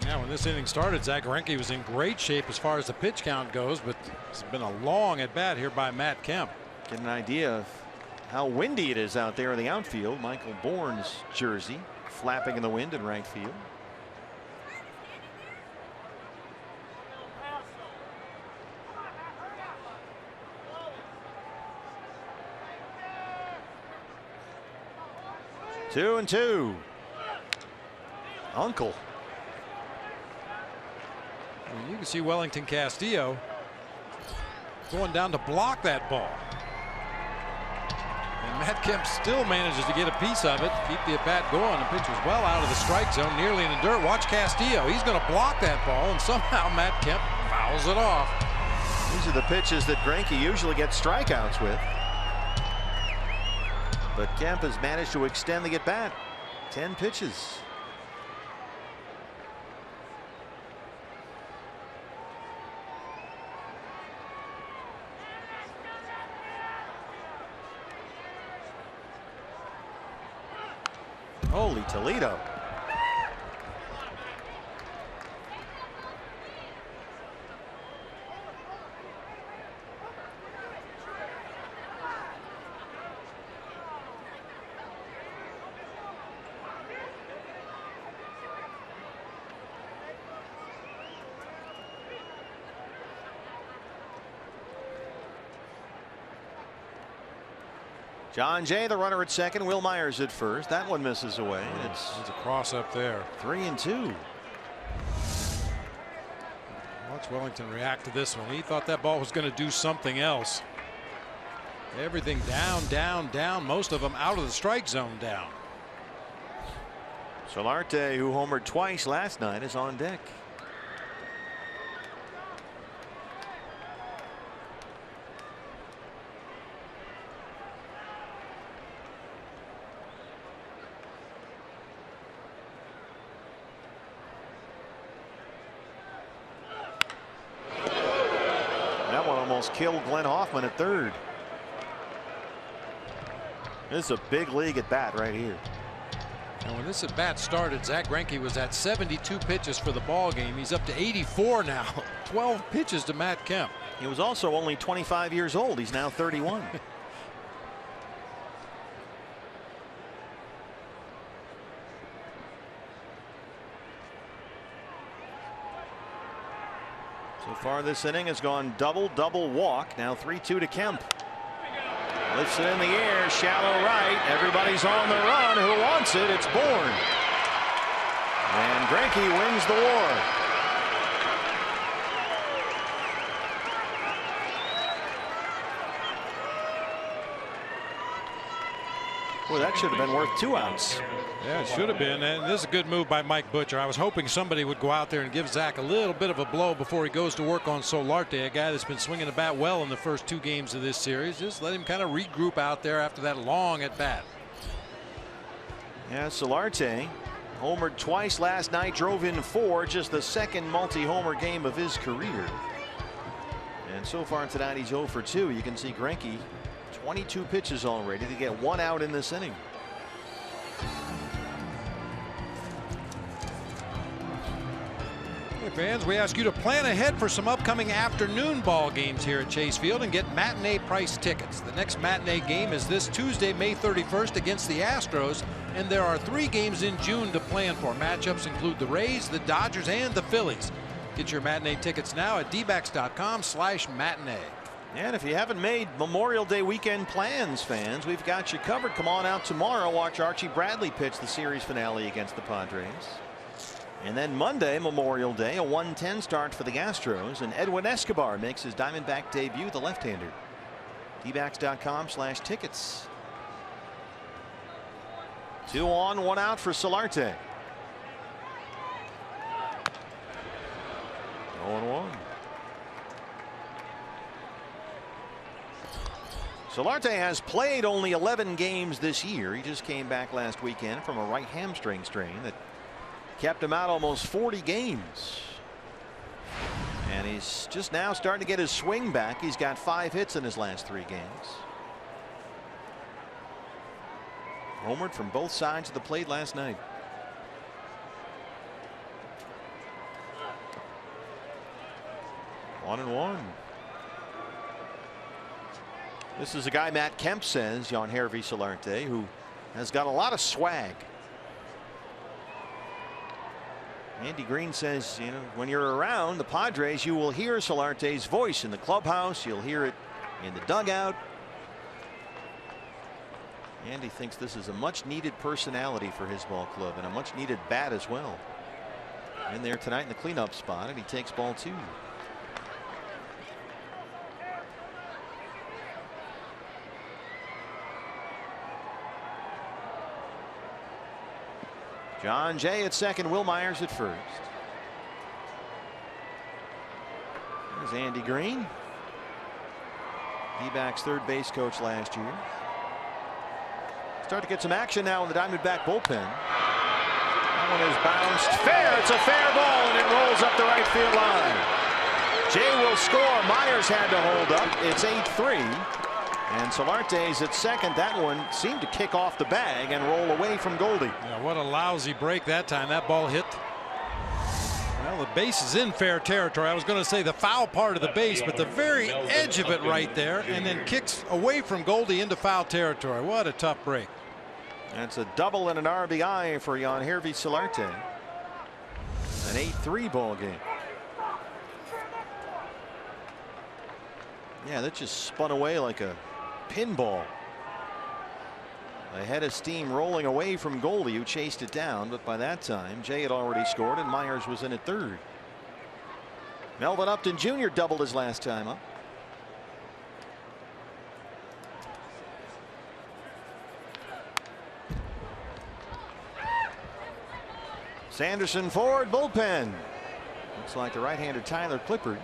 Yeah, when this inning started, Zach Greinke was in great shape as far as the pitch count goes, but it's been a long at-bat here by Matt Kemp. Get an idea of how windy it is out there in the outfield. Michael Bourne's jersey flapping in the wind in right field. Two and two. Uncle. You can see Wellington Castillo going down to block that ball. And Matt Kemp still manages to get a piece of it, keep the at-bat going. The pitch was well out of the strike zone, nearly in the dirt. Watch Castillo. He's going to block that ball, and somehow Matt Kemp fouls it off. These are the pitches that Greinke usually gets strikeouts with. But Kemp has managed to extend the at-bat. 10 pitches. Holy Toledo. John Jay, the runner at second. Will Myers at first. That one misses away. It's a cross up there. 3-2. Watch Wellington react to this one. He thought that ball was going to do something else. Everything down, down, down. Most of them out of the strike zone down. Solarte, who homered twice last night, is on deck. That one almost killed Glenn Hoffman at third. This is a big league at bat right here. And when this at bat started, Zack Greinke was at 72 pitches for the ball game. He's up to 84 now. 12 pitches to Matt Kemp. He was also only 25 years old. He's now 31. So far this inning has gone double walk. Now 3-2 to Kemp. Lifts it in the air, shallow right. Everybody's on the run. Who wants it? It's Bourne. And Greinke wins the war. Boy, that should have been worth 2 outs. Yeah, it should have been. And this is a good move by Mike Butcher. I was hoping somebody would go out there and give Zach a little bit of a blow before he goes to work on Solarte, a guy that's been swinging the bat well in the first 2 games of this series. Just let him kind of regroup out there after that long at bat. Yeah, Solarte homered twice last night, drove in 4, just the second multi-homer game of his career. And so far tonight he's 0 for 2. You can see Greinke 22 pitches already to get 1 out in this inning. Hey fans, we ask you to plan ahead for some upcoming afternoon ball games here at Chase Field and get matinee price tickets. The next matinee game is this Tuesday, May 31st against the Astros, and there are 3 games in June to plan for. Matchups include the Rays, the Dodgers, and the Phillies. Get your matinee tickets now at dbacks.com/matinee. And if you haven't made Memorial Day weekend plans, fans, we've got you covered. Come on out tomorrow. Watch Archie Bradley pitch the series finale against the Padres. And then Monday, Memorial Day, a 1:10 start for the Astros, and Edwin Escobar makes his Diamondback debut, the left-hander. dbacks.com/tickets. 2 on, 1 out for Solarte. 0-1. Solarte has played only 11 games this year. He just came back last weekend from a right hamstring strain that kept him out almost 40 games. And he's just now starting to get his swing back. He's got 5 hits in his last 3 games. Homered from both sides of the plate last night. One and one. This is a guy Matt Kemp says, Yangervis Solarte, who has got a lot of swag. Andy Green says, you know, when you're around the Padres, you will hear Solarte's voice in the clubhouse. You'll hear it in the dugout. Andy thinks this is a much needed personality for his ball club and a much needed bat as well. In there tonight in the cleanup spot, and he takes ball 2. John Jay at second, Will Myers at first. There's Andy Green, D-backs third base coach last year. Start to get some action now in the Diamondback bullpen. That one is bounced fair. It's a fair ball, and it rolls up the right field line. Jay will score. Myers had to hold up. It's 8-3. And Solarte's at second. That one seemed to kick off the bag and roll away from Goldie. Yeah, what a lousy break that time. That ball hit. Well, the base is in fair territory. I was going to say the foul part of the base, but the very edge of it right there, and then kicks away from Goldie into foul territory. What a tough break. That's a double and an RBI for Yangervis Solarte. An 8-3 ball game. Yeah, that just spun away like a pinball. A head of steam rolling away from Goldie, who chased it down, but by that time Jay had already scored and Myers was in at third. Melvin Upton Jr. doubled his last time up. Sanderson forward, bullpen. Looks like the right-hander Tyler Clippard.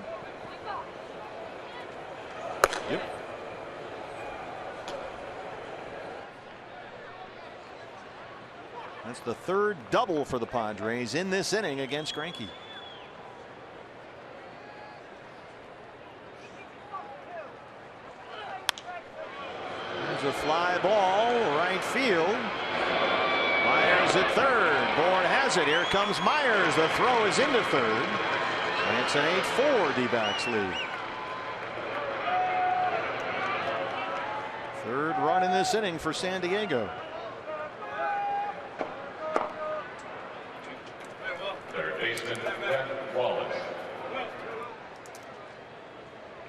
Yep. That's the third double for the Padres in this inning against Greinke. There's a fly ball, right field. Myers at third. Bourne has it. Here comes Myers. The throw is into third. And it's an 8-4 D-backs lead. Third run in this inning for San Diego. Third baseman Wallace.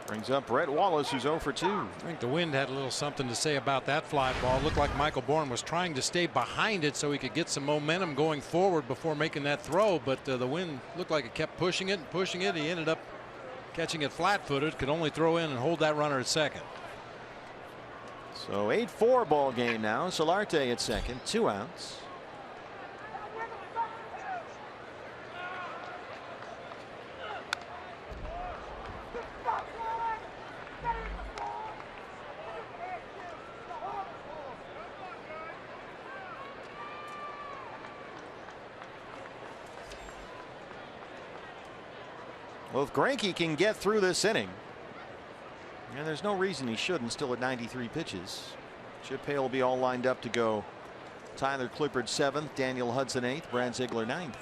Brings up Brett Wallace, who's 0 for 2. I think the wind had a little something to say about that fly ball. Looked like Michael Bourne was trying to stay behind it so he could get some momentum going forward before making that throw, but the wind looked like it kept pushing it and pushing it. He ended up catching it flat-footed, could only throw in and hold that runner at second. So 8-4 ball game now. Solarte at second, 2 outs. Well, if Greinke can get through this inning, and there's no reason he shouldn't, still at 93 pitches. Chip Hale will be all lined up to go. Tyler Clippard 7th, Daniel Hudson 8th, Brad Ziegler 9th.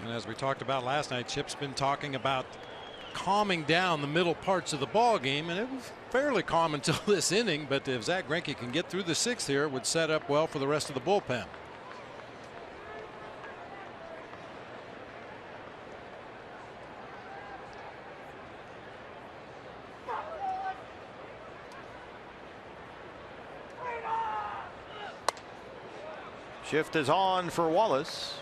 And as we talked about last night, Chip's been talking about calming down the middle parts of the ball game, and it was fairly calm until this inning. But if Zach Greinke can get through the 6th here, it would set up well for the rest of the bullpen. Shift is on for Wallace.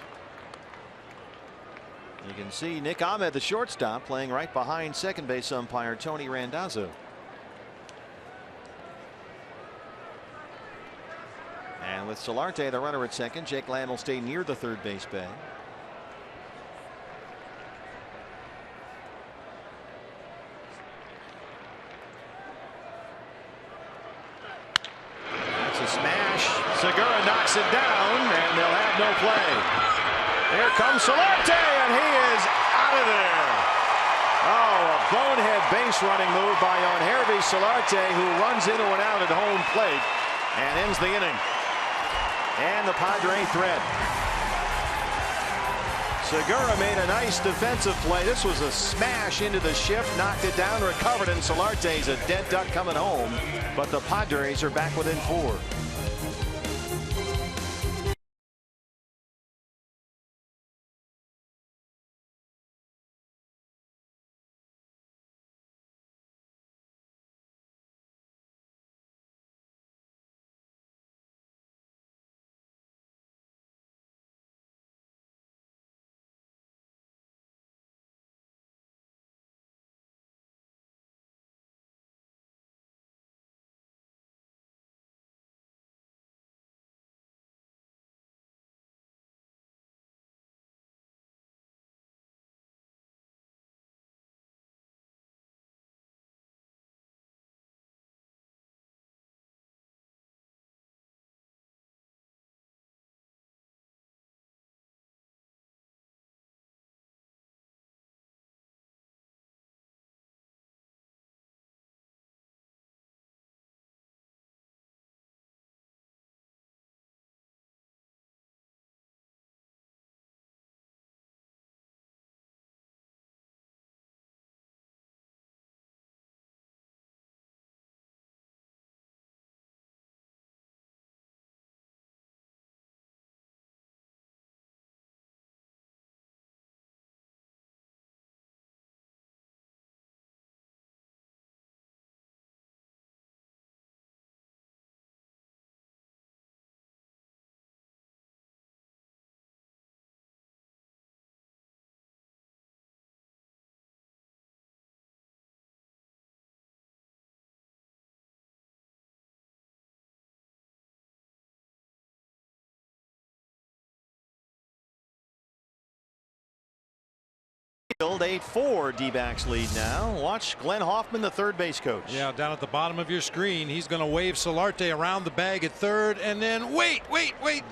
You can see Nick Ahmed, the shortstop, playing right behind second base umpire Tony Randazzo. And with Solarte, the runner at second, Jake Lamb will stay near the third base bag. That's a smash. Segura knocks it down, and they'll have no play. Here comes Solarte, and he is out of there. Oh, a bonehead base running move by Yangervis Solarte, who runs into and out at home plate and ends the inning. And the Padre threat. Segura made a nice defensive play. This was a smash into the shift, knocked it down, recovered, and Solarte's a dead duck coming home. But the Padres are back within 4. 8-4 D-backs lead now. Watch Glenn Hoffman, the third base coach. Yeah, down at the bottom of your screen, he's going to wave Solarte around the bag at third, and then wait.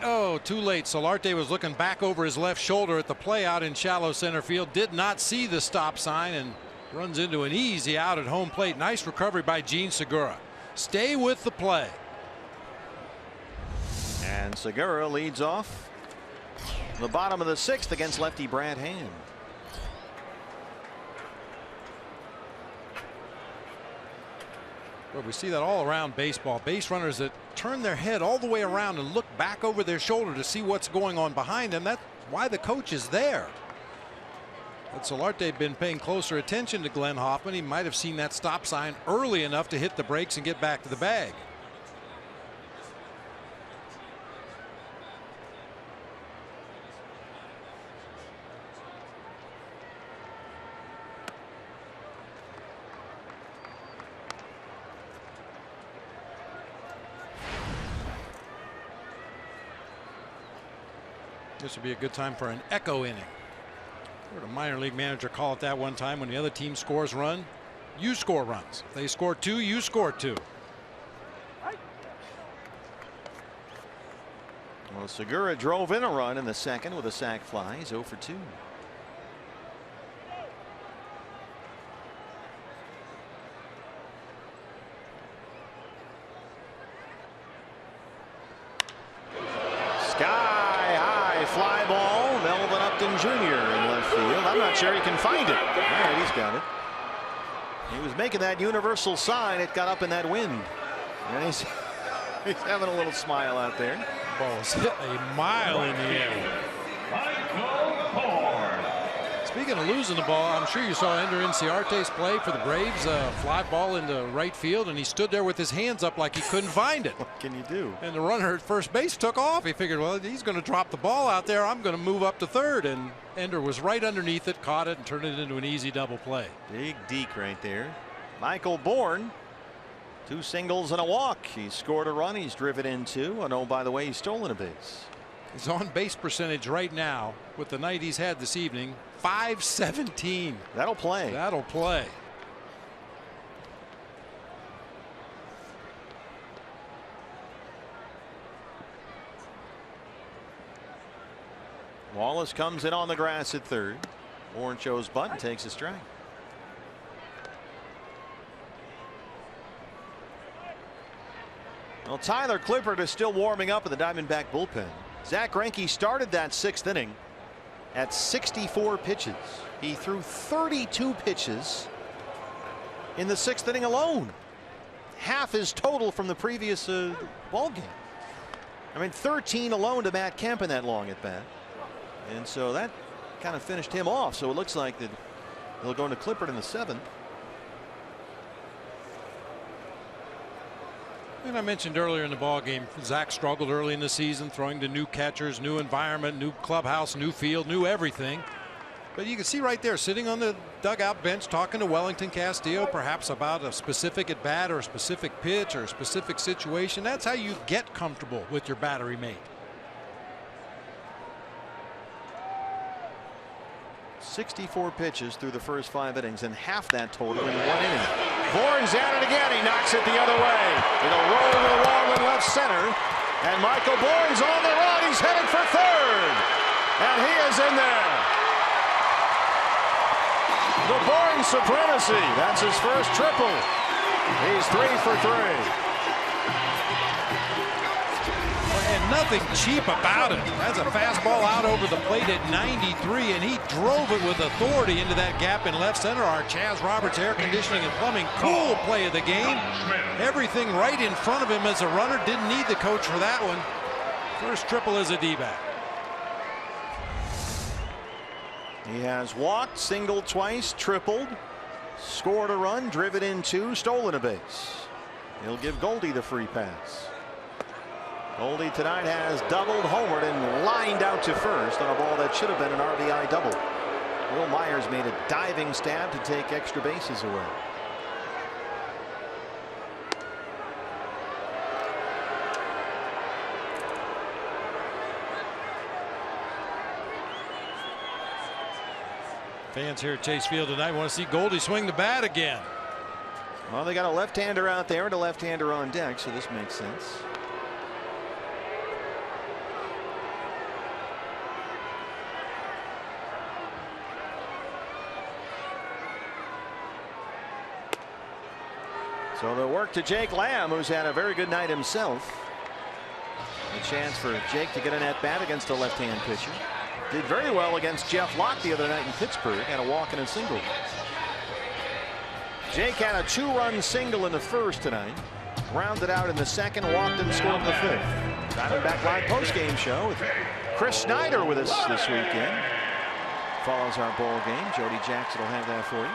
Oh, too late. Solarte was looking back over his left shoulder at the play out in shallow center field. Did not see the stop sign and runs into an easy out at home plate. Nice recovery by Gene Segura. Stay with the play. And Segura leads off the bottom of the 6th against lefty Brad Hand. Well, we see that all around baseball. Base runners that turn their head all the way around and look back over their shoulder to see what's going on behind them. That's why the coach is there. But Solarte had been paying closer attention to Glenn Hoffman. He might have seen that stop sign early enough to hit the brakes and get back to the bag. This would be a good time for an echo inning. Heard a minor league manager call it that one time. When the other team scores run, you score runs. If they score 2, you score 2. Well, Segura drove in a run in the 2nd with a sac fly. He's 0 for 2. Fly ball, Melvin Upton Jr. in left field. I'm not sure he can find it. All right, he's got it. He was making that universal sign. It got up in that wind. And he's having a little smile out there. Ball's hit a mile in the air. Speaking of losing the ball, I'm sure you saw Ender Inciarte's play for the Braves. Fly ball into right field, and he stood there with his hands up like he couldn't find it. What can you do? And the runner at first base took off. He figured, well, he's going to drop the ball out there. I'm going to move up to third. And Ender was right underneath it, caught it, and turned it into an easy double play. Big deke right there. Michael Bourne, 2 singles and a walk. He scored a run. He's driven in 2. And oh, by the way, he's stolen a base. His on base percentage right now, with the night he's had this evening, .517. That'll play. That'll play. Wallace comes in on the grass at third. Bourne shows bunt and takes a strike. Well, Tyler Clippard is still warming up in the Diamondback bullpen. Zach Greinke started that 6th inning at 64 pitches. He threw 32 pitches in the 6th inning alone. Half his total from the previous ball game. I mean, 13 alone to Matt Kemp in that long at bat. And so that kind of finished him off. So it looks like that he'll go into Clippard in the 7th. And I mentioned earlier in the ball game, Zach struggled early in the season, throwing to new catchers, new environment, new clubhouse, new field, new everything. But you can see right there, sitting on the dugout bench, talking to Wellington Castillo, perhaps about a specific at bat or a specific pitch or a specific situation. That's how you get comfortable with your battery mate. 64 pitches through the first 5 innings, and half that total in 1 inning. Bourne's at it again. He knocks it the other way. It'll roll to the wall in left center. And Michael Bourne's on the run. He's headed for third. And he is in there. The Bourne supremacy. That's his first triple. He's 3 for 3. And nothing cheap about it. That's a fastball out over the plate at 93, and he drove it with authority into that gap in left center. Our Chaz Roberts Air Conditioning and Plumbing cool play of the game. Everything right in front of him as a runner. Didn't need the coach for that one. First triple as a D-back. He has walked, singled twice, tripled, scored a run, driven in 2, stolen a base. He'll give Goldie the free pass. Goldie tonight has doubled, homered, and lined out to first on a ball that should have been an RBI double. Will Myers made a diving stab to take extra bases away. Fans here at Chase Field tonight want to see Goldie swing the bat again. Well, they got a left-hander out there and a left-hander on deck, so this makes sense. So the work to Jake Lamb, who's had a very good night himself. A chance for Jake to get an at-bat against a left-hand pitcher. Did very well against Jeff Locke the other night in Pittsburgh. Had a walk and a single. Jake had a 2-run single in the first tonight. Rounded out in the second, walked and scored in the fifth. Diamondback Live postgame show with Chris Snyder with us this weekend. Follows our ball game. Jody Jackson will have that for you.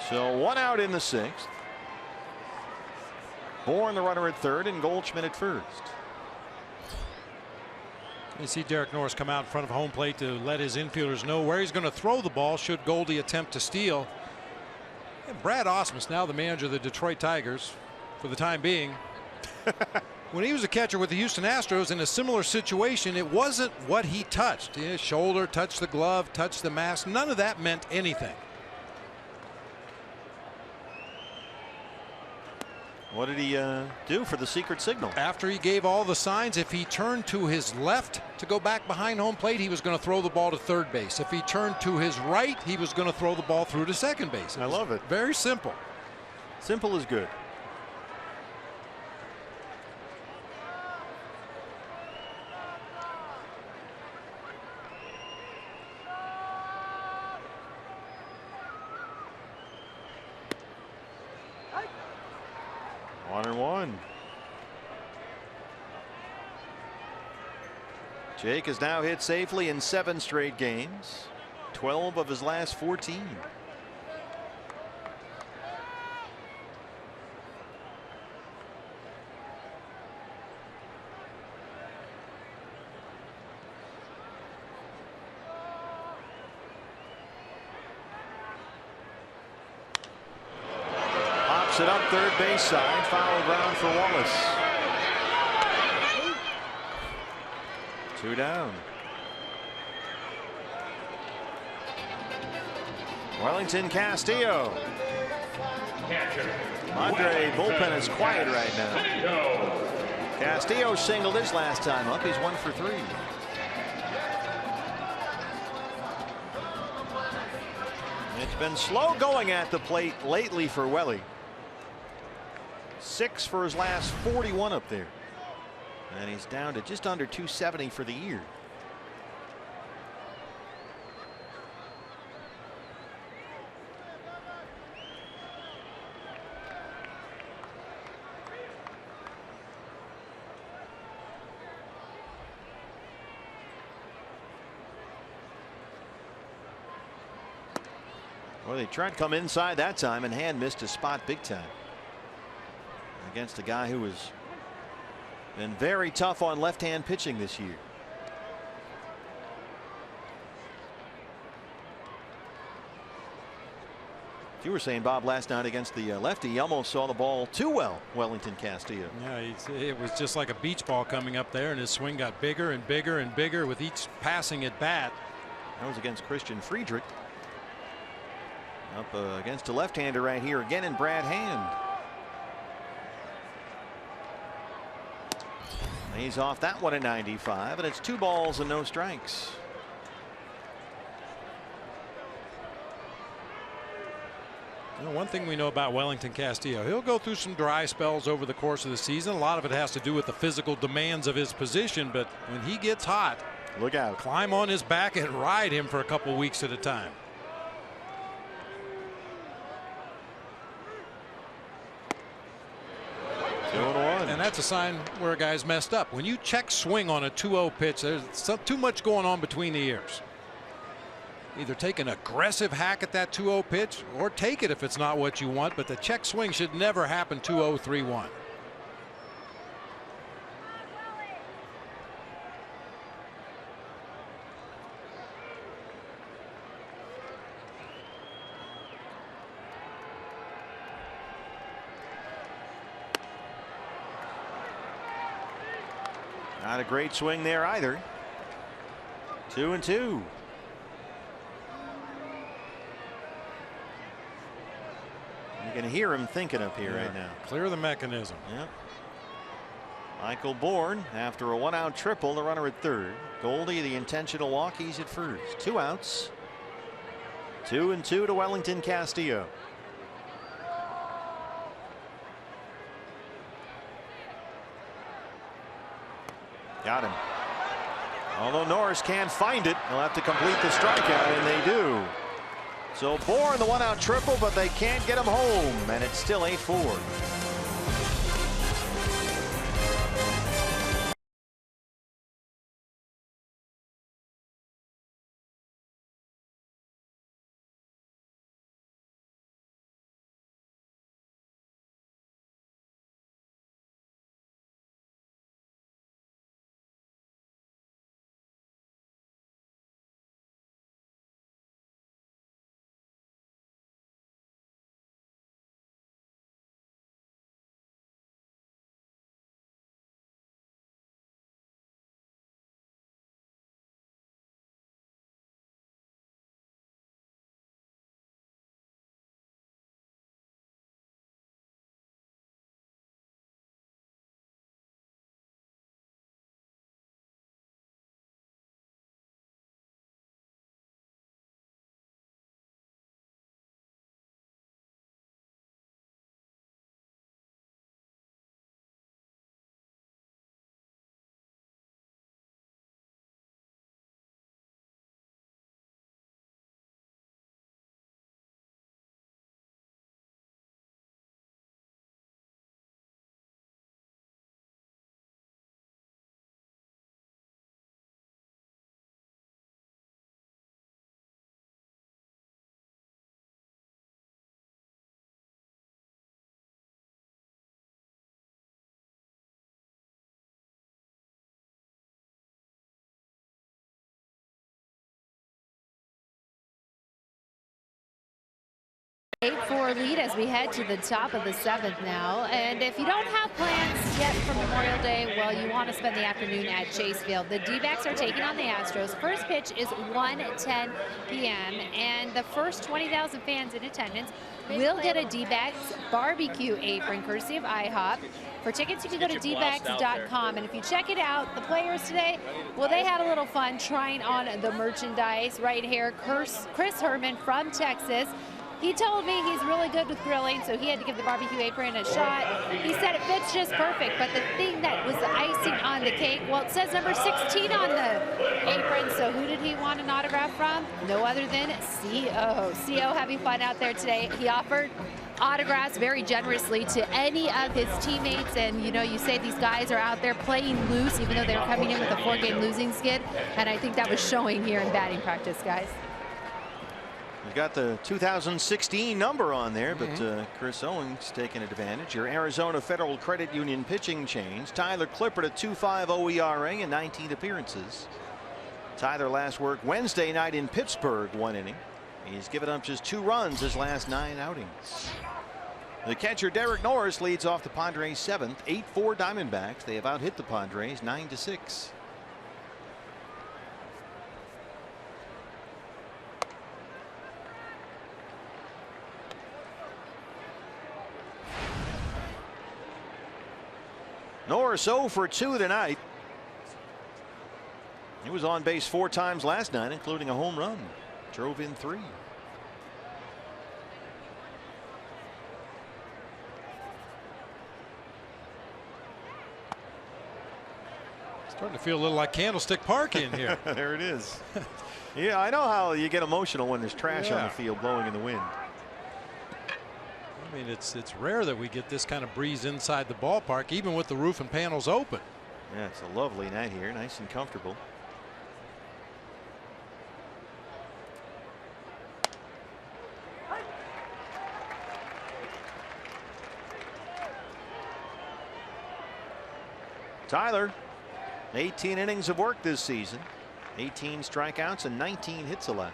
So 1 out in the 6th. Bourne the runner at third and Goldschmidt at first. You see Derek Norris come out in front of home plate to let his infielders know where he's going to throw the ball should Goldie attempt to steal. And Brad Ausmus, now the manager of the Detroit Tigers for the time being. When he was a catcher with the Houston Astros in a similar situation, it wasn't what he touched. His shoulder touched the glove, touched the mask. None of that meant anything. What did he do for the secret signal? After he gave all the signs, if he turned to his left to go back behind home plate, he was going to throw the ball to third base. If he turned to his right, he was going to throw the ball through to second base. I love it. Very simple. Simple is good. One and one. Jake has now hit safely in 7 straight games, 12 of his last 14. It up third base side, foul ground for Wallace. 2 down. Wellington Castillo. Andre bullpen is quiet right now. Castillo singled his last time up. He's 1 for 3. It's been slow going at the plate lately for Welly. 6 for his last 41 up there. And he's down to just under 270 for the year. Well, they tried to come inside that time, and Hand missed his spot big time. Against a guy who has been very tough on left-hand pitching this year. You were saying, Bob, last night against the lefty, he almost saw the ball too well, Wellington Castillo. Yeah, it was just like a beach ball coming up there, and his swing got bigger and bigger and bigger with each passing at bat. That was against Christian Friedrich. Up against a left-hander right here again in Brad Hand. He's off that one at 95, and it's 2 balls and no strikes. You know, one thing we know about Wellington Castillo, he'll go through some dry spells over the course of the season. A lot of it has to do with the physical demands of his position, but when he gets hot, look out. Climb on his back and ride him for a couple weeks at a time. And that's a sign where a guy's messed up. When you check swing on a 2-0 pitch, there's too much going on between the ears. Either take an aggressive hack at that 2-0 pitch or take it if it's not what you want, but the check swing should never happen 2-0, 3-1. Not a great swing there either. 2-2. You can hear him thinking up here right now. Clear the mechanism. Yep. Michael Bourne after a 1-out triple, the runner at third. Goldie the intentional walk, he's at first. 2 outs. 2-2 to Wellington Castillo. Got him. Although Norris can't find it, they'll have to complete the strikeout, and they do. So Bourne the 1-out triple, but they can't get him home, and it's still 8-4. Eight-4 lead as we head to the top of the 7th now. And if you don't have plans yet for Memorial Day, well, you want to spend the afternoon at Chase Field. The D-backs are taking on the Astros. First pitch is 1:10 p.m. and the first 20,000 fans in attendance will get a D-backs barbecue apron courtesy of IHOP. For tickets, you can go to dbacks.com, and if you check it out, the players today, well, they had a little fun trying on the merchandise. Right here, Chris Herman from Texas. He told me he's really good with grilling, so he had to give the barbecue apron a shot. He said it fits just perfect, but the thing that was the icing on the cake, well, it says number 16 on the apron, so who did he want an autograph from? No other than CO. CO having fun out there today. He offered autographs very generously to any of his teammates, and you know, you say these guys are out there playing loose, even though they're coming in with a 4-game losing skid, and I think that was showing here in batting practice, guys. He's got the 2016 number on there, but Chris Owens taking advantage. Your Arizona Federal Credit Union pitching change. Tyler Clippard at 2.50 ERA in 19 appearances. Tyler last worked Wednesday night in Pittsburgh, 1 inning. He's given up just 2 runs his last 9 outings. The catcher Derek Norris leads off the Padres 7th. 8-4 Diamondbacks. They have out-hit the Padres 9-6. Norris 0 for 2 tonight. He was on base 4 times last night, including a home run. Drove in 3. Starting to feel a little like Candlestick Park in here. There it is. Yeah, I know how you get emotional when there's trash on the field blowing in the wind. I mean, it's rare that we get this kind of breeze inside the ballpark, even with the roof and panels open. Yeah, it's a lovely night here, nice and comfortable. Tyler, 18 innings of work this season, 18 strikeouts and 19 hits allowed.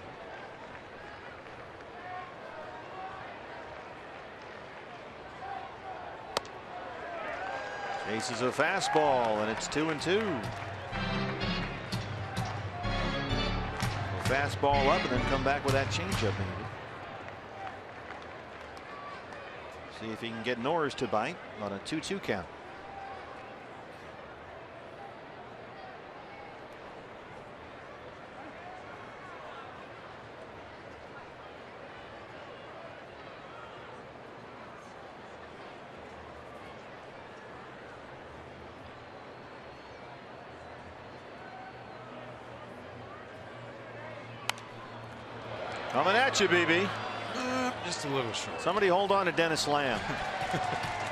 Chases a fastball, and it's 2-2. Fastball up, and then come back with that changeup. Maybe. See if he can get Norris to bite on a 2-2 count. Coming at you, BB. Just a little short. Somebody hold on to Dennis Lamb.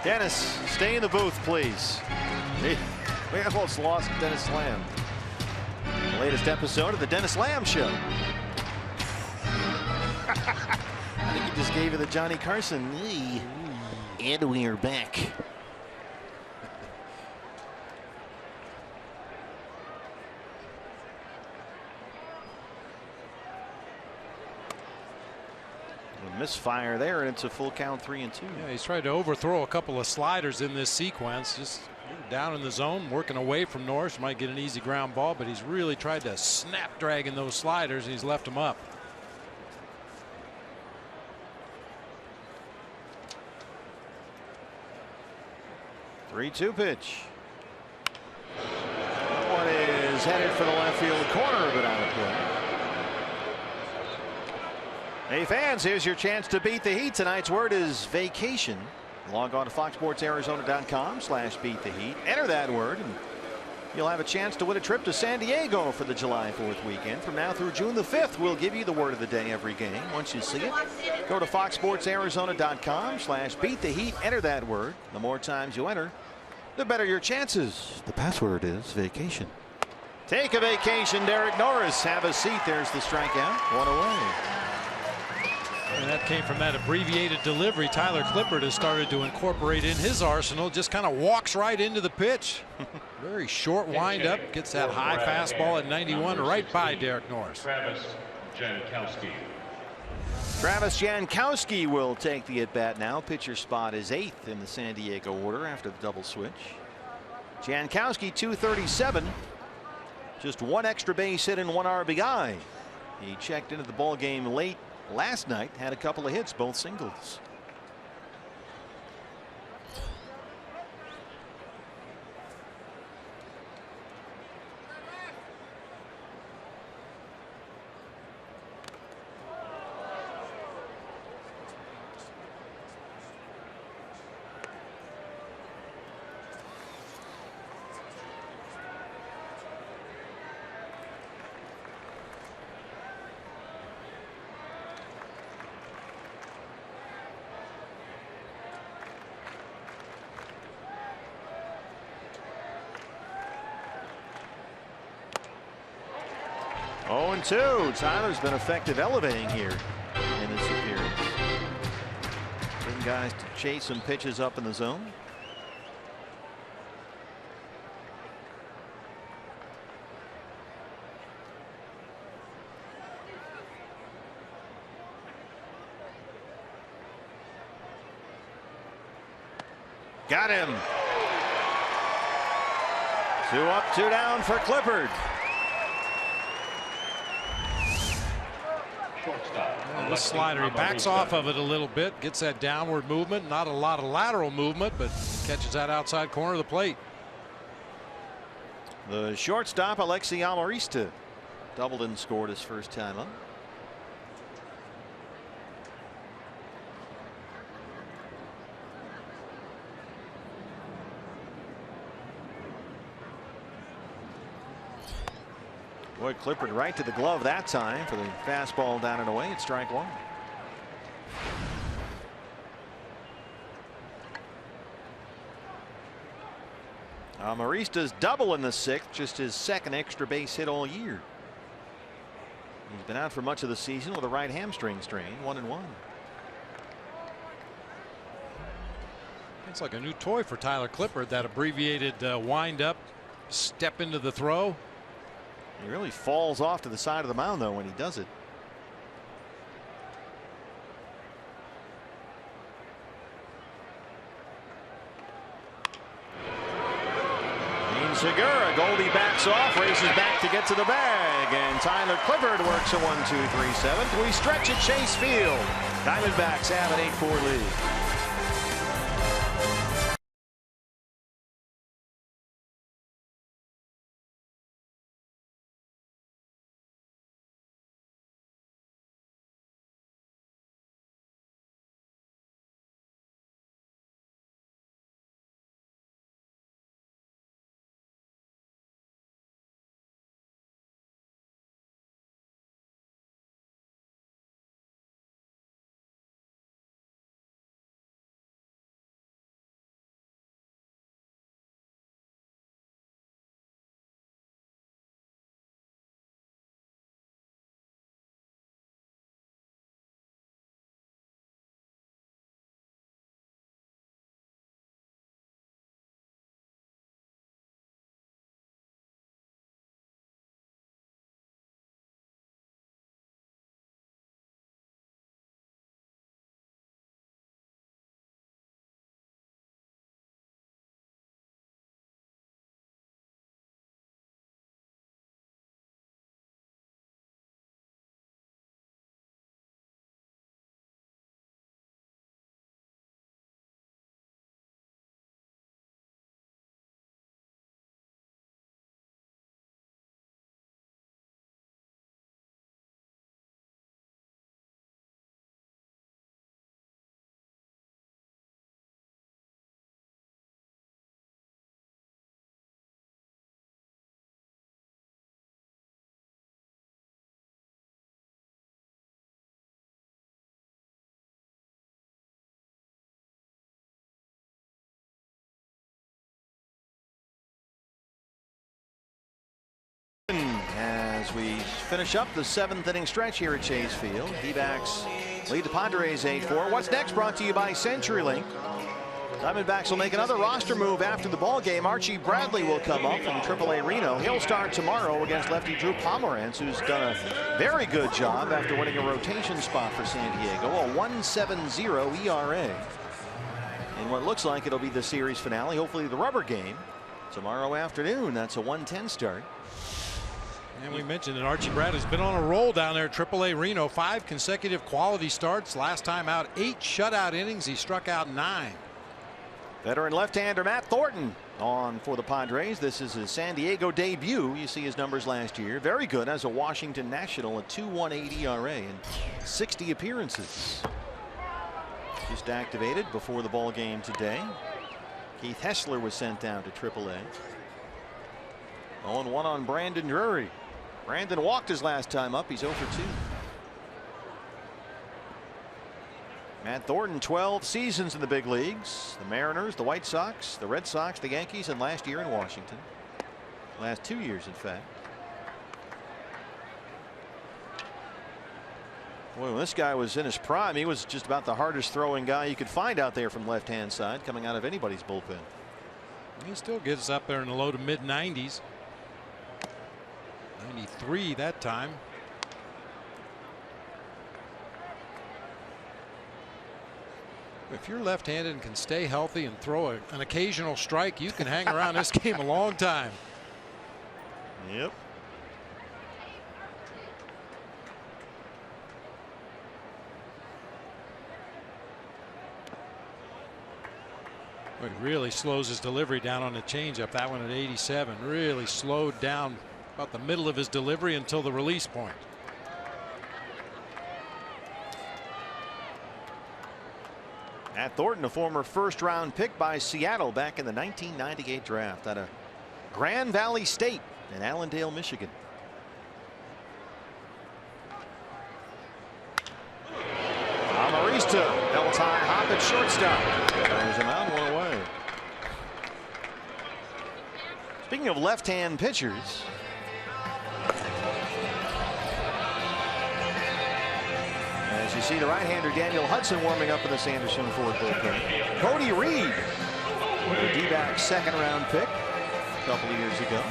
Dennis, stay in the booth, please. We almost lost Dennis Lamb. The latest episode of the Dennis Lamb Show. I think he just gave you the Johnny Carson. And we are back. Misfire there, and it's a full count 3-2. Yeah, he's tried to overthrow a couple of sliders in this sequence. Just down in the zone, working away from Norris. Might get an easy ground ball, but he's really tried to snap dragging those sliders, and he's left them up. Three-two pitch. That one is headed for the left field corner, but out of play. Hey fans, here's your chance to beat the heat. Tonight's word is vacation. Log on to foxsportsarizona.com/beattheheat. Enter that word and you'll have a chance to win a trip to San Diego for the July 4th weekend. From now through June the 5th, we'll give you the word of the day every game. Once you see it, go to foxsportsarizona.com/beattheheat. Enter that word. The more times you enter, the better your chances. The password is vacation. Take a vacation, Derek Norris. Have a seat. There's the strikeout. One away. And that came from that abbreviated delivery Tyler Clippard has started to incorporate in his arsenal. Just kind of walks right into the pitch. Very short wind up. Gets that high fastball at 91 right by Derek Norris. Travis Jankowski. Travis Jankowski will take the at bat now. Pitcher spot is 8th in the San Diego order after the double switch. Jankowski 237. Just one extra base hit and one RBI. He checked into the ball game late last night, had a couple of hits, both singles. Oh, 0-2. Tyler's been effective elevating here in this appearance. Getting guys to chase some pitches up in the zone. Got him. 2 up, 2 down for Clippard. This slider, he backs off of it a little bit, gets that downward movement, not a lot of lateral movement, but catches that outside corner of the plate. The shortstop, Alexi Amarista, doubled and scored his first time up. Boy, Clippard right to the glove that time for the fastball down and away. It's strike one. Marista's double in the 6th, just his 2nd extra base hit all year. He's been out for much of the season with a right hamstring strain. 1-1. It's like a new toy for Tyler Clippard, that abbreviated wind up, step into the throw. He really falls off to the side of the mound, though, when he does it. Segura, Goldie backs off, races back to get to the bag, and Tyler Clifford works a 1-2-3 seventh. We stretch at Chase Field. Diamondbacks have an 8-4 lead. As we finish up the 7th inning stretch here at Chase Field, D-backs lead the Padres 8-4. What's next? Brought to you by CenturyLink. Diamondbacks will make another roster move after the ball game. Archie Bradley will come up from AAA Reno. He'll start tomorrow against lefty Drew Pomeranz, who's done a very good job after winning a rotation spot for San Diego. A 1.70 ERA. In what looks like it'll be the series finale, hopefully the rubber game tomorrow afternoon. That's a 1:10 start. And we mentioned that Archie Bradley's been on a roll down there at AAA Reno. 5 consecutive quality starts. Last time out, 8 shutout innings. He struck out 9. Veteran left-hander Matt Thornton on for the Padres. This is his San Diego debut. You see his numbers last year. Very good as a Washington National, a 2.18 ERA in 60 appearances. Just activated before the ball game today. Keith Hessler was sent down to AAA. 0-1 on Brandon Drury. Brandon walked his last time up. He's 0 for 2. Matt Thornton, 12 seasons in the big leagues. The Mariners, the White Sox, the Red Sox, the Yankees, and last year in Washington. Last 2 years, in fact. Boy, when this guy was in his prime, he was just about the hardest throwing guy you could find out there from left-hand side, coming out of anybody's bullpen. He still gets up there in the low to mid 90s. 93 that time. If you're left-handed and can stay healthy and throw an occasional strike, you can hang around this game a long time. Yep. It really slows his delivery down on the changeup. That one at 87 really slowed down about the middle of his delivery until the release point. Matt Thornton, a former first-round pick by Seattle back in the 1998 draft out of Grand Valley State in Allendale, Michigan. Amarista held high hop at shortstop. There's him out, 1 away. Speaking of left-hand pitchers, as you see the right-hander Daniel Hudson warming up in the Sanderson Ford bullpen. Cody Reed, the D-backs second-round pick a couple of years ago.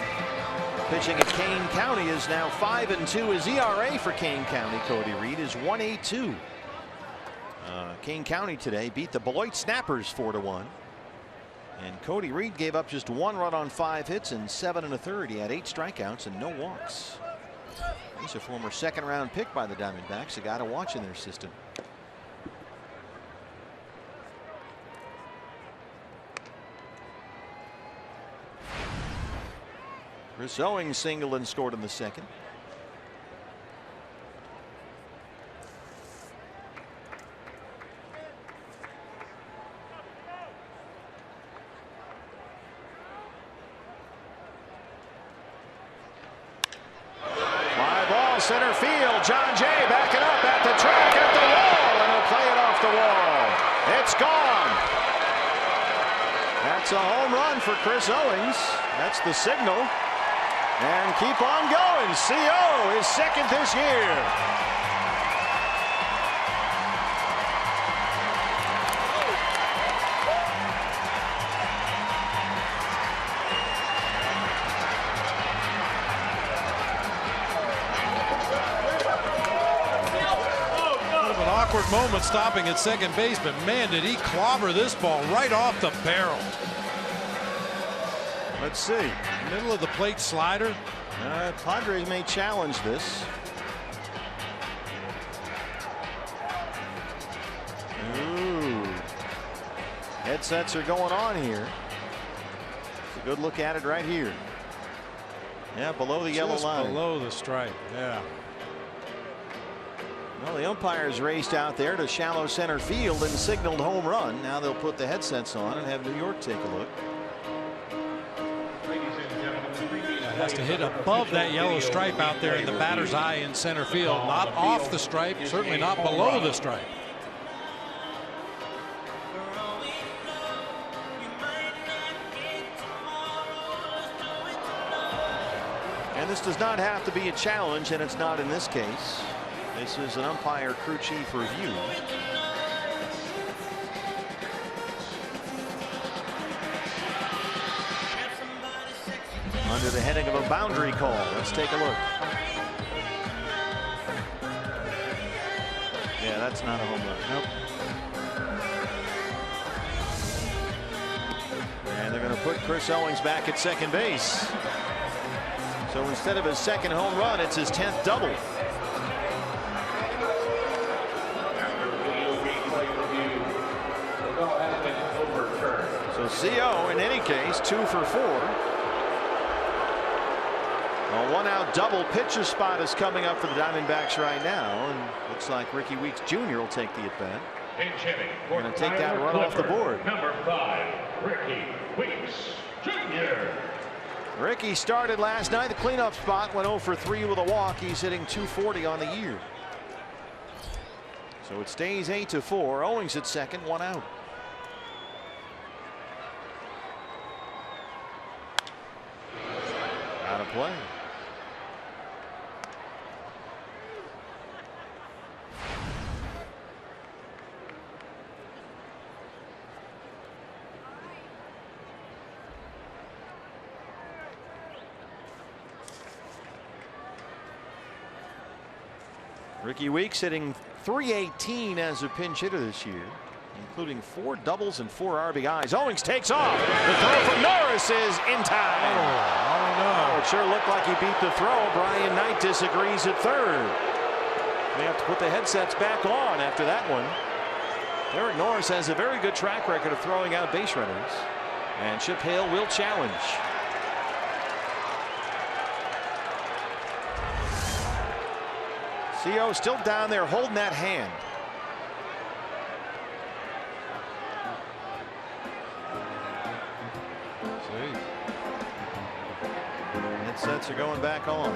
Pitching at Kane County is now 5-2. His ERA for Kane County, Cody Reed, is 1.82. Kane County today beat the Beloit Snappers 4-1. And Cody Reed gave up just 1 run on 5 hits and 7 1/3. He had 8 strikeouts and no walks. He's a former 2nd-round pick by the Diamondbacks, a guy to watch in their system. Chris Owings singled and scored in the 2nd. Center field. John Jay backing up at the track at the wall, and he'll play it off the wall. It's gone. That's a home run for Chris Owings. That's the signal. And keep on going. CO is 2nd this year. Awkward moment stopping at second base, but man, did he clobber this ball right off the barrel. Let's see. Middle of the plate slider. Padres may challenge this. Ooh. Headsets are going on here. It's a good look at it right here. Yeah, below the yellow line. Below the stripe. Yeah. Well, the umpires raced out there to shallow center field and signaled home run. Now they'll put the headsets on and have New York take a look. It has to hit above that yellow stripe out there in the batter's eye in center field, not off the stripe, certainly not below the stripe. And this does not have to be a challenge, and it's not in this case. This is an umpire crew chief review. Under the heading of a boundary call. Let's take a look. Yeah, that's not a home run. Nope. And they're going to put Chris Owings back at second base. So instead of his 2nd home run, it's his 10th double. So CO in any case 2 for 4. A 1-out double. Pitcher spot is coming up for the Diamondbacks right now, and looks like Ricky Weeks Jr. will take the at bat. Going to take that run off the board. Number 5, Ricky Weeks Jr. Ricky started last night. The cleanup spot went 0 for 3 with a walk. He's hitting .240 on the year. So it stays 8-4. Owings at second, 1 out. Out of play. Ricky Weeks hitting .318 as a pinch hitter this year, including 4 doubles and 4 RBIs. Owings takes off. The throw from Norris is in time. Oh no. It sure looked like he beat the throw. Brian Knight disagrees at third. They have to put the headsets back on after that one. Derek Norris has a very good track record of throwing out base runners, and Chip Hale will challenge. CO still down there holding that hand. Headsets are going back on.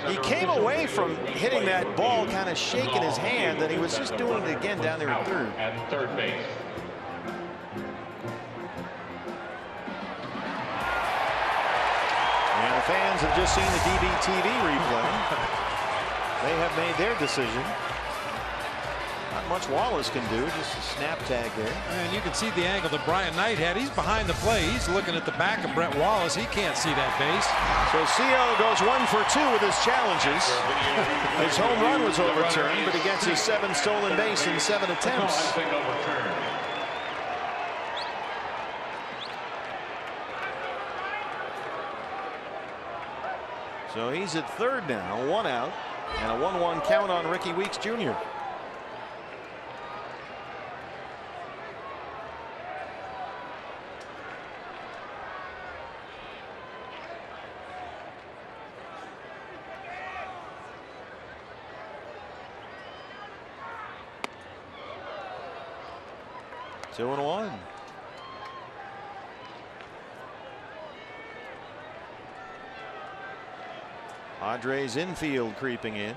He came away from hitting that ball kind of shaking his hand, and he was just doing it again down there at third. At third base. And the fans have just seen the DBTV replay. They have made their decision. Not much Wallace can do, just a snap tag there. And you can see the angle that Brian Knight had. He's behind the play. He's looking at the back of Brett Wallace. He can't see that base. So CO goes 1 for 2 with his challenges. His home run was overturned, but he gets his 7th stolen base in 7 attempts. So he's at third now, 1 out, and a 1-1 count on Ricky Weeks Jr. Two and one. Padres infield creeping in.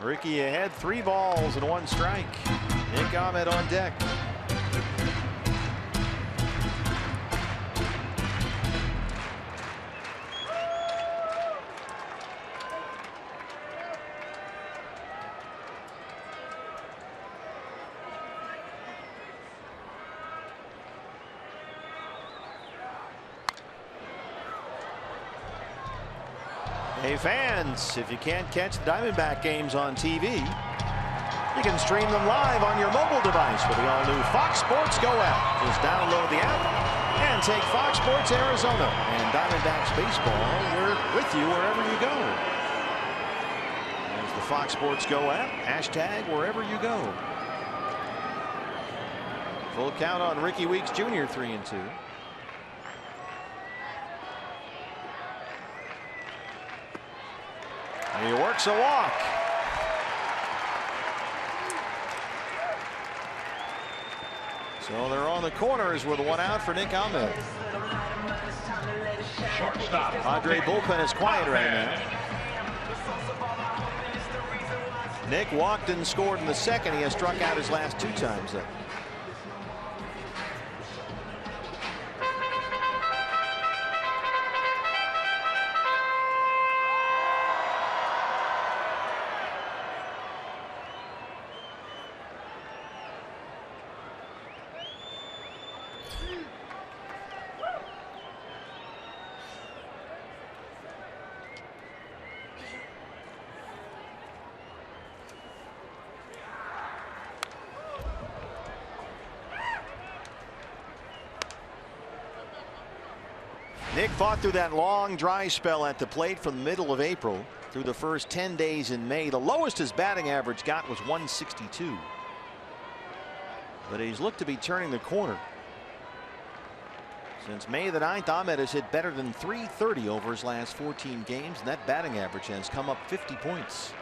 Ricky ahead, 3 balls and 1 strike. Nick Ahmed on deck. Hey fans, if you can't catch the Diamondback games on TV, you can stream them live on your mobile device with the all-new Fox Sports Go app. Just download the app and take Fox Sports Arizona and Diamondbacks baseball. We're with you wherever you go. There's the Fox Sports Go app, hashtag wherever you go. Full count on Ricky Weeks Jr. 3-2. He works a walk. So they're on the corners with 1 out for Nick Ahmed. Padre bullpen is quiet right now. Nick walked and scored in the second. He has struck out his last 2 times though. Nick fought through that long dry spell at the plate from the middle of April through the first 10 days in May. The lowest his batting average got was 162. But he's looked to be turning the corner. Since May the 9th, Ahmed has hit better than .330 over his last 14 games, and that batting average has come up 50 points.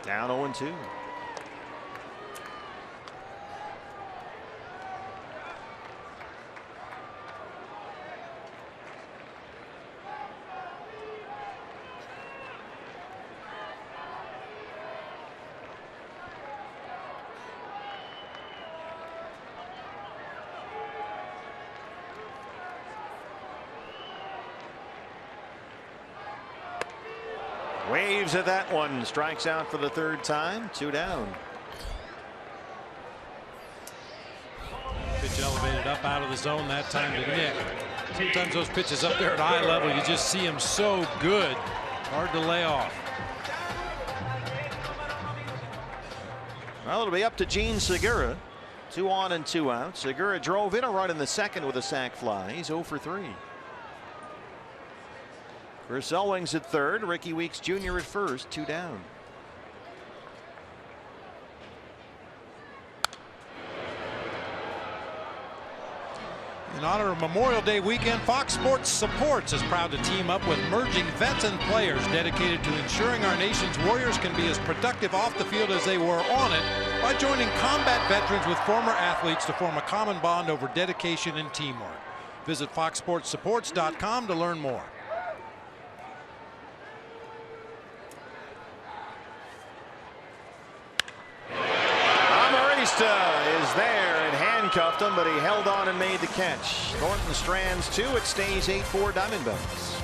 Down 0-2. Waves at that one, strikes out for the 3rd time, 2 down. Pitch elevated up out of the zone that time to Nick. Sometimes those pitches up there at eye level, you just see them so good, hard to lay off. Well, it'll be up to Gene Segura. 2 on and 2 out. Segura drove in a run in the second with a sac fly. He's 0 for 3. Chris Elwing's at third. Ricky Weeks Jr. at first. 2 down. In honor of Memorial Day weekend, Fox Sports Supports is proud to team up with emerging vets and players dedicated to ensuring our nation's warriors can be as productive off the field as they were on it by joining combat veterans with former athletes to form a common bond over dedication and teamwork. Visit foxsportssupports.com to learn more. Is there and handcuffed him, but he held on and made the catch. Thornton strands 2. It stays 8-4 Diamondbacks.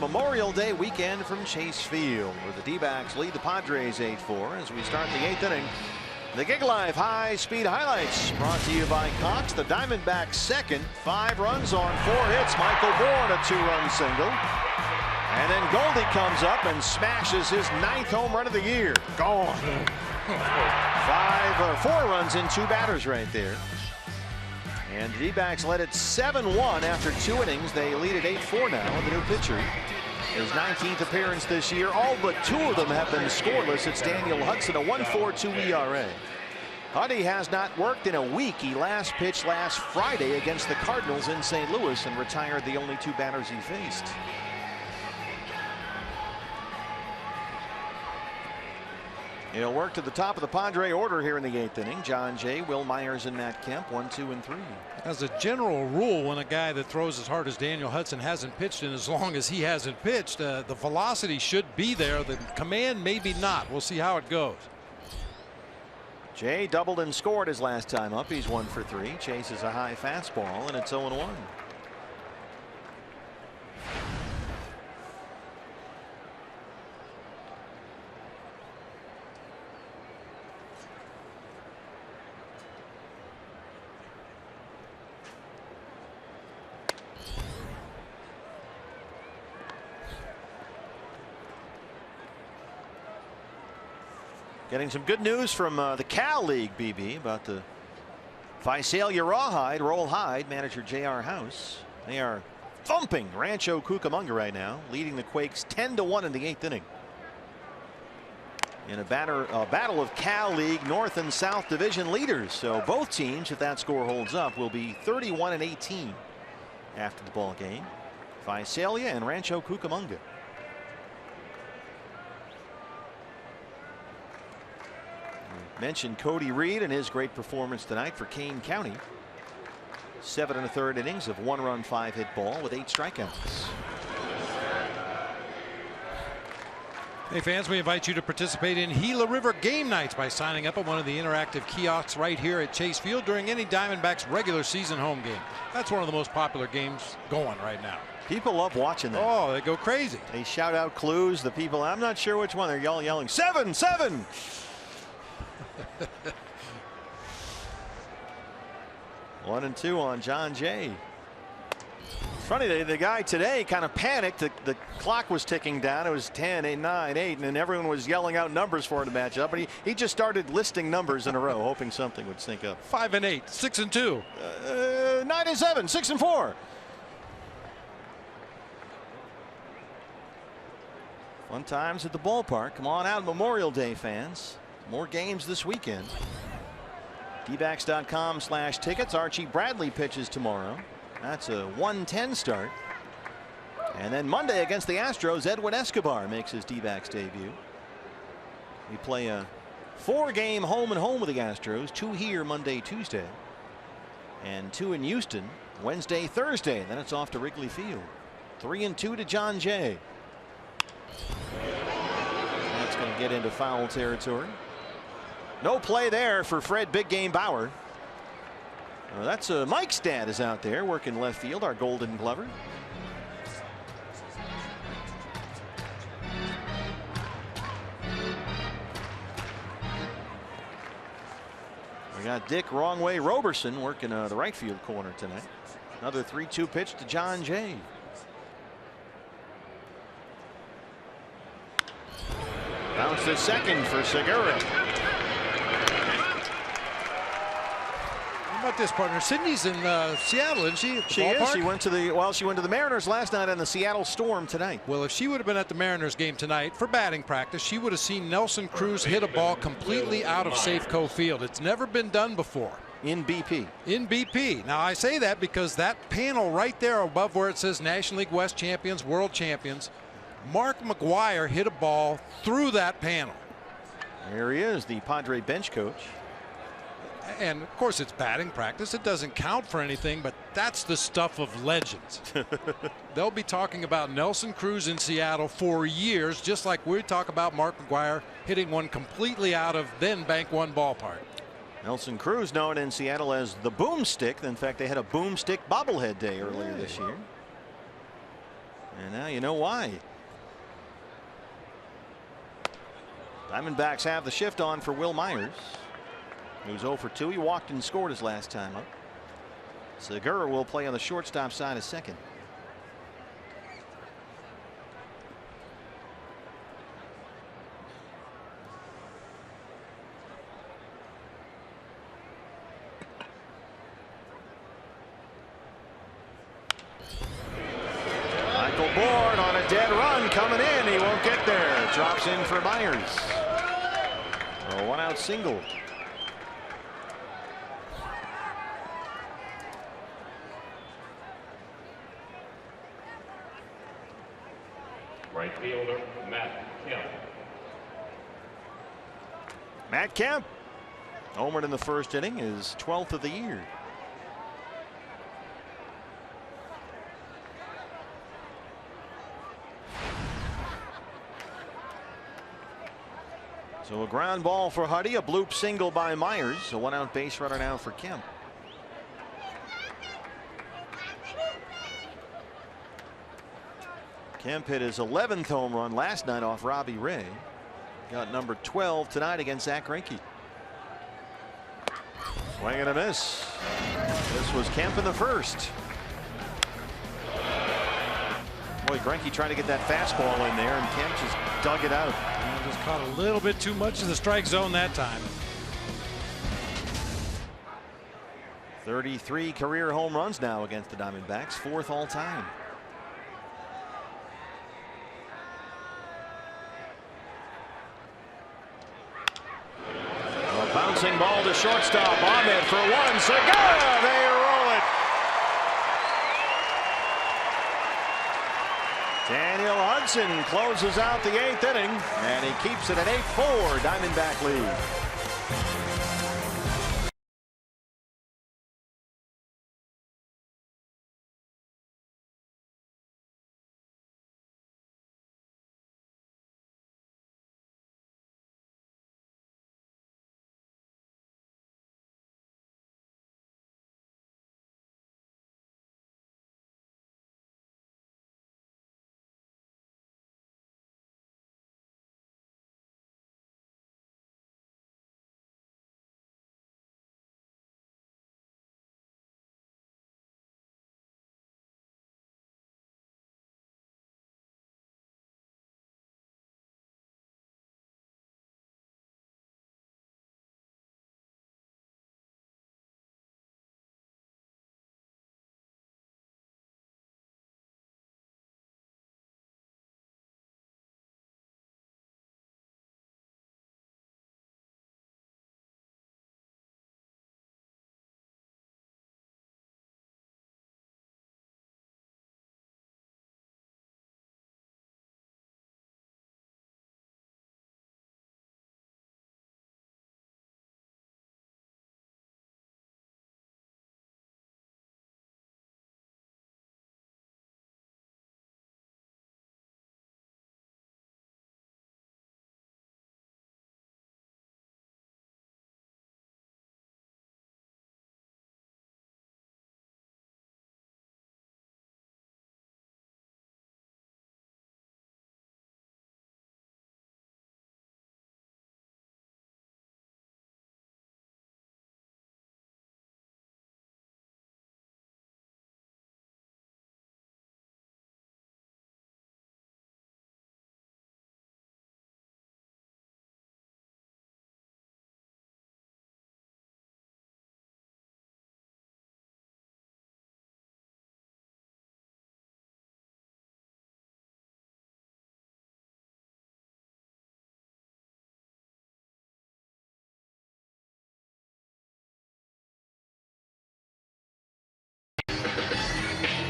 Memorial Day weekend from Chase Field, where the D-backs lead the Padres 8-4 as we start the 8th inning. The Gig Live high-speed highlights brought to you by Cox. The Diamondbacks second, 5 runs on 4 hits. Michael Bourne, a 2-run single. And then Goldie comes up and smashes his 9th home run of the year. Gone. 4 runs in 2 batters right there. And the D-backs led it 7-1 after 2 innings. They lead it 8-4 now with the new pitcher. His 19th appearance this year. All but 2 of them have been scoreless. It's Daniel Hudson, a 1.42 ERA. Huddy has not worked in a week. He last pitched last Friday against the Cardinals in St. Louis and retired the only 2 batters he faced. He'll work to the top of the Padre order here in the 8th inning. John Jay, Will Myers, and Matt Kemp, 1, 2, and 3. As a general rule, when a guy that throws as hard as Daniel Hudson hasn't pitched in as long as he hasn't pitched, the velocity should be there. The command maybe not. We'll see how it goes. Jay doubled and scored his last time up. He's 1 for 3. Chases a high fastball, and it's 0-1. Getting some good news from the Cal League, BB, about the Visalia Rawhide, Roll Hyde, manager J.R. House. They are thumping Rancho Cucamonga right now, leading the Quakes 10-1 in the 8th inning. In a battle of Cal League North and South Division leaders. So both teams, if that score holds up, will be 31-18 after the ball game. Visalia and Rancho Cucamonga. Mentioned Cody Reed and his great performance tonight for Kane County. 7 1/3 innings of 1-run 5-hit ball with 8 strikeouts. Hey fans, we invite you to participate in Gila River game nights by signing up at one of the interactive kiosks right here at Chase Field during any Diamondbacks regular season home game. That's one of the most popular games going right now. People love watching that. Oh, they go crazy. They shout out clues. The people, I'm not sure which one. They're yelling 7, 7. 1 and 2 on John Jay. It's funny, the guy today kind of panicked. The clock was ticking down. It was 10, 8, 9, 8, and then everyone was yelling out numbers for him to match up. And he just started listing numbers in a row, hoping something would sync up. 5 and 8, 6 and 2, 9 and 7, 6 and 4. Fun times at the ballpark. Come on out, Memorial Day fans. More games this weekend. dbacks.com/tickets. Archie Bradley pitches tomorrow. That's a 1:10 start. And then Monday against the Astros, Edwin Escobar makes his D-backs debut. We play a 4-game home and home with the Astros. 2 here Monday, Tuesday, and 2 in Houston Wednesday, Thursday. Then it's off to Wrigley Field. 3 and 2 to John Jay. That's going to get into foul territory. No play there for Fred Big Game Bauer. That's Mike Stad is out there working left field, our Golden Glover. We got Dick Wrong Way Roberson working the right field corner tonight. Another 3-2 pitch to John Jay. Bounce to second for Segura. How about this, partner? Sydney's in Seattle, isn't she? She is. She went to the Mariners last night and the Seattle Storm tonight. Well, if she would have been at the Mariners game tonight for batting practice, she would have seen Nelson Cruz hit a ball completely out of Safeco Field. It's never been done before. In BP. In BP. Now, I say that because that panel right there above where it says National League West champions, world champions, Mark McGwire hit a ball through that panel. There he is, the Padre bench coach. And of course, it's batting practice. It doesn't count for anything, but that's the stuff of legends. They'll be talking about Nelson Cruz in Seattle for years, just like we talk about Mark McGwire hitting one completely out of then Bank One ballpark. Nelson Cruz, known in Seattle as the Boomstick. In fact, they had a Boomstick bobblehead day earlier this year. And now you know why. Diamondbacks have the shift on for Will Myers, who's 0 for 2. He walked and scored his last time up. Segura will play on the shortstop side of second. Board on a dead run coming in. He won't get there. Drops in for Myers. A 1-out single. Right fielder Matt Kemp. Matt Kemp homered in the first inning, his 12th of the year. So a ground ball for Huddy, a bloop single by Myers, a 1-out base runner now for Kemp. Kemp hit his 11th home run last night off Robbie Ray. Got number 12 tonight against Zach Greinke. Swing and a miss. This was Kemp in the first. Boy, Greinke trying to get that fastball in there, and Kemp just dug it out. Just caught a little bit too much in the strike zone that time. 33 career home runs now against the Diamondbacks, 4th all time. A bouncing ball to shortstop. Ahmed for one. Segura, they roll it. Daniel Hudson closes out the 8th inning, and he keeps it at 8-4, Diamondback lead.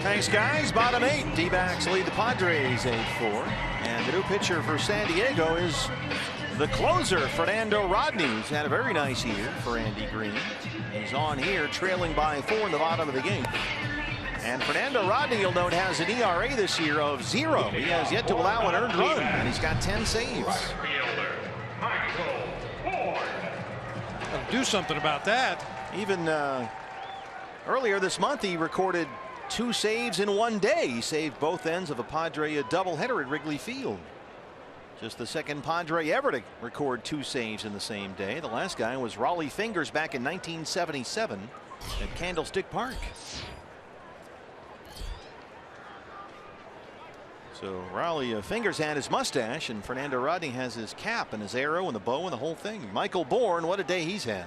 Thanks, guys. Bottom 8. D-backs lead the Padres 8-4. And the new pitcher for San Diego is the closer, Fernando Rodney, who's had a very nice year for Andy Green. He's on here trailing by 4 in the bottom of the game. And Fernando Rodney, you'll note, has an ERA this year of 0. He has yet to allow an earned run, and he's got 10 saves. Do something about that. Even earlier this month, he recorded 2 saves in one day. He saved both ends of a Padre doubleheader at Wrigley Field. Just the second Padre ever to record 2 saves in the same day. The last guy was Raleigh Fingers back in 1977 at Candlestick Park. So Raleigh Fingers had his mustache, and Fernando Rodney has his cap and his arrow and the bow and the whole thing. Michael Bourne, what a day he's had.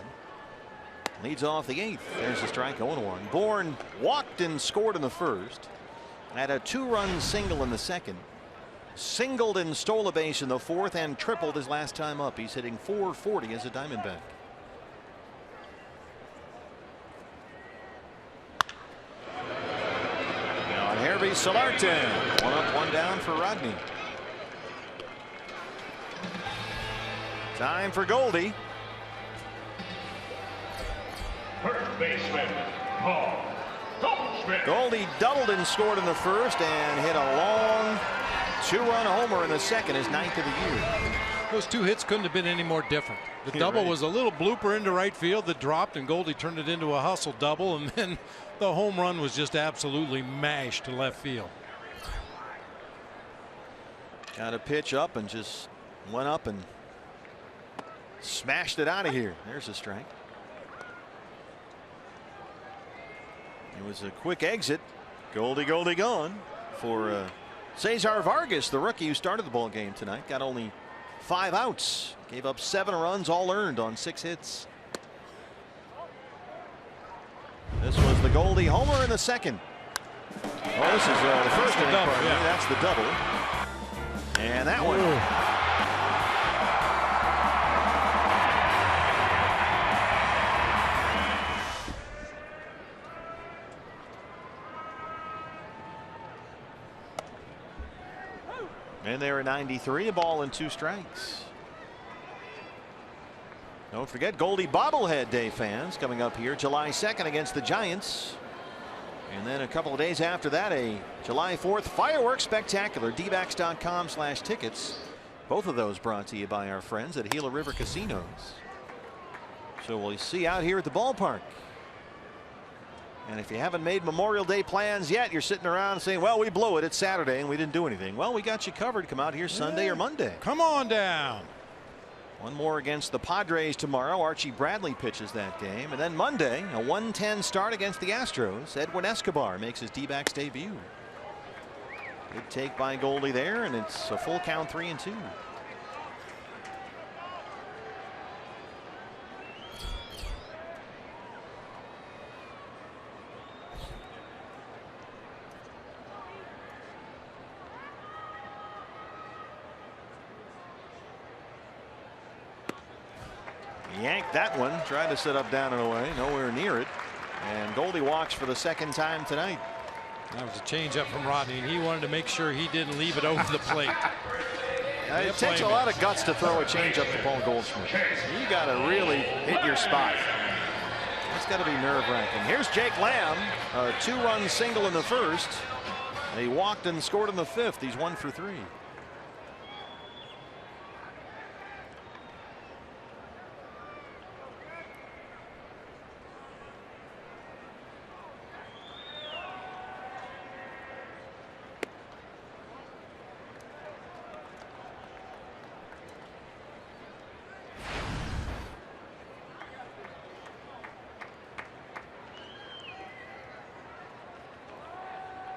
Leads off the 8th. There's a strike, 0-1. Bourne walked and scored in the first. Had a 2-run single in the second. Singled and stole a base in the 4th and tripled his last time up. He's hitting .440 as a Diamondback. Now on Hervey Solarte. 1 up, 1 down for Rodney. Time for Goldie. First baseman, Paul Goldschmidt. Goldie doubled and scored in the first and hit a long 2-run homer in the second, his 9th of the year. Those 2 hits couldn't have been any more different. The double was a little blooper into right field that dropped, and Goldie turned it into a hustle double, and then the home run was just absolutely mashed to left field. Got a pitch up and just went up and smashed it out of here. There's a strike. It was a quick exit. Goldie gone for Cesar Vargas, the rookie who started the ball game tonight. Got only 5 outs. Gave up 7 runs, all earned on 6 hits. This was the Goldie homer in the second. Oh, this is the first inning. Double, Yeah. That's the double. And that one. And they're at 93, a ball and 2 strikes. Don't forget Goldie bobblehead day, fans, coming up here July 2nd against the Giants. And then a couple of days after that, a July 4th fireworks spectacular. dbacks.com/tickets. Both of those brought to you by our friends at Gila River Casinos. So we'll see you out here at the ballpark. And if you haven't made Memorial Day plans yet, you're sitting around saying, well, we blew it. It's Saturday and we didn't do anything. Well, we got you covered. Come out here Sunday or Monday. Come on down. One more against the Padres tomorrow. Archie Bradley pitches that game. And then Monday, a 1:10 start against the Astros. Edwin Escobar makes his D-backs debut. Good take by Goldie there, and it's a full count, 3-2. Yanked that one, tried to set up down and away, nowhere near it. And Goldie walks for the 2nd time tonight. That was a changeup from Rodney, and he wanted to make sure he didn't leave it over the plate. It takes a lot of guts to throw a changeup to Paul Goldschmidt. You got to really hit your spot. That's got to be nerve-wracking. Here's Jake Lamb, a 2-run single in the first. He walked and scored in the 5th. He's 1 for 3.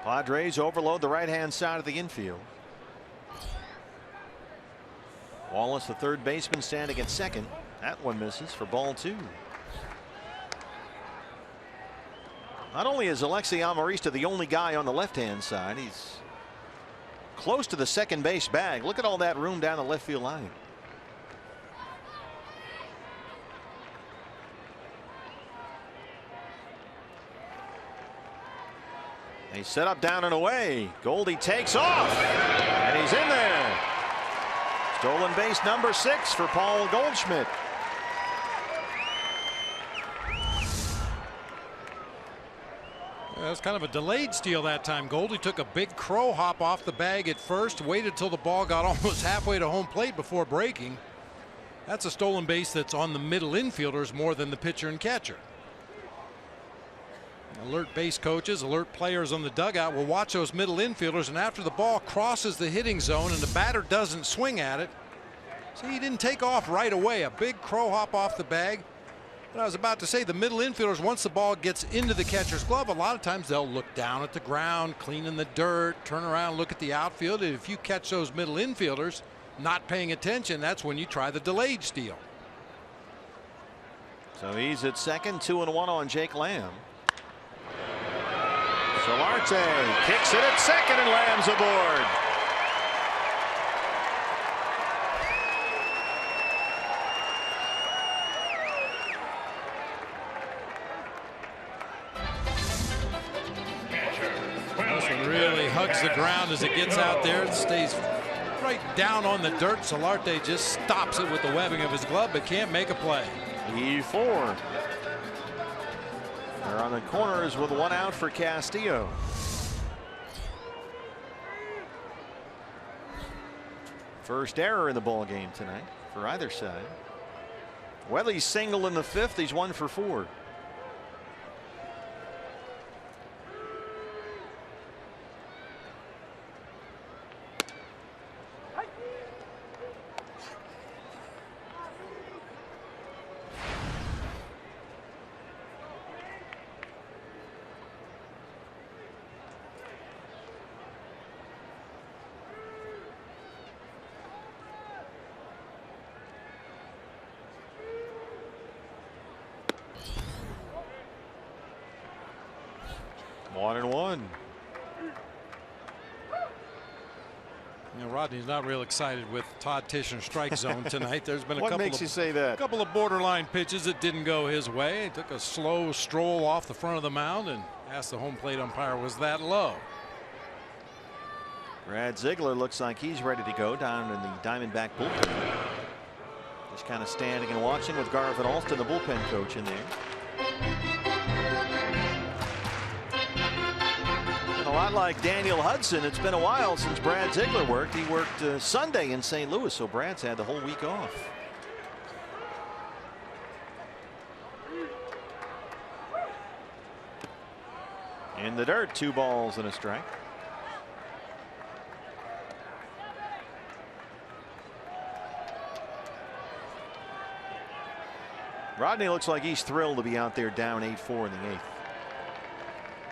Padres overload the right-hand side of the infield. Wallace, the third baseman, standing at second. That one misses for ball 2. Not only is Alexi Amarista the only guy on the left-hand side, he's close to the second base bag. Look at all that room down the left field line. They set up down and away. Goldie takes off, and he's in there. Stolen base number 6 for Paul Goldschmidt. That was kind of a delayed steal that time. Goldie took a big crow hop off the bag at first, waited till the ball got almost halfway to home plate before breaking. That's a stolen base that's on the middle infielders more than the pitcher and catcher. Alert base coaches, alert players on the dugout will watch those middle infielders, and after the ball crosses the hitting zone and the batter doesn't swing at it, see, he didn't take off right away. A big crow hop off the bag. But I was about to say, the middle infielders, once the ball gets into the catcher's glove, a lot of times they'll look down at the ground, cleaning the dirt, turn around, look at the outfield. And if you catch those middle infielders not paying attention, that's when you try the delayed steal. So he's at second, 2-1 on Jake Lamb. Solarte kicks it at second and Lamb's aboard. This one really hugs the ground as it gets out there. It stays right down on the dirt. Solarte just stops it with the webbing of his glove, but can't make a play. E4. They're on the corners with one out for Castillo. First error in the ball game tonight for either side. Welly's single in the fifth. He's 1 for 4. One and one. You know, Rodney's not real excited with Todd Tischer's strike zone tonight. There's been a What couple makes of, you say that? couple of borderline pitches that didn't go his way. He took a slow stroll off the front of the mound and asked the home plate umpire, was that low? Brad Ziegler looks like he's ready to go down in the Diamondback bullpen. Just kind of standing and watching with Garvin Alston, the bullpen coach, in there. And a lot like Daniel Hudson, it's been a while since Brad Ziegler worked. He worked Sunday in St. Louis, so Brad's had the whole week off. In the dirt, 2 balls and a strike. Rodney looks like he's thrilled to be out there down 8-4 in the 8th.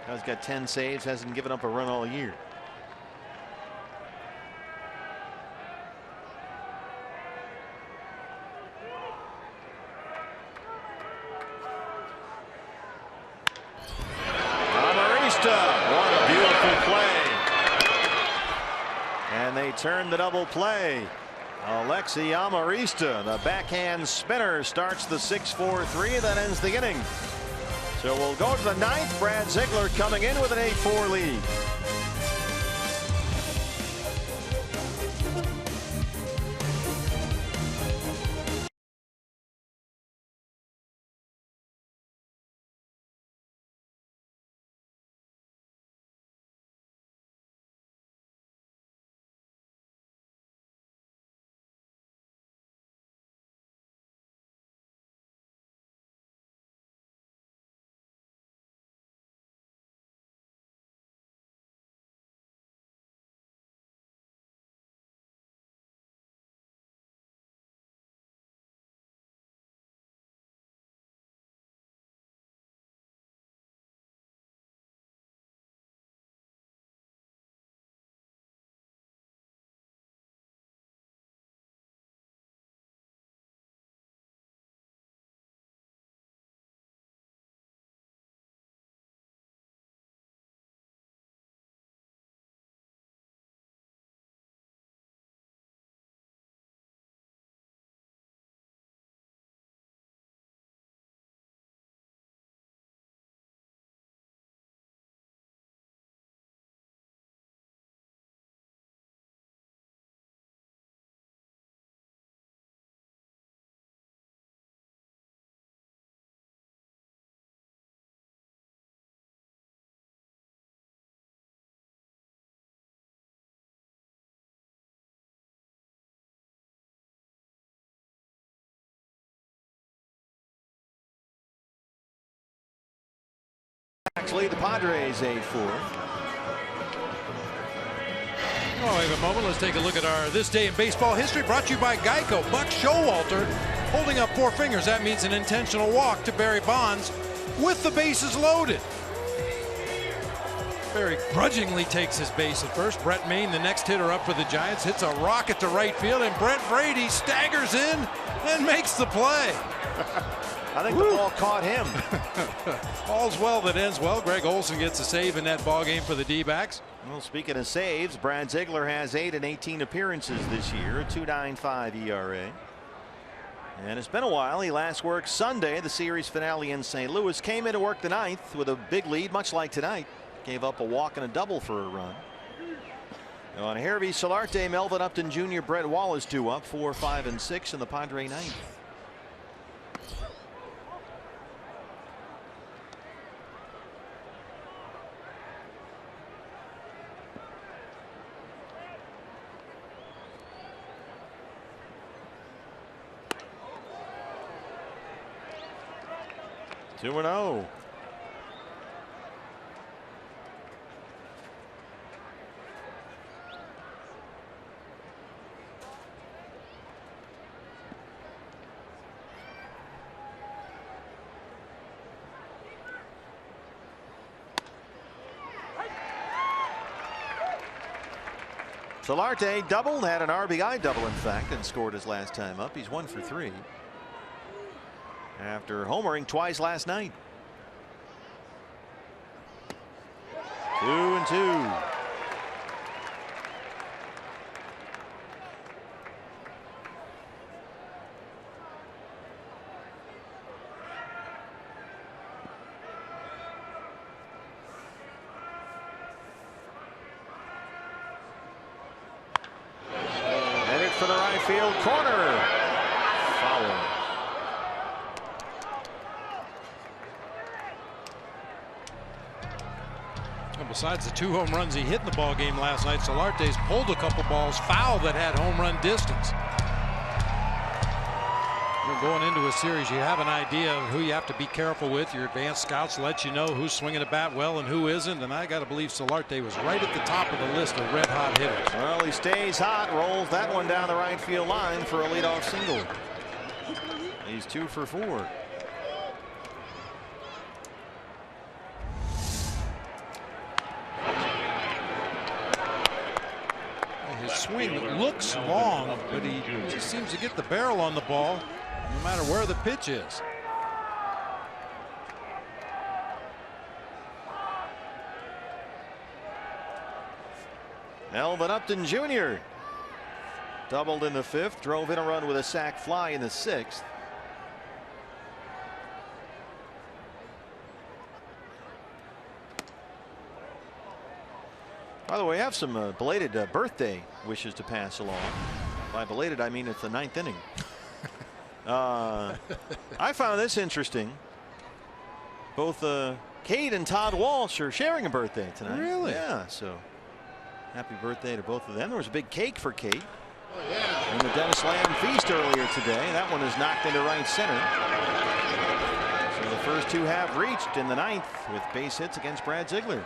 He's got 10 saves, hasn't given up a run all year. Amarista, what a beautiful play. And they turn the double play. Alexi Amarista, the backhand spinner, starts the 6-4-3 that ends the inning. So we'll go to the 9th. Brad Ziegler coming in with an 8-4 lead. Diamondbacks lead the Padres 8-4. Oh, wait a moment. Let's take a look at our This Day in Baseball History, brought to you by Geico. Buck Showalter holding up 4 fingers. That means an intentional walk to Barry Bonds with the bases loaded. Barry grudgingly takes his base at first. Brett Maine, the next hitter up for the Giants, hits a rocket to right field, and Brent Brady staggers in and makes the play. I think the ball caught him. All's well that ends well. Greg Olson gets a save in that ball game for the D-backs. Well, speaking of saves, Brad Ziegler has 8 in 18 appearances this year, a 2.95 ERA. And it's been a while. He last worked Sunday, the series finale in St. Louis. Came in to work the 9th with a big lead, much like tonight. Gave up a walk and a double for a run. On Hervey Solarte, Melvin Upton Jr., Brett Wallace due up 4, 5, and 6 in the Padre 9th. Two and 0. Solarte doubled, had an RBI double in fact, and scored his last time up. He's 1 for 3 after homering twice last night. 2-2. Headed for the right field corner. Foul. Besides the 2 home runs he hit in the ball game last night, Solarte's pulled a couple balls foul that had home run distance. You're going into a series, you have an idea of who you have to be careful with. Your advanced scouts let you know who's swinging a bat well and who isn't, and I got to believe Solarte was right at the top of the list of red hot hitters. Well, he stays hot, rolls that one down the right field line for a leadoff single. He's 2 for 4. His swing looks long, but he just seems to get the barrel on the ball no matter where the pitch is. Melvin Upton Jr. doubled in the 5th, drove in a run with a sac fly in the 6th. By the way, I have some belated birthday wishes to pass along. By belated, I mean it's the 9th inning. I found this interesting. Both Kate and Todd Walsh are sharing a birthday tonight. Really? Yeah, so happy birthday to both of them. There was a big cake for Kate in the Dennis Lamb feast earlier today. That one is knocked into right center. So the first 2 have reached in the 9th with base hits against Brad Ziegler.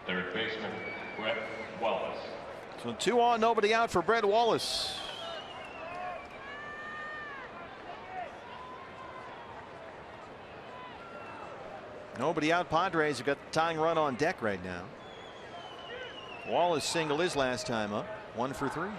Third baseman, Brett Wallace. So 2 on, nobody out for Brett Wallace. Nobody out. Padres have got the tying run on deck right now. Wallace singled his last time up, 1 for 3.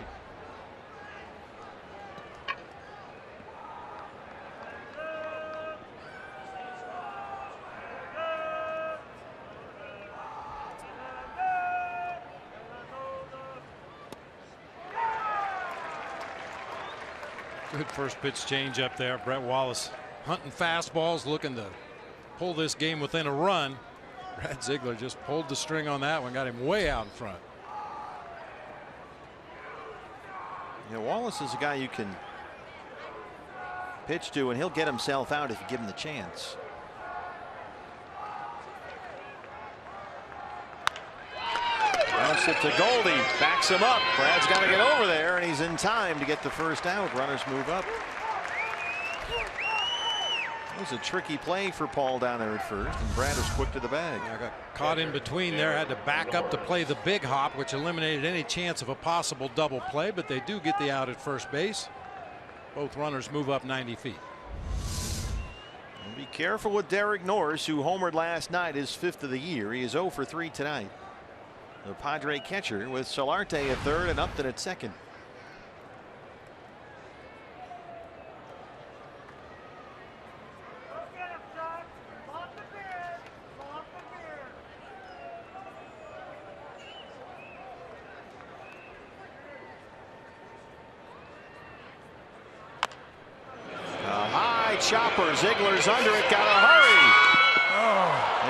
Good first pitch change up there. Brett Wallace hunting fastballs, looking to pull this game within a run. Brad Ziegler just pulled the string on that one, got him way out in front. Yeah, Wallace is a guy you can pitch to, and he'll get himself out if you give him the chance. Flips it to Goldie. Backs him up. Brad's got to get over there, and he's in time to get the first out. Runners move up. It was a tricky play for Paul down there at first, and Brad was quick to the bag. I got caught in between there, had to back up to play the big hop, which eliminated any chance of a possible double play, but they do get the out at first base. Both runners move up 90 feet. And be careful with Derek Norris, who homered last night, his 5th of the year. He is 0 for 3 tonight. The Padre catcher with Solarte at third and Upton at second. Chopper. Ziegler's under it. Got to hurry.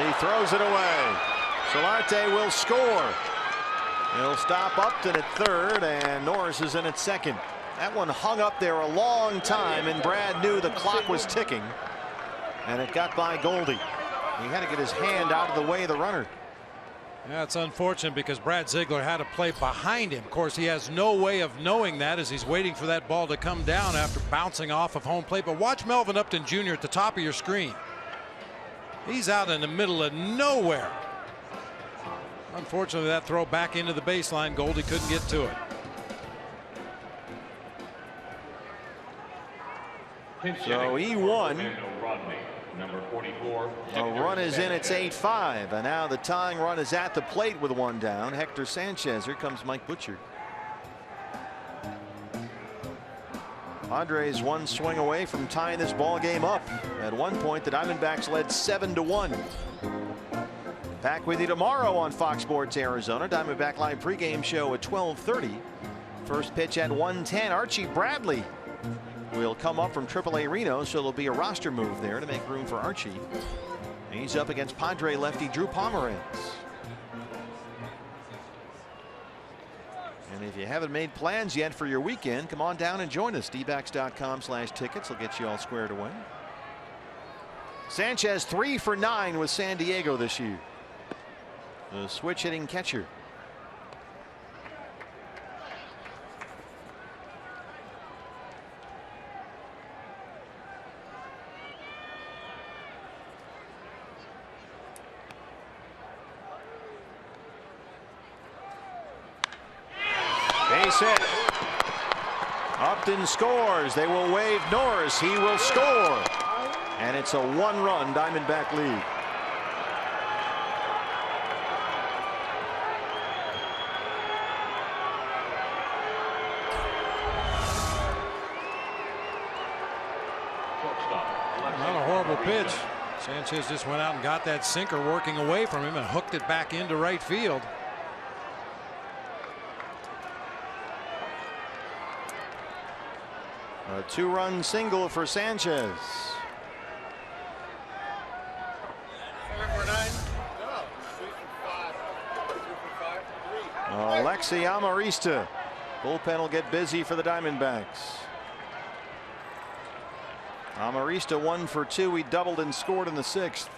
He throws it away. Solarte will score. He'll stop Upton at third, and Norris is in at second. That one hung up there a long time, and Brad knew the clock was ticking, and it got by Goldie. He had to get his hand out of the way of the runner. Yeah, it's unfortunate because Brad Ziegler had to play behind him. Of course, he has no way of knowing that as he's waiting for that ball to come down after bouncing off of home plate. But watch Melvin Upton Jr. at the top of your screen. He's out in the middle of nowhere. Unfortunately, that throw back into the baseline, Goldie couldn't get to it. So he won. Number 44. A run is in. It's 8-5, and now the tying run is at the plate with one down. Hector Sanchez. Here comes Mike Butcher. Padres one swing away from tying this ball game up. At one point, the Diamondbacks led 7-1. Back with you tomorrow on Fox Sports Arizona. Diamondback Live pregame show at 12:30. First pitch at 1:10. Archie Bradley will come up from AAA Reno, so there'll be a roster move there to make room for Archie. And he's up against Padre lefty Drew Pomeranz. And if you haven't made plans yet for your weekend, come on down and join us. dbacks.com/tickets will get you all squared away. Sanchez 3 for 9 with San Diego this year. The switch hitting catcher. Base hit. Upton scores. They will wave Norris. He will score. And it's a one-run Diamondback lead. Not a horrible pitch. Sanchez just went out and got that sinker working away from him and hooked it back into right field. A two-run single for Sanchez. Alexi Amarista. Bullpen will get busy for the Diamondbacks. Amarista 1 for 2. He doubled and scored in the 6th.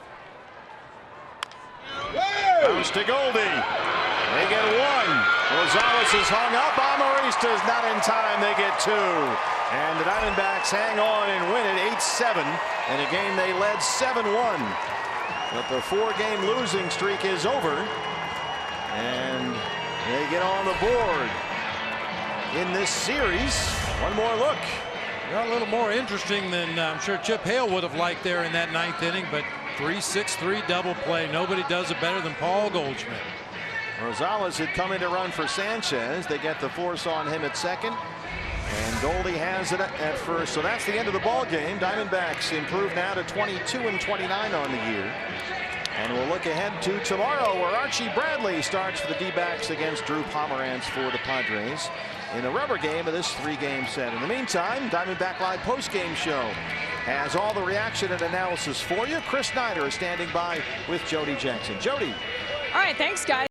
Bounce to Goldie. They get 1. Rosales is hung up. Amarista's not in time. They get 2. And the Diamondbacks hang on and win it 8-7 in a game they led 7-1. But the 4-game losing streak is over. And they get on the board in this series. One more look. Got a little more interesting than I'm sure Chip Hale would have liked there in that 9th inning, but 3-6-3 double play. Nobody does it better than Paul Goldschmidt. Rosales had come in to run for Sanchez. They get the force on him at second. And Goldie has it at first. So that's the end of the ball game. Diamondbacks improve now to 22-29 on the year. And we'll look ahead to tomorrow, where Archie Bradley starts for the D-backs against Drew Pomeranz for the Padres in the rubber game of this 3-game set. In the meantime, Diamondback Live post-game show has all the reaction and analysis for you. Chris Snyder is standing by with Jody Jackson. Jody. All right, thanks, guys.